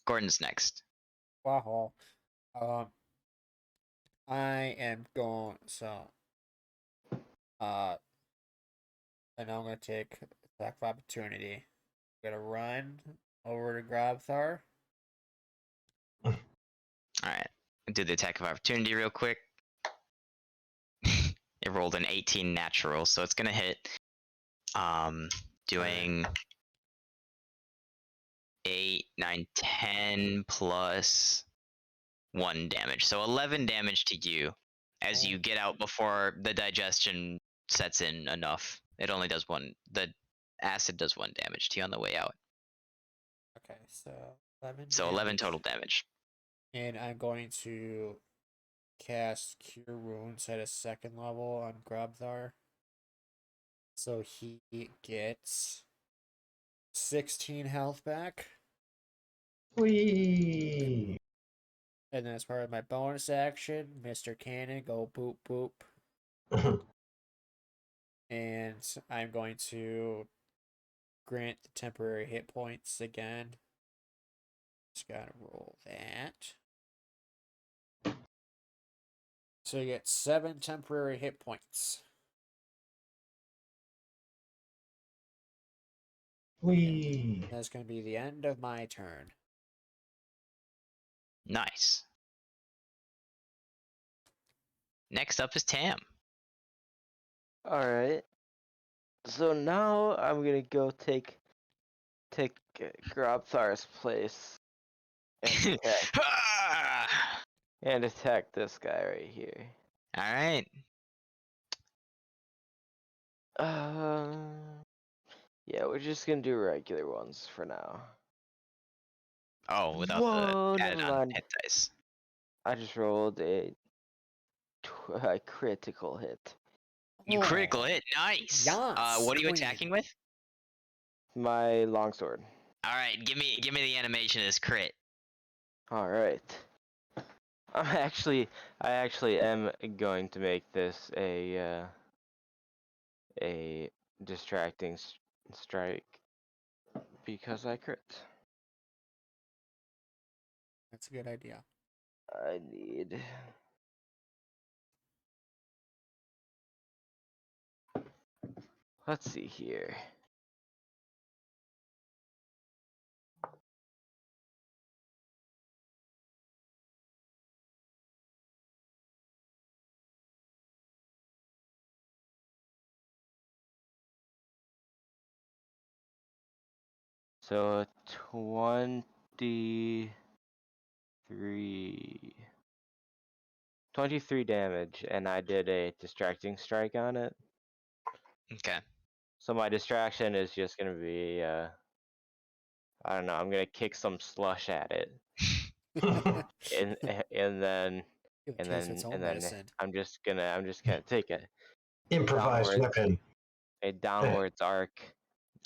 Gordon's next. Wow. I am going and I'm gonna take attack of opportunity. I'm gonna run over to Grabthar. Alright. Do the attack of opportunity real quick. It rolled an 18 natural, so it's gonna hit. Doing 8, 9, 10 plus 1 damage. So 11 damage to you as you get out before the digestion sets in enough. It only does 1. The acid does 1 damage to you on the way out. Okay, so 11 So 11 damage. total damage. And I'm going to cast Cure Wounds at a 2nd level on Grabthar. So he gets 16 health back. Whee! And then as part of my bonus action, Mr. Cannon, go boop boop. And I'm going to grant the temporary hit points again. Just gotta roll that. So you get 7 temporary hit points. Whee! That's going to be the end of my turn. Nice. Next up is Tam. Alright. So now I'm gonna go take Grobthar's place and attack, Ah! and attack this guy right here. All right. Yeah, we're just gonna do regular ones for now. Oh, without Whoa, the added never on mind. hit dice. I just rolled a critical hit. You critical Oh, hit. Nice. Yes, What are you queen. attacking with? My longsword. All right, give me the animation of this crit. All right. I actually am going to make this a distracting strike because I crit. That's a good idea. I need. Let's see here. So 23 damage, and I did a distracting strike on it. Okay. So my distraction is just gonna be I don't know, I'm gonna kick some slush at it. and and then Give a and taste of its then own and then medicine. I'm just gonna take Improvised weapon. a downwards arc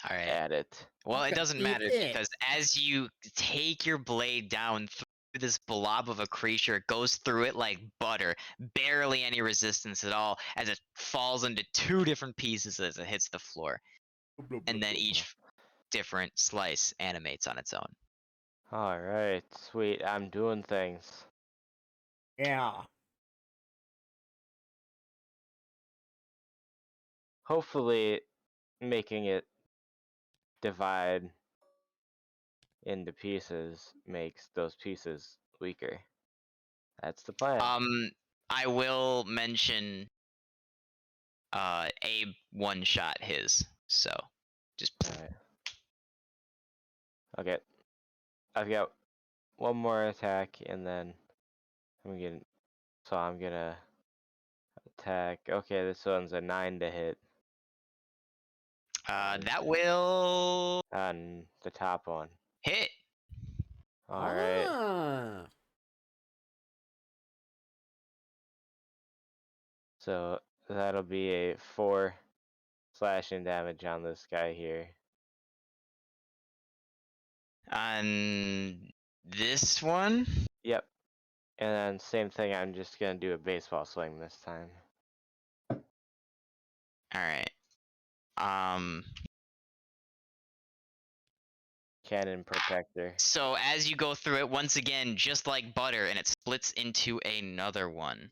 All right. at it. Well, it Gonna doesn't eat matter it. because as you take your blade down through this blob of a creature, it goes through it like butter, barely any resistance at all, as it falls into 2 different pieces as it hits the floor, and then each different slice animates on its own. All right, sweet. I'm doing things. Yeah. Hopefully, making it divide into pieces makes those pieces weaker. That's the plan. I will mention Abe one-shot his, so just All right. Okay. I've got one more attack, and then I'm gonna attack. Okay, this one's a 9 to hit that will on the top one. hit. All right. Ah. So that'll be a 4 slashing damage on this guy here. On this one? Yep. And then same thing, I'm just gonna do a baseball swing this time. Alright. Cannon protector. So as you go through it, once again, just like butter, and it splits into another one.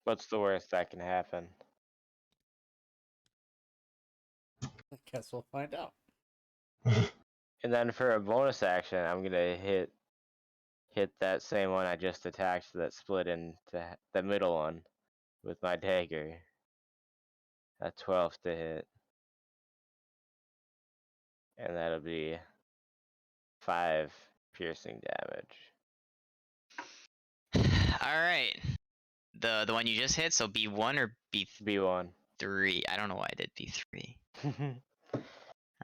What's the worst that can happen? I guess we'll find out. And then for a bonus action, I'm gonna hit that same one I just attacked that split into the middle one with my dagger. A 12 to hit. And that'll be 5 piercing damage. Alright. The one you just hit, so B1 or B3? B1. I don't know why I did B3.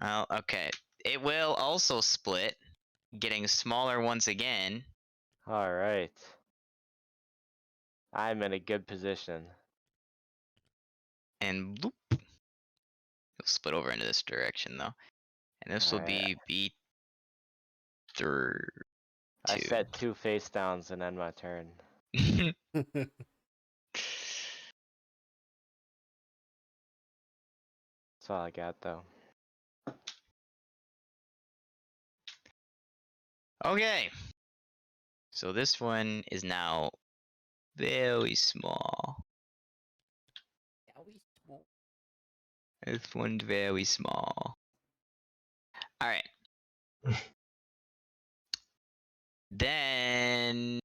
Well, okay. It will also split, getting smaller once again. Alright. I'm in a good position. And bloop. It'll split over into this direction though. And this will Alright. be B3. I said 2 face downs and end my turn. That's all I got though. Okay. So this one is now very small. This one's very small. Alright. Then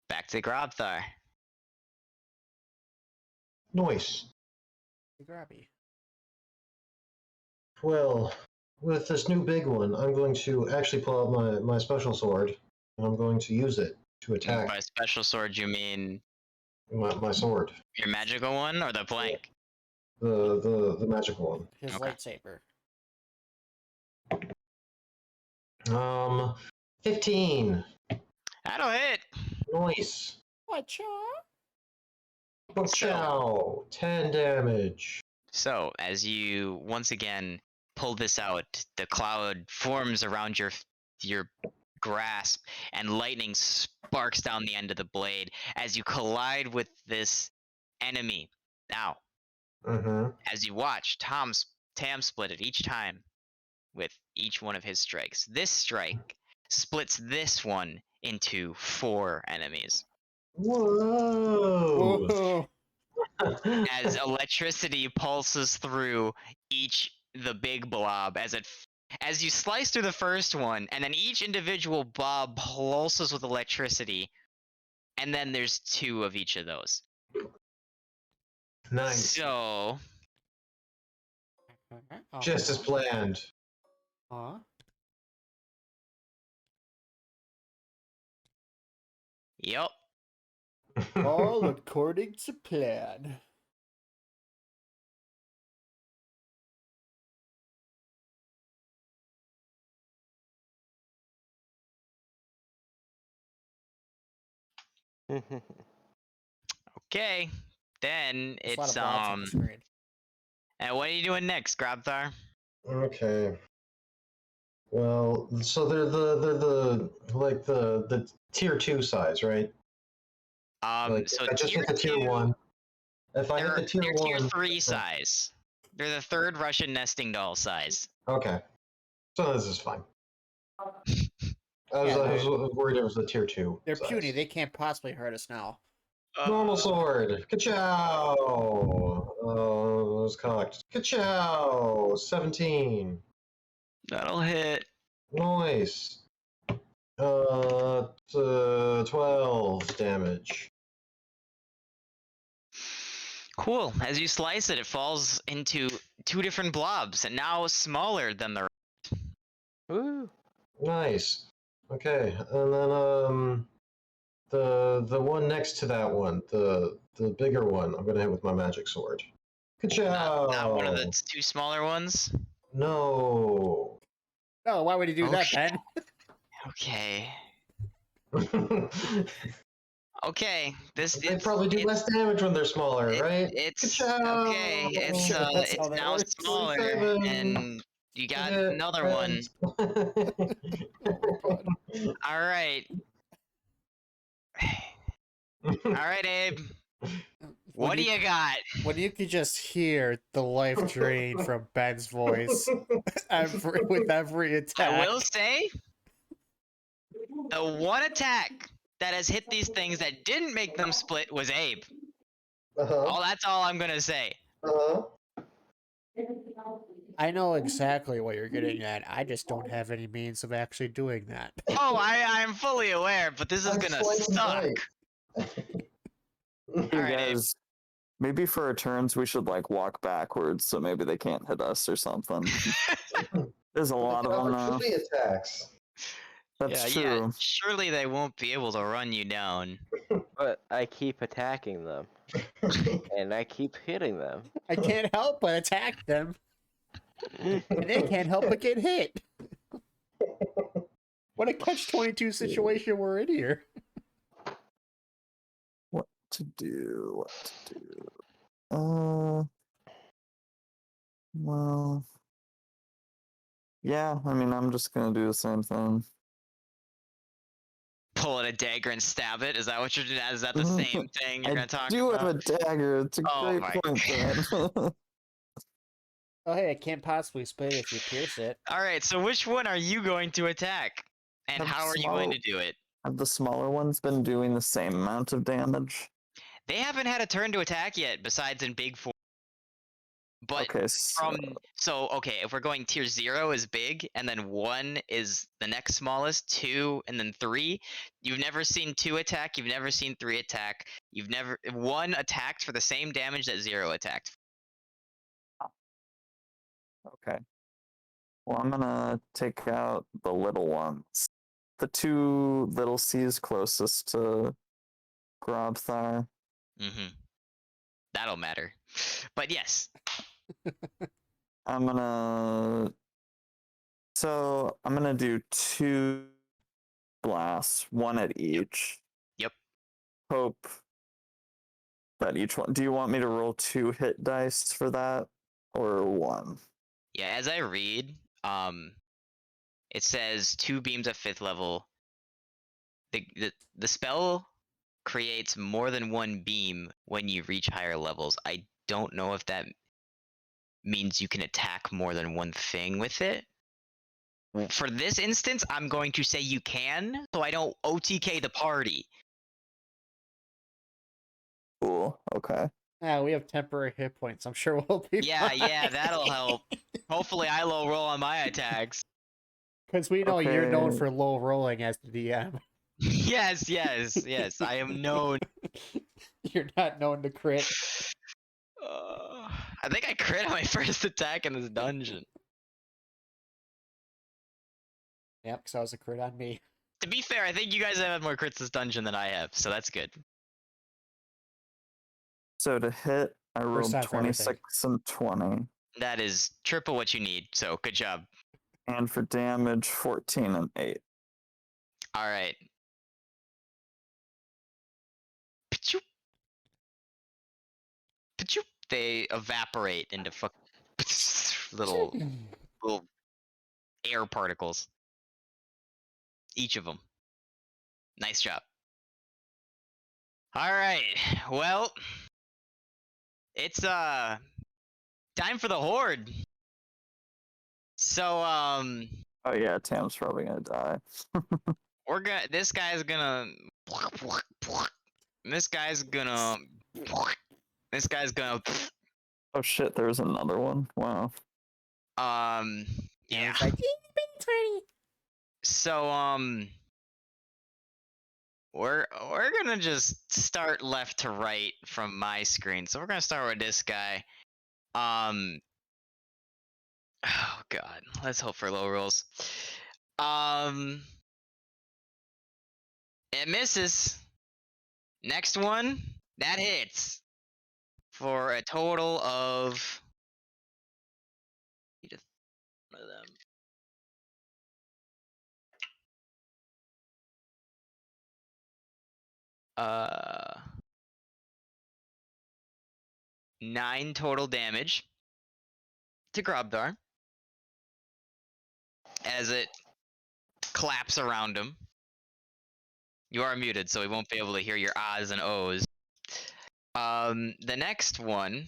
back to Grobthar. Nice. Grabby. Well, with this new big one, I'm going to actually pull out my special sword, and I'm going to use it to attack By special sword, you mean my sword, your magical one or the blank? the magical one. His Okay. lightsaber. 15. That'll hit. Nice. Watcha? Chow. 10 damage. So, as you once again pull this out, the cloud forms around your grasp, and lightning sparks down the end of the blade as you collide with this enemy. Now, Mm-hmm. as you watch, Tam split it each time with each one of his strikes. This strike splits this one into 4 enemies. Whoa. Whoa. As electricity pulses through the big blob as you slice through the first one, and then each individual blob pulses with electricity, and then there's 2 of each of those. Nice. So Just as planned. Huh? yep. All according to plan. Okay. Then There's a lot it's of blobs on the screen. and what are you doing next, Grabthar? Okay. Well, so they're the tier 2 size, right? Like, So if I just tier hit the tier 2, 1. If I hit the tier they're 1. tier 3 size. They're the 3rd Russian nesting doll size. Okay. So this is fine. I Yeah, was worried it was the tier 2. They're size. puny. They can't possibly hurt us now. Normal sword. Ka-chow! It was cocked. Ka-chow! 17. That'll hit. Nice. 12 damage. Cool. As you slice it, it falls into 2 different blobs, and now smaller than the. Woo! Nice. Okay, and then the one next to that one, the bigger one, I'm gonna hit with my magic sword. Ka-chow! Not one of the 2 smaller ones. No. Oh, why would he do that, Okay. Ben? Okay. Okay. They probably do less damage when they're smaller, right? It's Ka-chow! okay. It's Sure, that's how it's that now works. smaller, 27. and you got Hit, another one. Oh my god. All right. All right, Abe. What do you got? When you could just hear the life drain from Ben's voice with every attack. I will say, the one attack that has hit these things that didn't make them split was Abe. Uh-huh. That's all I'm gonna say. Uh-huh. I know exactly what you're getting at. I just don't have any means of actually doing that. Oh, I'm fully aware, but this is I'm gonna slicing suck. You All right, Abe. guys, maybe for our turns we should like walk backwards so maybe they can't hit us or something. There's a lot of them now. Opportunity attacks. That's Yeah, true. surely they won't be able to run you down. But I keep attacking them. And I keep hitting them. I can't help but attack them. And they can't help but get hit. What a catch-22 situation we're in here. What to do? Well, Yeah, I mean, I'm just gonna do the same thing. Pull out a dagger and stab it. Is that what you're doing? Is that the same thing you're I gonna talk do about? have a dagger. It's a Oh great my point, Dan. Oh, hey, it can't possibly split if you pierce it. All right. So which one are you going to attack, and Have how are you going to do it? Have the smaller ones been doing the same amount of damage? They haven't had a turn to attack yet, besides in big four. But Okay, so okay, if we're going tier 0 is big, and then 1 is the next smallest, 2, and then 3. You've never seen 2 attack, you've never seen 3 attack, you've never 1 attacked for the same damage that 0 attacked. okay. Well, I'm gonna take out the little ones. The 2 little C's closest to Grobthar. Mm-hmm. That'll matter. But yes. I'm gonna do 2 blasts, 1 at each. Yep. Hope that each one. Do you want me to roll 2 hit dice for that, or 1? Yeah, as I read, it says 2 beams at 5th level. The spell creates more than 1 beam when you reach higher levels. I don't know if that means you can attack more than one thing with it. For this instance, I'm going to say you can, so I don't OTK the party. Cool. Okay. Ah, we have temporary hit points. I'm sure we'll be fine. Yeah, that'll help. Hopefully I low roll on my attacks. Because we know you're known Okay. for low rolling as the DM. Yes. I am known. You're not known to crit. I think I crit on my first attack in this dungeon. Yep, because that was a crit on me. To be fair, I think you guys have had more crits this dungeon than I have, so that's good. So to hit, I rolled time for everything. 26 and 20. That is triple what you need, so good job. And for damage, 14 and 8. Alright. Pichu. Pichu. They evaporate into little air particles. Each of them. Nice job. Alright, well, it's time for the horde. So Oh yeah, Tam's probably gonna die. this guy's gonna Oh shit, there's another one. Wow. yeah. It's like, So we're gonna just start left to right from my screen. So we're gonna start with this guy. Oh god, let's hope for low rolls. It misses. Next one, that hits for a total of one of them. Uh, 9 total damage to Grobdar as it claps around him. You are muted, so we won't be able to hear your ahs and ohs. The next one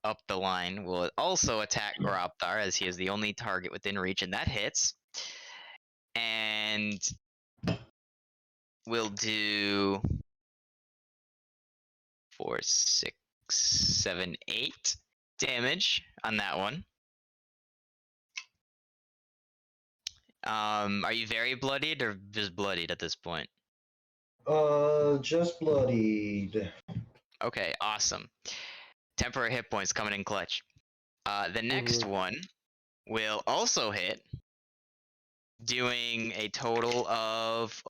up the line will also attack Grobdar, as he is the only target within reach, and that hits. And we'll do 4, 6, 7, 8 damage on that one. Are you very bloodied or just bloodied at this point? Just bloodied. Okay, awesome. Temporary hit points coming in clutch. The next one will also hit, doing a total of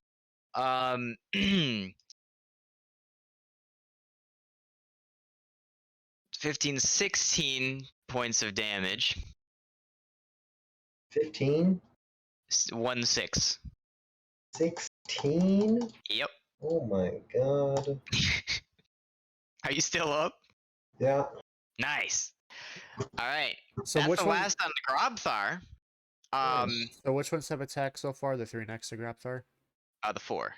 15, 16 points of damage. 15? 1, 6. 16? Yep. Oh my god. Are you still up? Yeah. Nice. All right. So That's which the one? last on the Grobthar. So which ones have attacked so far? The 3 next to Grapthar? The 4.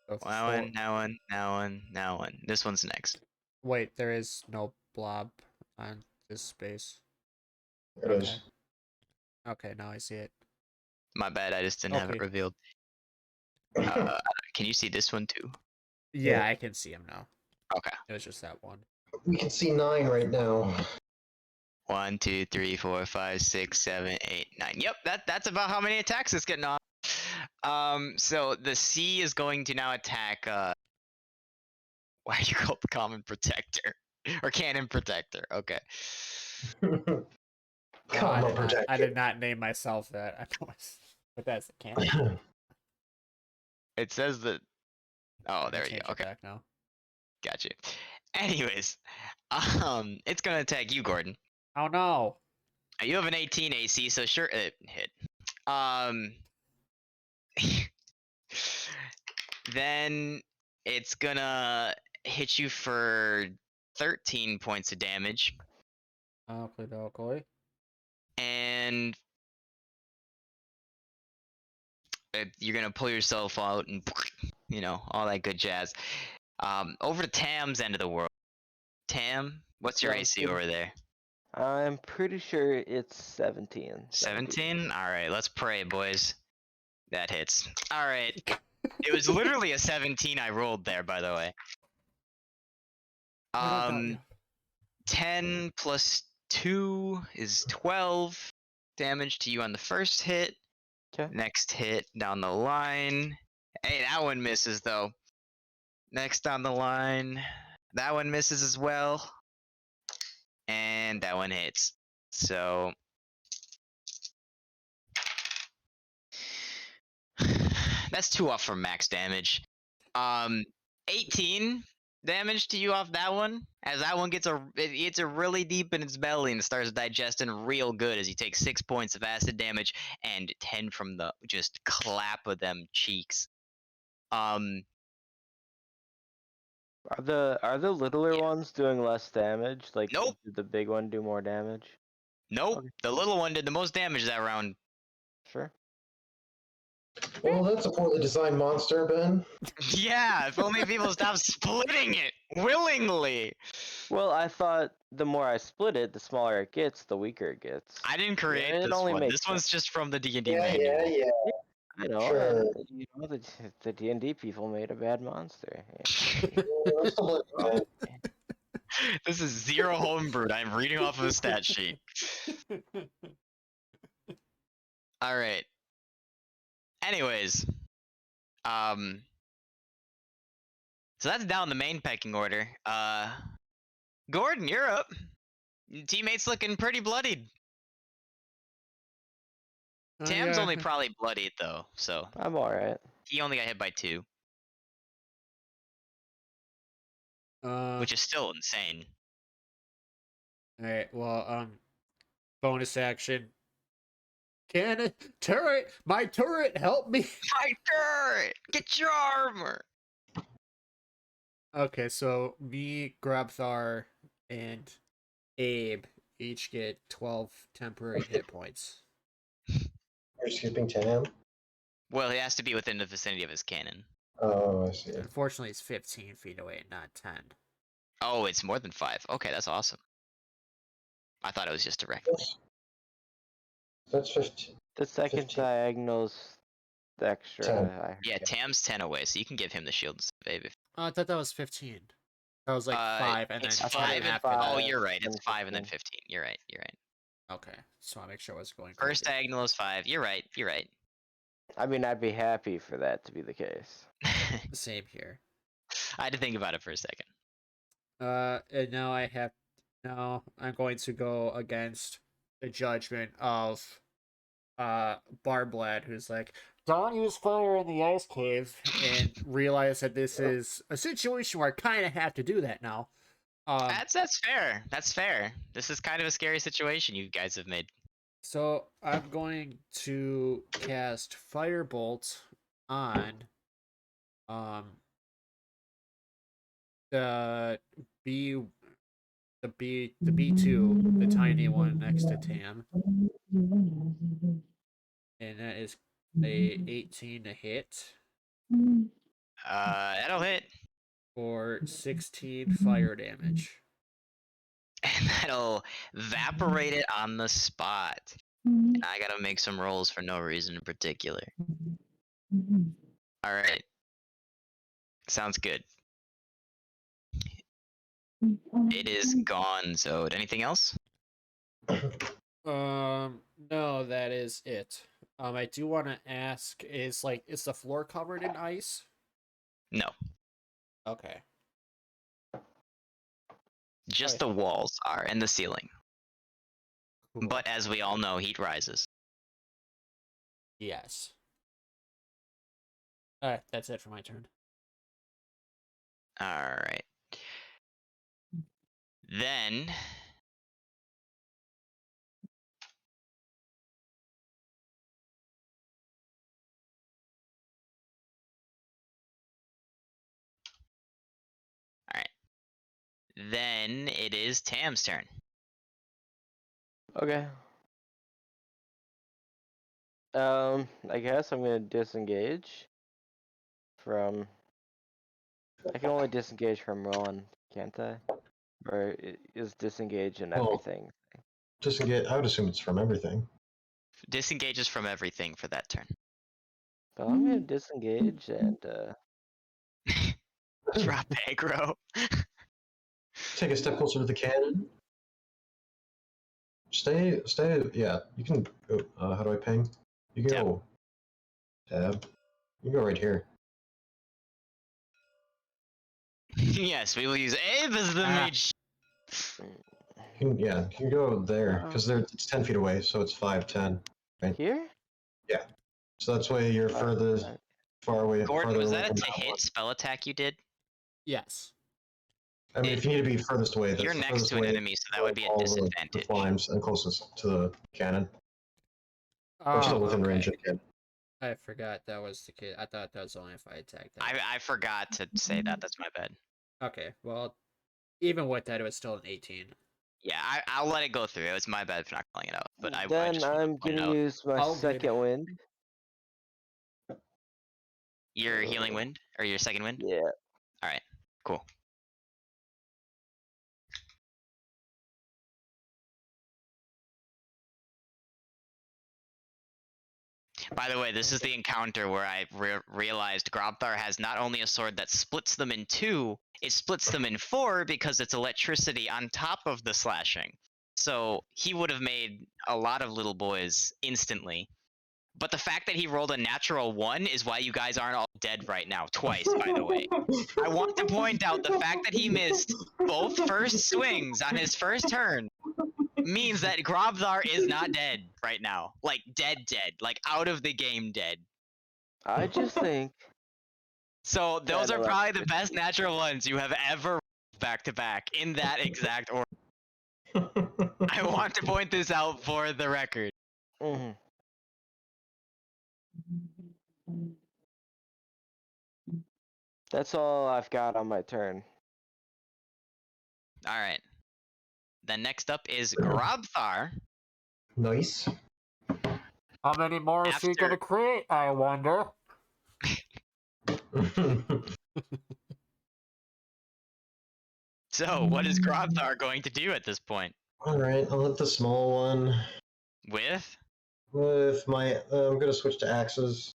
The That 4. one, that one, that one, that one. This one's next. Wait, there is no blob on this space. There it is. Okay, now I see it. My bad, I just didn't have it Okay. revealed. Can you see this one too? Yeah, Yeah. I can see him now. Okay. It was just that one. We can see 9 right now. 1, 2, 3, 4, 5, 6, 7, 8, 9. Yep, that's about how many attacks it's getting off. So the C is going to now attack. Why do you call it the Common Protector or Cannon Protector? Okay. Come on, I did not name myself that. I know, but that's the canon. It says that. Oh, there you Change go. it Okay, back now. gotcha. Anyways, it's gonna attack you, Gordon. Oh no! You have an 18 AC, so sure it hit. Then it's gonna hit you for 13 points of damage, Okay. and you're gonna pull yourself out and all that good jazz. Over to Tam's end of the world. Tam, what's your Sounds AC good. over there? I'm pretty sure it's 17. 17? Alright, let's pray, boys. That hits. Alright. It was literally a 17 I rolled there, by the way. I don't doubt you. 10 plus 2 is 12 damage to you on the first hit. Okay. Next hit down the line. Hey, that one misses, though. Next on the line. That one misses as well. And that one hits. So that's 2 off from max damage. 18 damage to you off that one, as that one gets it's a really deep in its belly and starts digesting real good as you take 6 points of acid damage and 10 from the just clap of them cheeks. Are the littler Yeah. ones doing less damage? Like, Nope. did the big one do more damage? Nope. Okay. The little one did the most damage that round. Sure. Well, that's a poorly designed monster, Ben. Yeah, if only people stop splitting it willingly. Well, I thought the more I split it, the smaller it gets, the weaker it gets. I didn't create it this only one. makes This one's just from the D&D Yeah, manual. yeah. I know, Sure. and you know the D&D people made a bad monster. Yeah. That's totally fine. This is zero homebrewed. I'm reading off of a stat sheet. All right. Anyways, so that's down the main pecking order. Gordon, you're up. Your teammate's looking pretty bloodied. Tam's yeah. only probably bloodied though, so I'm alright. he only got hit by 2, All which is still insane. right. Well, bonus action. Cannon turret, my turret, help me! My turret, get your armor. Okay, so me, Grabthar, and Abe each get 12 temporary hit points. You're skipping Tam? Well, he has to be within the vicinity of his cannon. Oh, I see. Unfortunately, it's 15 feet away, not 10. Oh, it's more than 5. Okay, that's awesome. I thought it was just directly. That's 15. The second 15. diagonal's the extra. 10. Yeah, Tam's 10 away, so you can give him the shield, babe. Oh, I thought that was 15. That was like 5, and it's then I thought 5 it was and 5. oh, you're right. It's and 5 and then 15. 15. You're right. You're right. Okay, so I make sure I was going First crazy. diagonal is 5. You're right. You're right. I mean, I'd be happy for that to be the case. Same here. I had to think about it for a second. And now I'm going to go against the judgment of Barblad, who's like, don't use fire in the ice cave, and realize that this is a situation where I kind of have to do that now. That's fair. That's fair. This is kind of a scary situation you guys have made. So I'm going to cast Firebolt on the B2, the tiny one next to Tam. And that is a 18 to hit That'll hit. for 16 fire damage. And that'll evaporate it on the spot. And I gotta make some rolls for no reason in particular. Alright. Sounds good. It is gone, Zode. Anything else? No, that is it. I do want to ask, is the floor covered in ice? No. Okay. Just Okay. the walls are, and the ceiling. Cool. But as we all know, heat rises. Yes. Alright, that's it for my turn. Alright. Then... Alright. Then it is Tam's turn. Okay. I guess I'm gonna disengage from. I can only disengage from Rowan, can't I? Or is disengage in Well, everything? Disengage. I would assume it's from everything. Disengages from everything for that turn. But I'm gonna disengage and Drop aggro. Take a step closer to the cannon. Stay. Yeah, you can go. How do I ping? You can Tab. go. Tab. You can go right here. Yes, we will use Abe as the mage. You can go there because it's 10 feet away, so it's 5, 10. Right? here. So that's why you're further far away. Gordon, farther was away that a from to that hit one. spell attack you did? Yes. I mean, if you need to be furthest away, that's You're the next furthest to an away enemy, so that would be a all the disadvantage. flames and closest to the cannon. Or Oh, still within okay. range of the cannon. I forgot that was the case. I thought that was only if I attacked that. I forgot to say that. That's my bad. Okay, well, even with that, it was still an 18. Yeah, I'll let it go through. It was my bad for not calling it out. But I Then just want to I'm point gonna out use my All good. second wind. your healing wind or your second wind. Yeah. All right, cool. By the way, this is the encounter where I realized Grobthar has not only a sword that splits them in two, it splits them in four because it's electricity on top of the slashing. So he would have made a lot of little boys instantly. But the fact that he rolled a natural 1 is why you guys aren't all dead right now. Twice, by the way. I want to point out the fact that he missed both first swings on his first turn means that Grobthar is not dead right now. Like, dead. Like, out of the game dead. I just think. So, those that are probably the best natural ones you have ever back to back in that exact order. I want to point this out for the record. Mhm. That's all I've got on my turn. Alright. Then next up is Grobthar. Nice. How many more is he After- gonna create, I wonder? So, what is Grobthar going to do at this point? Alright, I'll hit the small one. With? With my. I'm gonna switch to axes.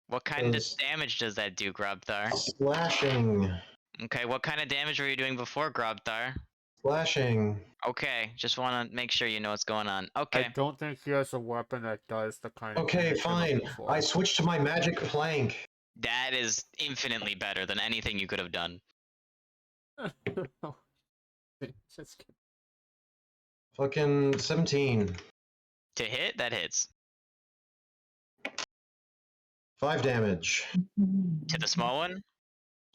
What kind of Does- damage does that do, Grobthar? Slashing. Okay, what kind of damage were you doing before, Grobthar? Slashing. Okay, just want to make sure you know what's going on. Okay. I don't think he has a weapon that does the kind of Okay, damage I'm fine. looking for. I switched to my magic plank. That is infinitely better than anything you could have done. Just kidding. Fucking 17. To hit, that hits. 5 damage. To the small one,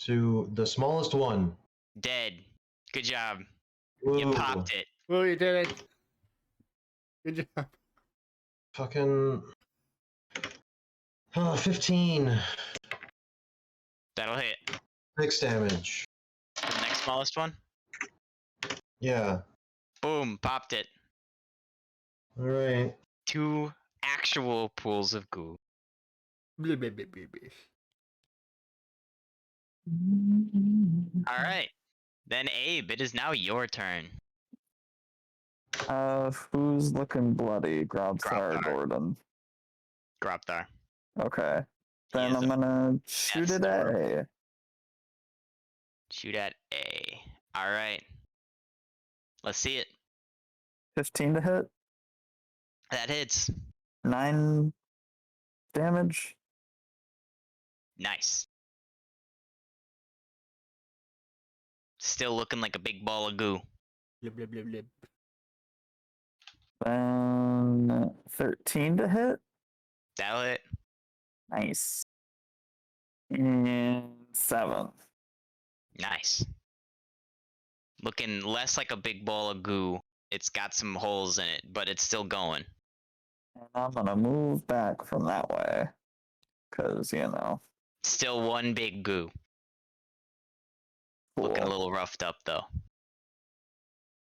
To the smallest one. dead. Good job. Ooh, You popped it. Oh, you did it. Good job. Fucking. 15. That'll hit. 6 damage. The next smallest one, Yeah. boom, popped it. Alright. 2 actual pools of goo. Blah, blah, blah, blah, blah. All right. Then Abe, it is now your turn. Who's looking bloody? Grobthar, Grobthar. Gordon. Grobthar. Okay. He Then is I'm a gonna shoot death it at storm. A. Shoot at A. All right. Let's see it. 15 to hit. That hits. 9 damage. Nice. Still looking like a big ball of goo. Blah, blah, blah, blah. Then 13 to hit. That'll hit. Nice. And 7. Nice. Looking less like a big ball of goo. It's got some holes in it, but it's still going. And I'm gonna move back from that way. Because, Still one big goo. Looking a cool. little roughed up though.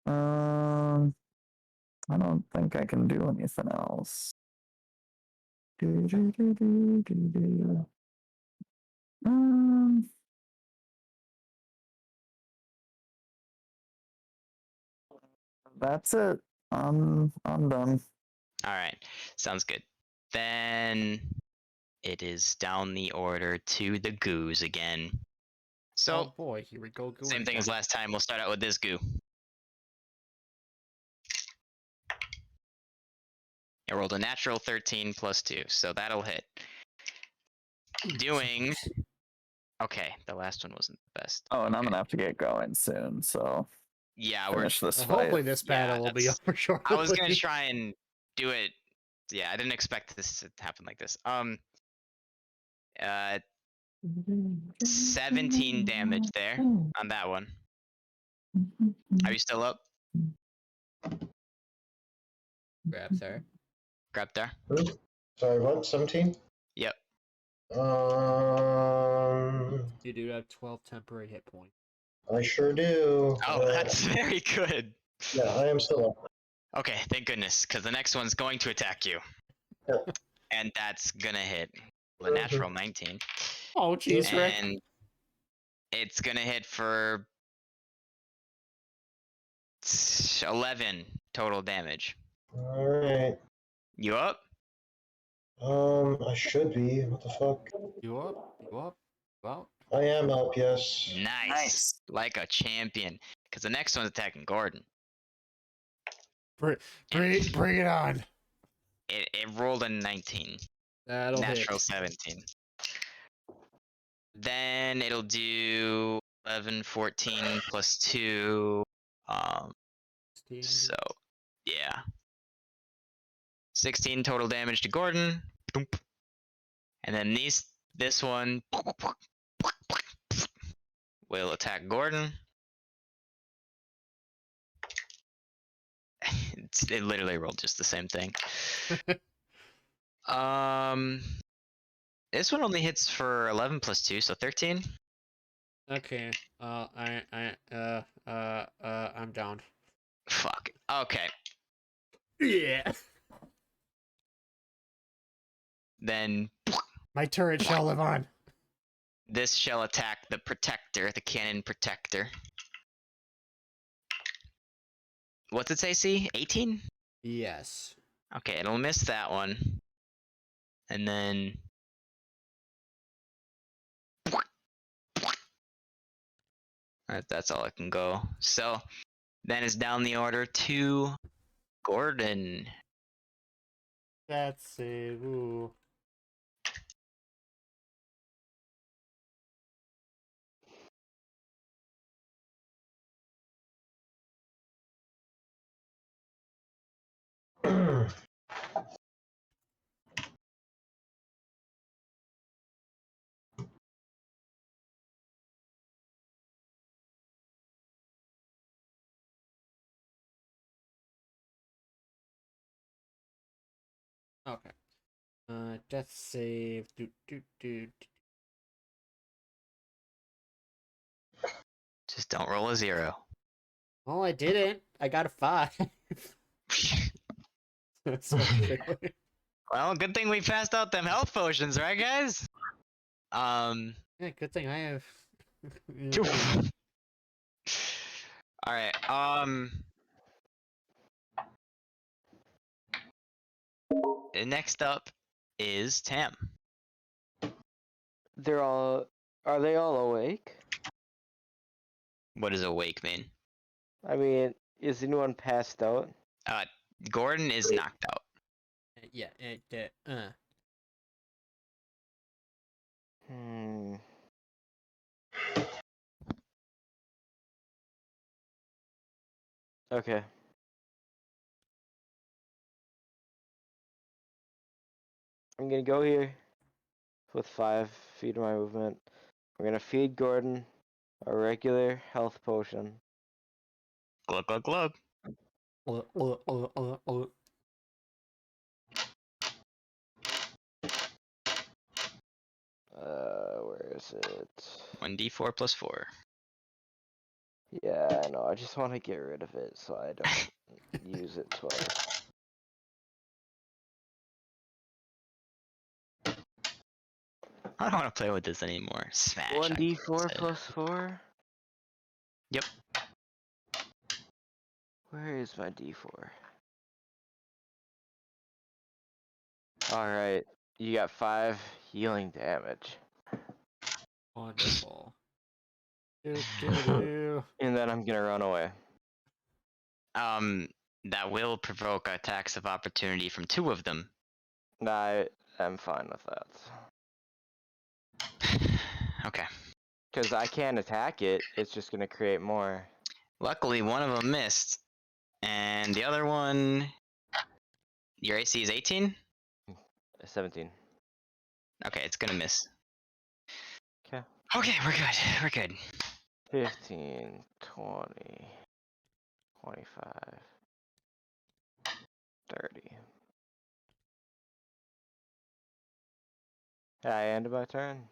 I don't think I can do anything else. That's it. I'm done. All right. Sounds good. Then it is down the order to the goos again. So Oh boy, here we go. same thing as last time. We'll start out with this goo. I rolled a natural 13 plus 2, so that'll hit. Doing okay. The last one wasn't the best. Oh, and I'm Okay. gonna have to get going soon, so Yeah, we're. finish this Well, fight. hopefully this Yeah, battle will be that's- over shortly. I was gonna try and do it. Yeah, I didn't expect this to happen like this. 17 damage there on that one. Are you still up? Grab, sir. Grab there. Sorry, what? 17? Yep. You do have 12 temporary hit points. I sure do. Oh, that's very good. Yeah, I am still up. Okay, thank goodness, because the next one's going to attack you. Yep. And that's gonna hit the natural 19. Oh, jeez, Rick. And it's gonna hit for 11 total damage. Alright. You up? I should be. What the fuck? You up? You up? Well, I am up, yes. Nice. Like a champion. Because the next one's attacking Gordon. bring it on. It rolled a 19. That'll Natural hit. 17. Then it'll do 11, 14 plus 2. 16. So, yeah. 16 total damage to Gordon. Boom. And then this one will attack Gordon. It literally rolled just the same thing. This one only hits for 11 plus 2, so 13. Okay. I'm down. Fuck. Okay. Yeah. Then My turret shall live on. this shall attack the protector, the cannon protector. What's its AC? 18? Yes. Okay, it'll miss that one. And then that's all I can go. So then it's down the order to Gordon. That's it. Ooh. Okay. Death save. Just don't roll a 0. Oh, I didn't. I got a 5. That's so silly. Well, good thing we passed out them health potions, right, guys? Yeah, good thing I have. All right. Next up is Tam. Are they all awake? What does awake mean? I mean, is anyone passed out? Gordon is knocked out. Yeah. Hmm. Okay. I'm gonna go here with 5 feet of my movement. We're gonna feed Gordon a regular health potion. Glug glug glug. Where is it? 1d4 plus 4. Yeah, I know. I just want to get rid of it so I don't use it twice. I don't want to play with this anymore. Smash. 1d4 plus 4? Yep. Where is my d4? Alright, you got 5 healing damage. Wonderful. Do. And then I'm gonna run away. That will provoke attacks of opportunity from 2 of them. I'm fine with that. Okay. Because I can't attack it, it's just gonna create more. Luckily, one of them missed, and the other one. Your AC is 18. 17. Okay, it's gonna miss. Okay. Okay, we're good. We're good. 15, 20, 25, 30. I ended my turn.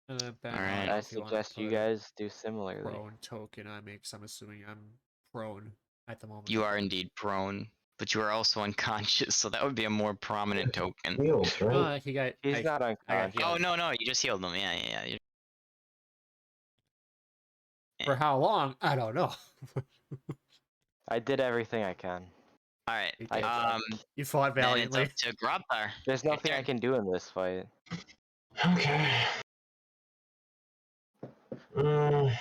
And then Ben, Alright. I if you want to suggest you put a guys do similarly. prone token on me, because I'm assuming I'm prone at the moment. You are indeed prone, but you are also unconscious, so that would be a more prominent token. Heals, right? He got. He's not I got unconscious. Oh healed. no, you just healed them. Yeah. For how long? I don't know. I did everything I can. All right. I- You fought Then it's up valiantly. to Grobthar. There's Your nothing I turn. can do in this fight. Okay. Mm.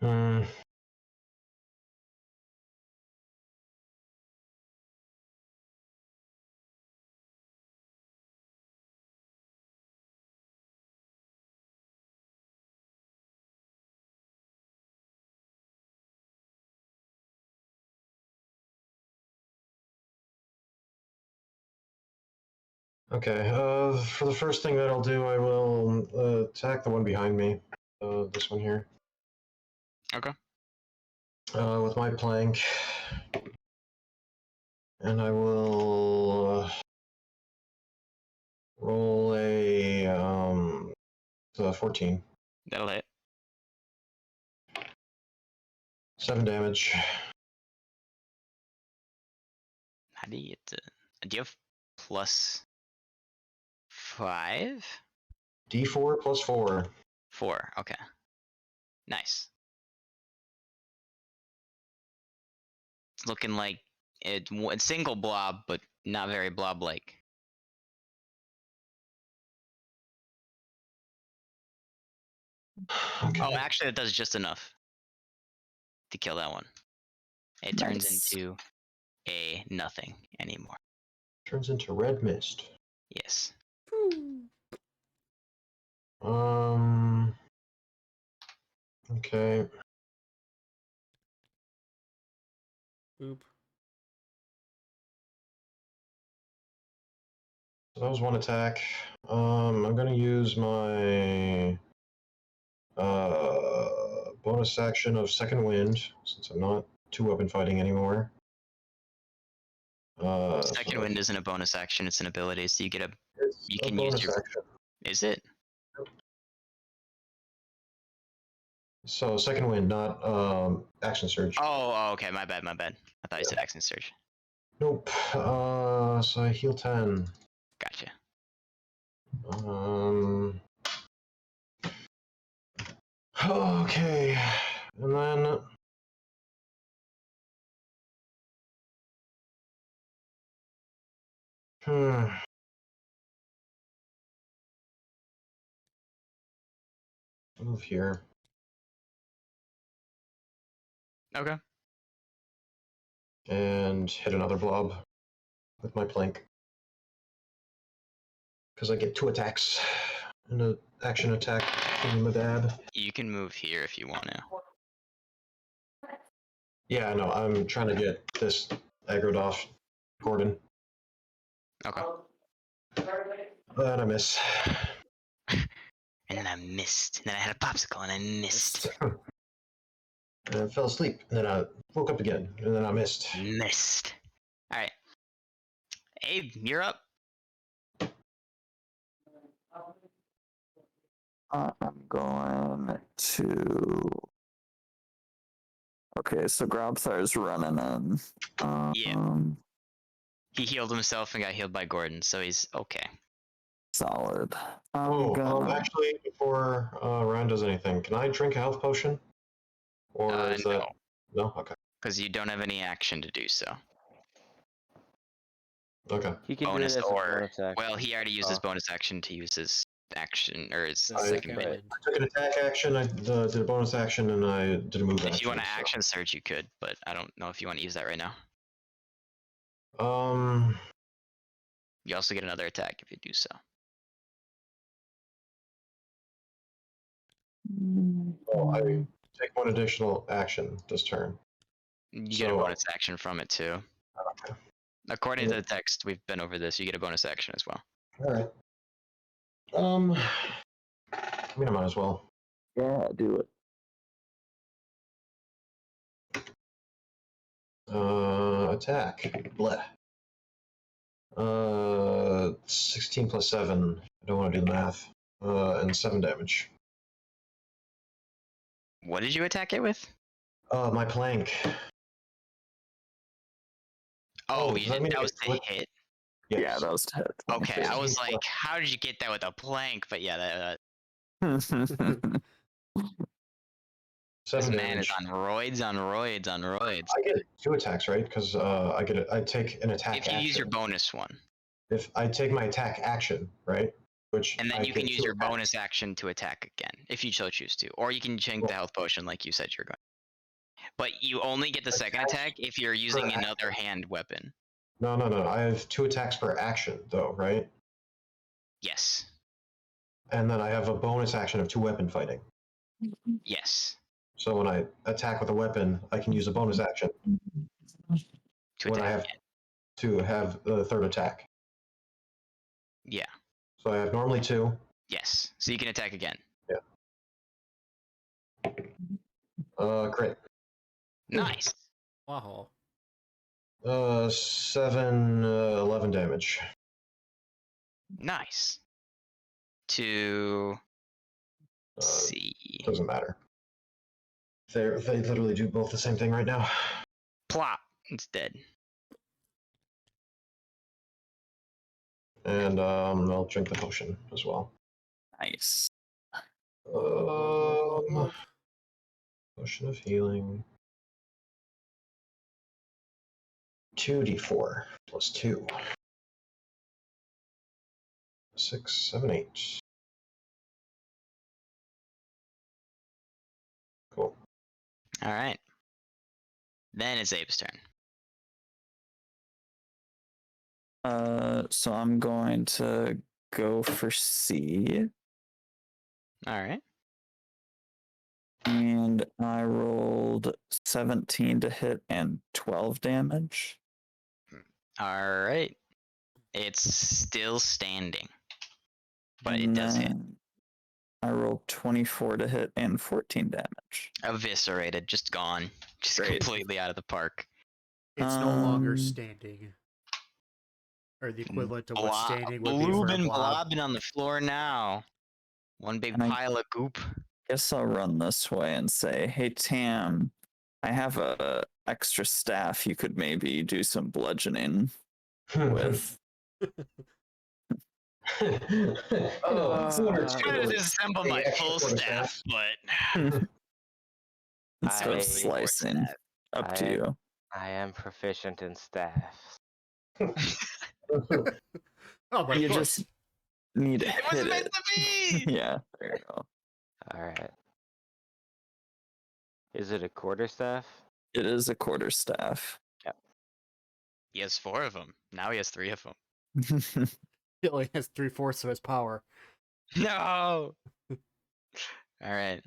Mm. Okay, for the first thing that I'll do, I will attack the one behind me. This one here. Okay. With my plank. And I will roll a 14. That'll hit. 7 damage. How do you get to? Do you have +5? D4 plus 4. 4. Okay. Nice. It's looking like it's single blob, but not very blob-like. Okay. Oh, actually, it does just enough to kill that one. It turns Nice. into a nothing anymore. Turns into red mist. Yes. Okay. Oop. So that was one attack. I'm gonna use my bonus action of second wind, since I'm not 2-weapon fighting anymore. Second so wind isn't a bonus action; it's an ability. So you get a. it's You a can bonus use your. action. Is it? So second wind, not action surge. Oh, okay. My bad. I thought you said action surge. Nope. So I heal 10. Gotcha. Okay, and then. Move here. Okay. And hit another blob with my plank. Because I get 2 attacks. And an action attack from my dad. You can move here if you want to. Yeah, I know. I'm trying to get this aggroed off Gordon. Okay. And I miss. And then I missed. And then I had a popsicle and I missed. And I fell asleep. And then I woke up again. And then I missed. Missed. All right. Abe, you're up. I'm going to. Okay, so Grobthar's running in. Yeah. He healed himself and got healed by Gordon, so he's okay. Solid. I'm gonna. Actually, before Ryan does anything, can I drink a health potion? Or is that... No? Okay. Because you don't have any action to do so. Okay. He can Bonus do it as or a bonus action. well, he already used his Oh. bonus action to use his action or his The second second wind. wind. I took an attack action, I did a bonus action, and I did a move action. If you want to so- action surge, you could, but I don't know if you want to use that right now. You also get another attack if you do so. Well, I take 1 additional action this turn. You get a So- bonus action from it too. Okay. According to the text, we've been over this. You get a bonus action as well. All right. I mean, I might as well. Yeah, do it. Attack. Bleh. 16 plus 7. I don't want to do the math. And 7 damage. What did you attack it with? My plank. Oh, does that mean that was I the click? hit. Yes. Yeah, that was to hit. Okay, I was 16 like, how did you get that with a plank? But yeah, plus- 7 this man damage. is on roids, on roids, on roids. I get 2 attacks, right? Because I take an attack If you action. use your bonus one, If I take my attack action, right? Which and then I you can get use 2 your attacks. bonus action to attack again, if you so choose to, or you can drink the health potion like you said you're going. But you only get the second attack if you're using another hand weapon. No. I have 2 attacks per action, though, right? Yes. And then I have a bonus action of 2 weapon fighting. Yes. So when I attack with a weapon, I can use a bonus action To when attack I have again. to have the 3rd attack. Yeah. So I have normally 2. Yes. So you can attack again. Crit. Nice. Wow. 7, 11 damage. Nice. To Uh, see. Doesn't matter. They literally do both the same thing right now. Plop. It's dead. And I'll drink the potion as well. Nice. Potion of healing. 2d4 plus 2. 6, 7, 8. Cool. All right. Then it's Abe's turn. So I'm going to go for C, All right. and I rolled 17 to hit and 12 damage. All right. It's still standing, but it And does hit. then I rolled 24 to hit and 14 damage. Eviscerated, just gone, just Great. completely out of the park. It's no longer Um, standing. Or the equivalent of what's standing would be for a Bloobing, blob. blobbing on the floor now. One big And I- pile of goop. Guess I'll run this way and say, "Hey Tam, I have a extra staff you could maybe do some bludgeoning with." One or two Trying to of disassemble the my extra full quarterstaff. staff, but Instead I- of slicing, up to I- you. I am proficient in staffs. Oh, but You of course. just need to it hit wasn't it. meant to be. Yeah, there you go. Alright. Is it a quarterstaff? It is a quarterstaff. He has 4 of them. Now he has 3 of them. He only has 3/4 of his power. No. All right.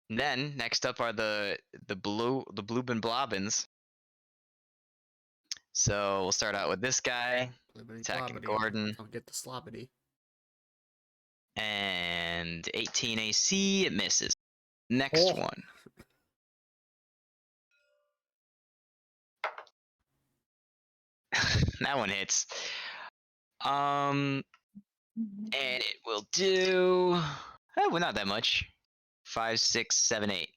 Then next up are the bloobin blobbins. So we'll start out with this guy attacking Gordon. Don't get the slobbity. And 18 AC, it misses. Next Oh. one. That one hits. And it will do. Well, not that much. 5, 6, 7, 8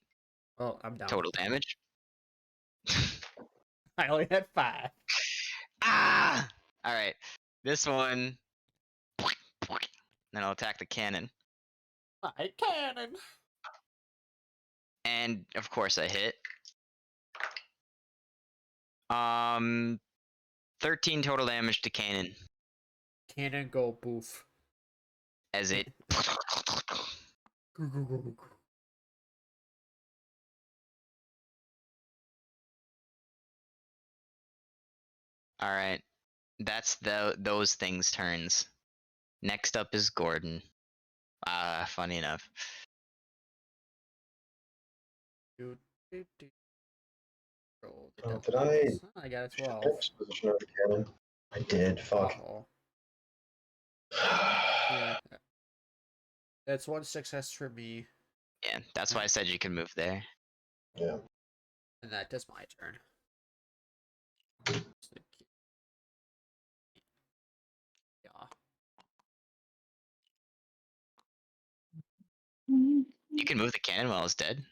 Oh, I'm down. total damage. I only had 5. Ah! All right. This one. Then I'll attack the cannon. My cannon. And of course I hit. 13 total damage to cannon Cannon go boof. as it All right. That's those things turns. Next up is Gordon. Funny enough. Roll the Oh, devil did I- dice. I got a 12. Exposition of the cannon. I did. Fuck. Uh-oh. Yeah. That's 1 success for me. Yeah, that's why I said you can move there. Yeah. And that is my turn. Yeah. You can move the cannon while it's dead.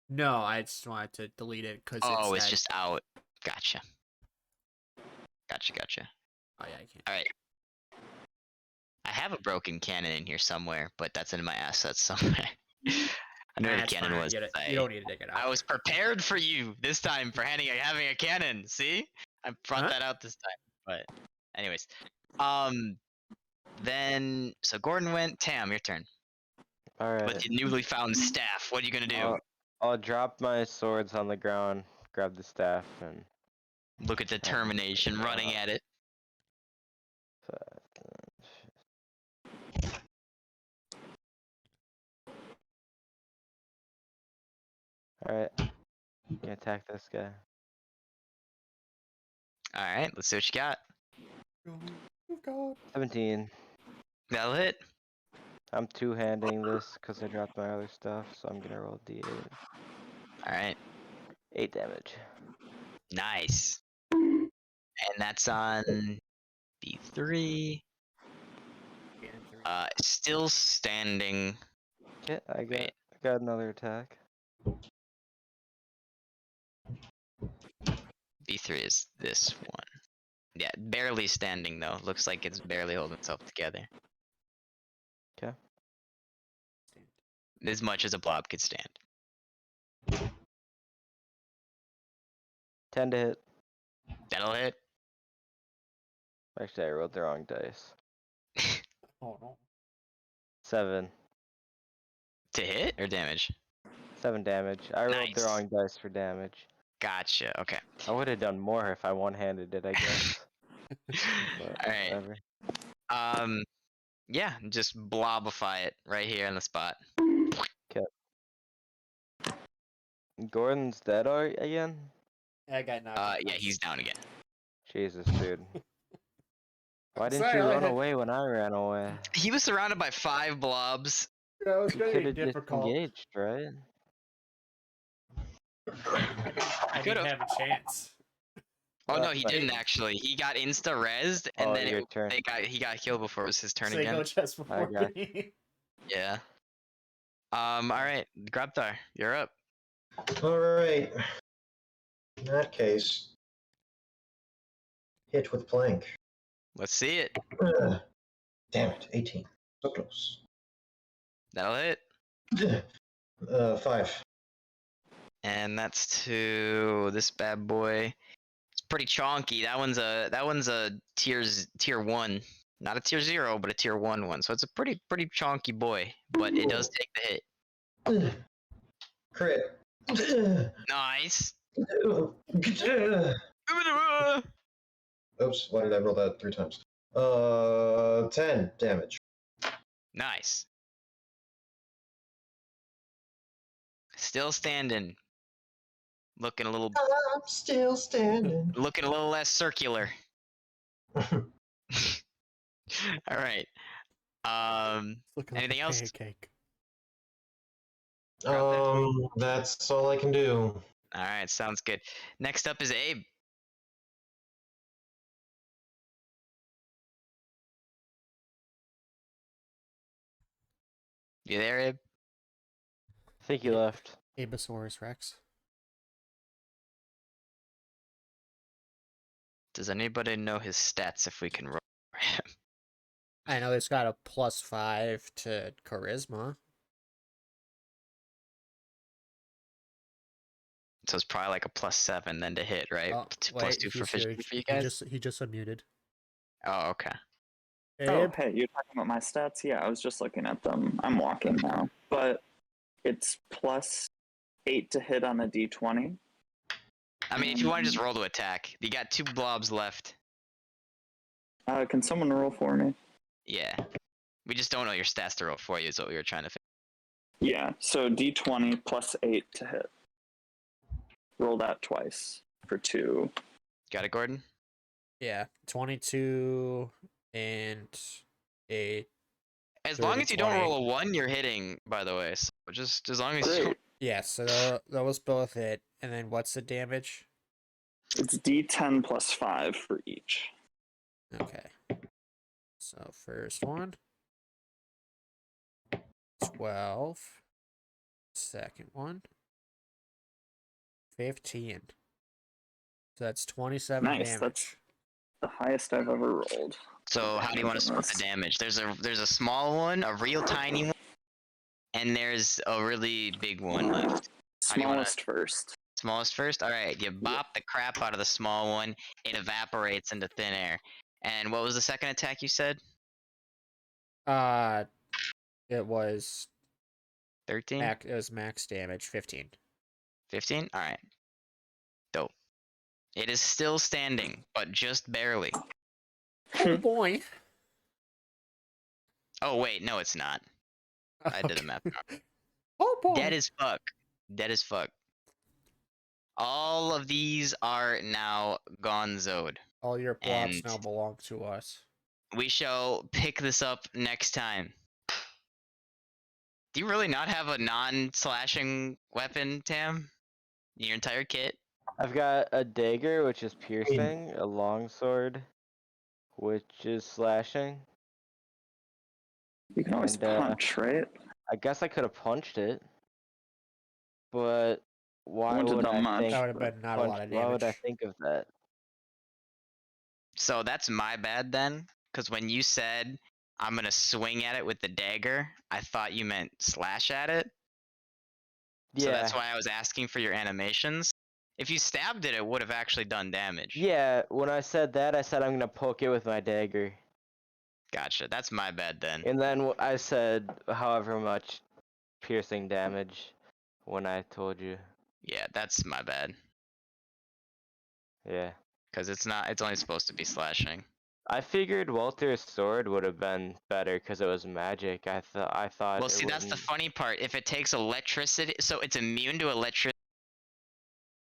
No, I just wanted to delete it because Oh, it's that- just out. Gotcha. Gotcha. Oh yeah, I can't. All right. I have a broken cannon in here somewhere, but that's in my assets somewhere. I knew where the That's cannon fine, was. you don't need to dig it out. I was prepared for you this time for having a cannon. See, I brought Huh? that out this time. But, anyways, then so Gordon went. Tam, your turn. Alright. With the newly found staff, what are you gonna do? I'll drop my swords on the ground, grab the staff, and Look at determination, running at it. Alright. Gonna attack this guy. All right, let's see what you got. Oh god. 17. That'll hit. I'm two-handing this because I dropped my other stuff, so I'm gonna roll d8. All right, 8 damage. nice. And that's on B3. Still standing. Okay, I Wait. got another attack. B3 is this one. Yeah, barely standing though. Looks like it's barely holding itself together. Okay. As much as a blob could stand. 10 to hit. That'll hit. Actually, I rolled the wrong dice. Oh no. 7. To hit or damage? 7 damage. I rolled the Nice. wrong dice for damage. Gotcha. Okay. I would have done more if I one-handed it, I guess. But All right. whatever. Yeah, just blobify it right here on the spot. Gordon's dead again? I got knocked. Yeah, he's down again. Jesus, dude. Why didn't Sorry, you I run had- away when I ran away? He was surrounded by 5 blobs. That was You gonna could be have difficult. disengaged, right? I didn't Could've. have a chance. Oh no, he but- didn't actually. He got insta rezzed, and Oh, then your turn. he got killed before it was his turn So they again. go just before Okay. me. Yeah. All right, Grubthar, you're up. All right. In that case, hit with plank. Let's see it. Damn it, 18. So close. That'll hit. 5. And that's to this bad boy. It's pretty chonky. That one's a tier 1. Not a tier 0, but a tier 1 one. So it's a pretty chonky boy, but it does take the hit. Crit. Nice. Oops, why did I roll that 3 times? 10 damage. Nice. Still standing. Looking a little I'm still standing. looking a little less circular. All right. Looking Anything like a else? pancake. That's all I can do. All right, sounds good. Next up is Abe. You there, Abe? I think he Yeah. left. Abesaurus Rex. Does anybody know his stats if we can roll for him? I know it's got a +5 to charisma. So it's probably like a +7 then to hit, right? Oh, Plus 2 for he's here. fishing for you guys? He just unmuted. Oh, okay. Oh, Abe? hey, you're talking about my stats? Yeah, I was just looking at them. I'm walking now. But it's +8 to hit on a d20. I mean, if you want to just roll to attack, you got 2 blobs left. Can someone roll for me? Yeah. We just don't know your stats to roll for you is what we were trying to figure. Yeah, so d20 +8 to hit. Roll that twice for 2. Got it, Gordon? Yeah, 22 and a As long as you don't 30, roll a 1, you're hitting, by the way. So just as long as you Great. yeah. So those both hit. And then what's the damage? It's d10 +5 for each. Okay. So first one, 12. Second one, 15. So that's 27 Nice, damage. that's the highest I've ever rolled. So how do you want to split the damage? There's a small one, a real tiny one, and there's a really big one left. How do you wanna- Smallest first. Smallest first? Alright, you bop the crap out of the small one, it evaporates into thin air. And what was the second attack you said? It was 13? it was max damage, 15. 15? Alright. Dope. It is still standing, but just barely. Oh boy. Oh wait, no it's not. I did the math wrong. Oh boy. Dead as fuck. Dead as fuck. All of these are now gonzoed. All your blobs and- now belong to us. We shall pick this up next time. Do you really not have a non-slashing weapon, Tam? In your entire kit? I've got a dagger, which is piercing, a longsword, which is slashing. You can always And, punch, right? I guess I could have punched it, but why Wouldn't have would done I much. think? That would have been not a lot of Why would I damage. think of that? So that's my bad then, because when you said I'm gonna swing at it with the dagger, I thought you meant slash at it. So that's why I was asking for your animations. If you stabbed it, it would have actually done damage. Yeah, when I said that, I said I'm gonna poke it with my dagger. Gotcha. That's my bad then. And then I said however much piercing damage when I told you. Yeah, that's my bad. Yeah. Because it's only supposed to be slashing. I figured Walter's sword would have been better because it was magic. I thought. Well, see, that's the funny part. If it takes electricity, so it's immune to electricity.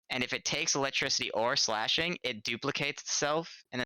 And if it takes electricity or slashing, it duplicates itself, and then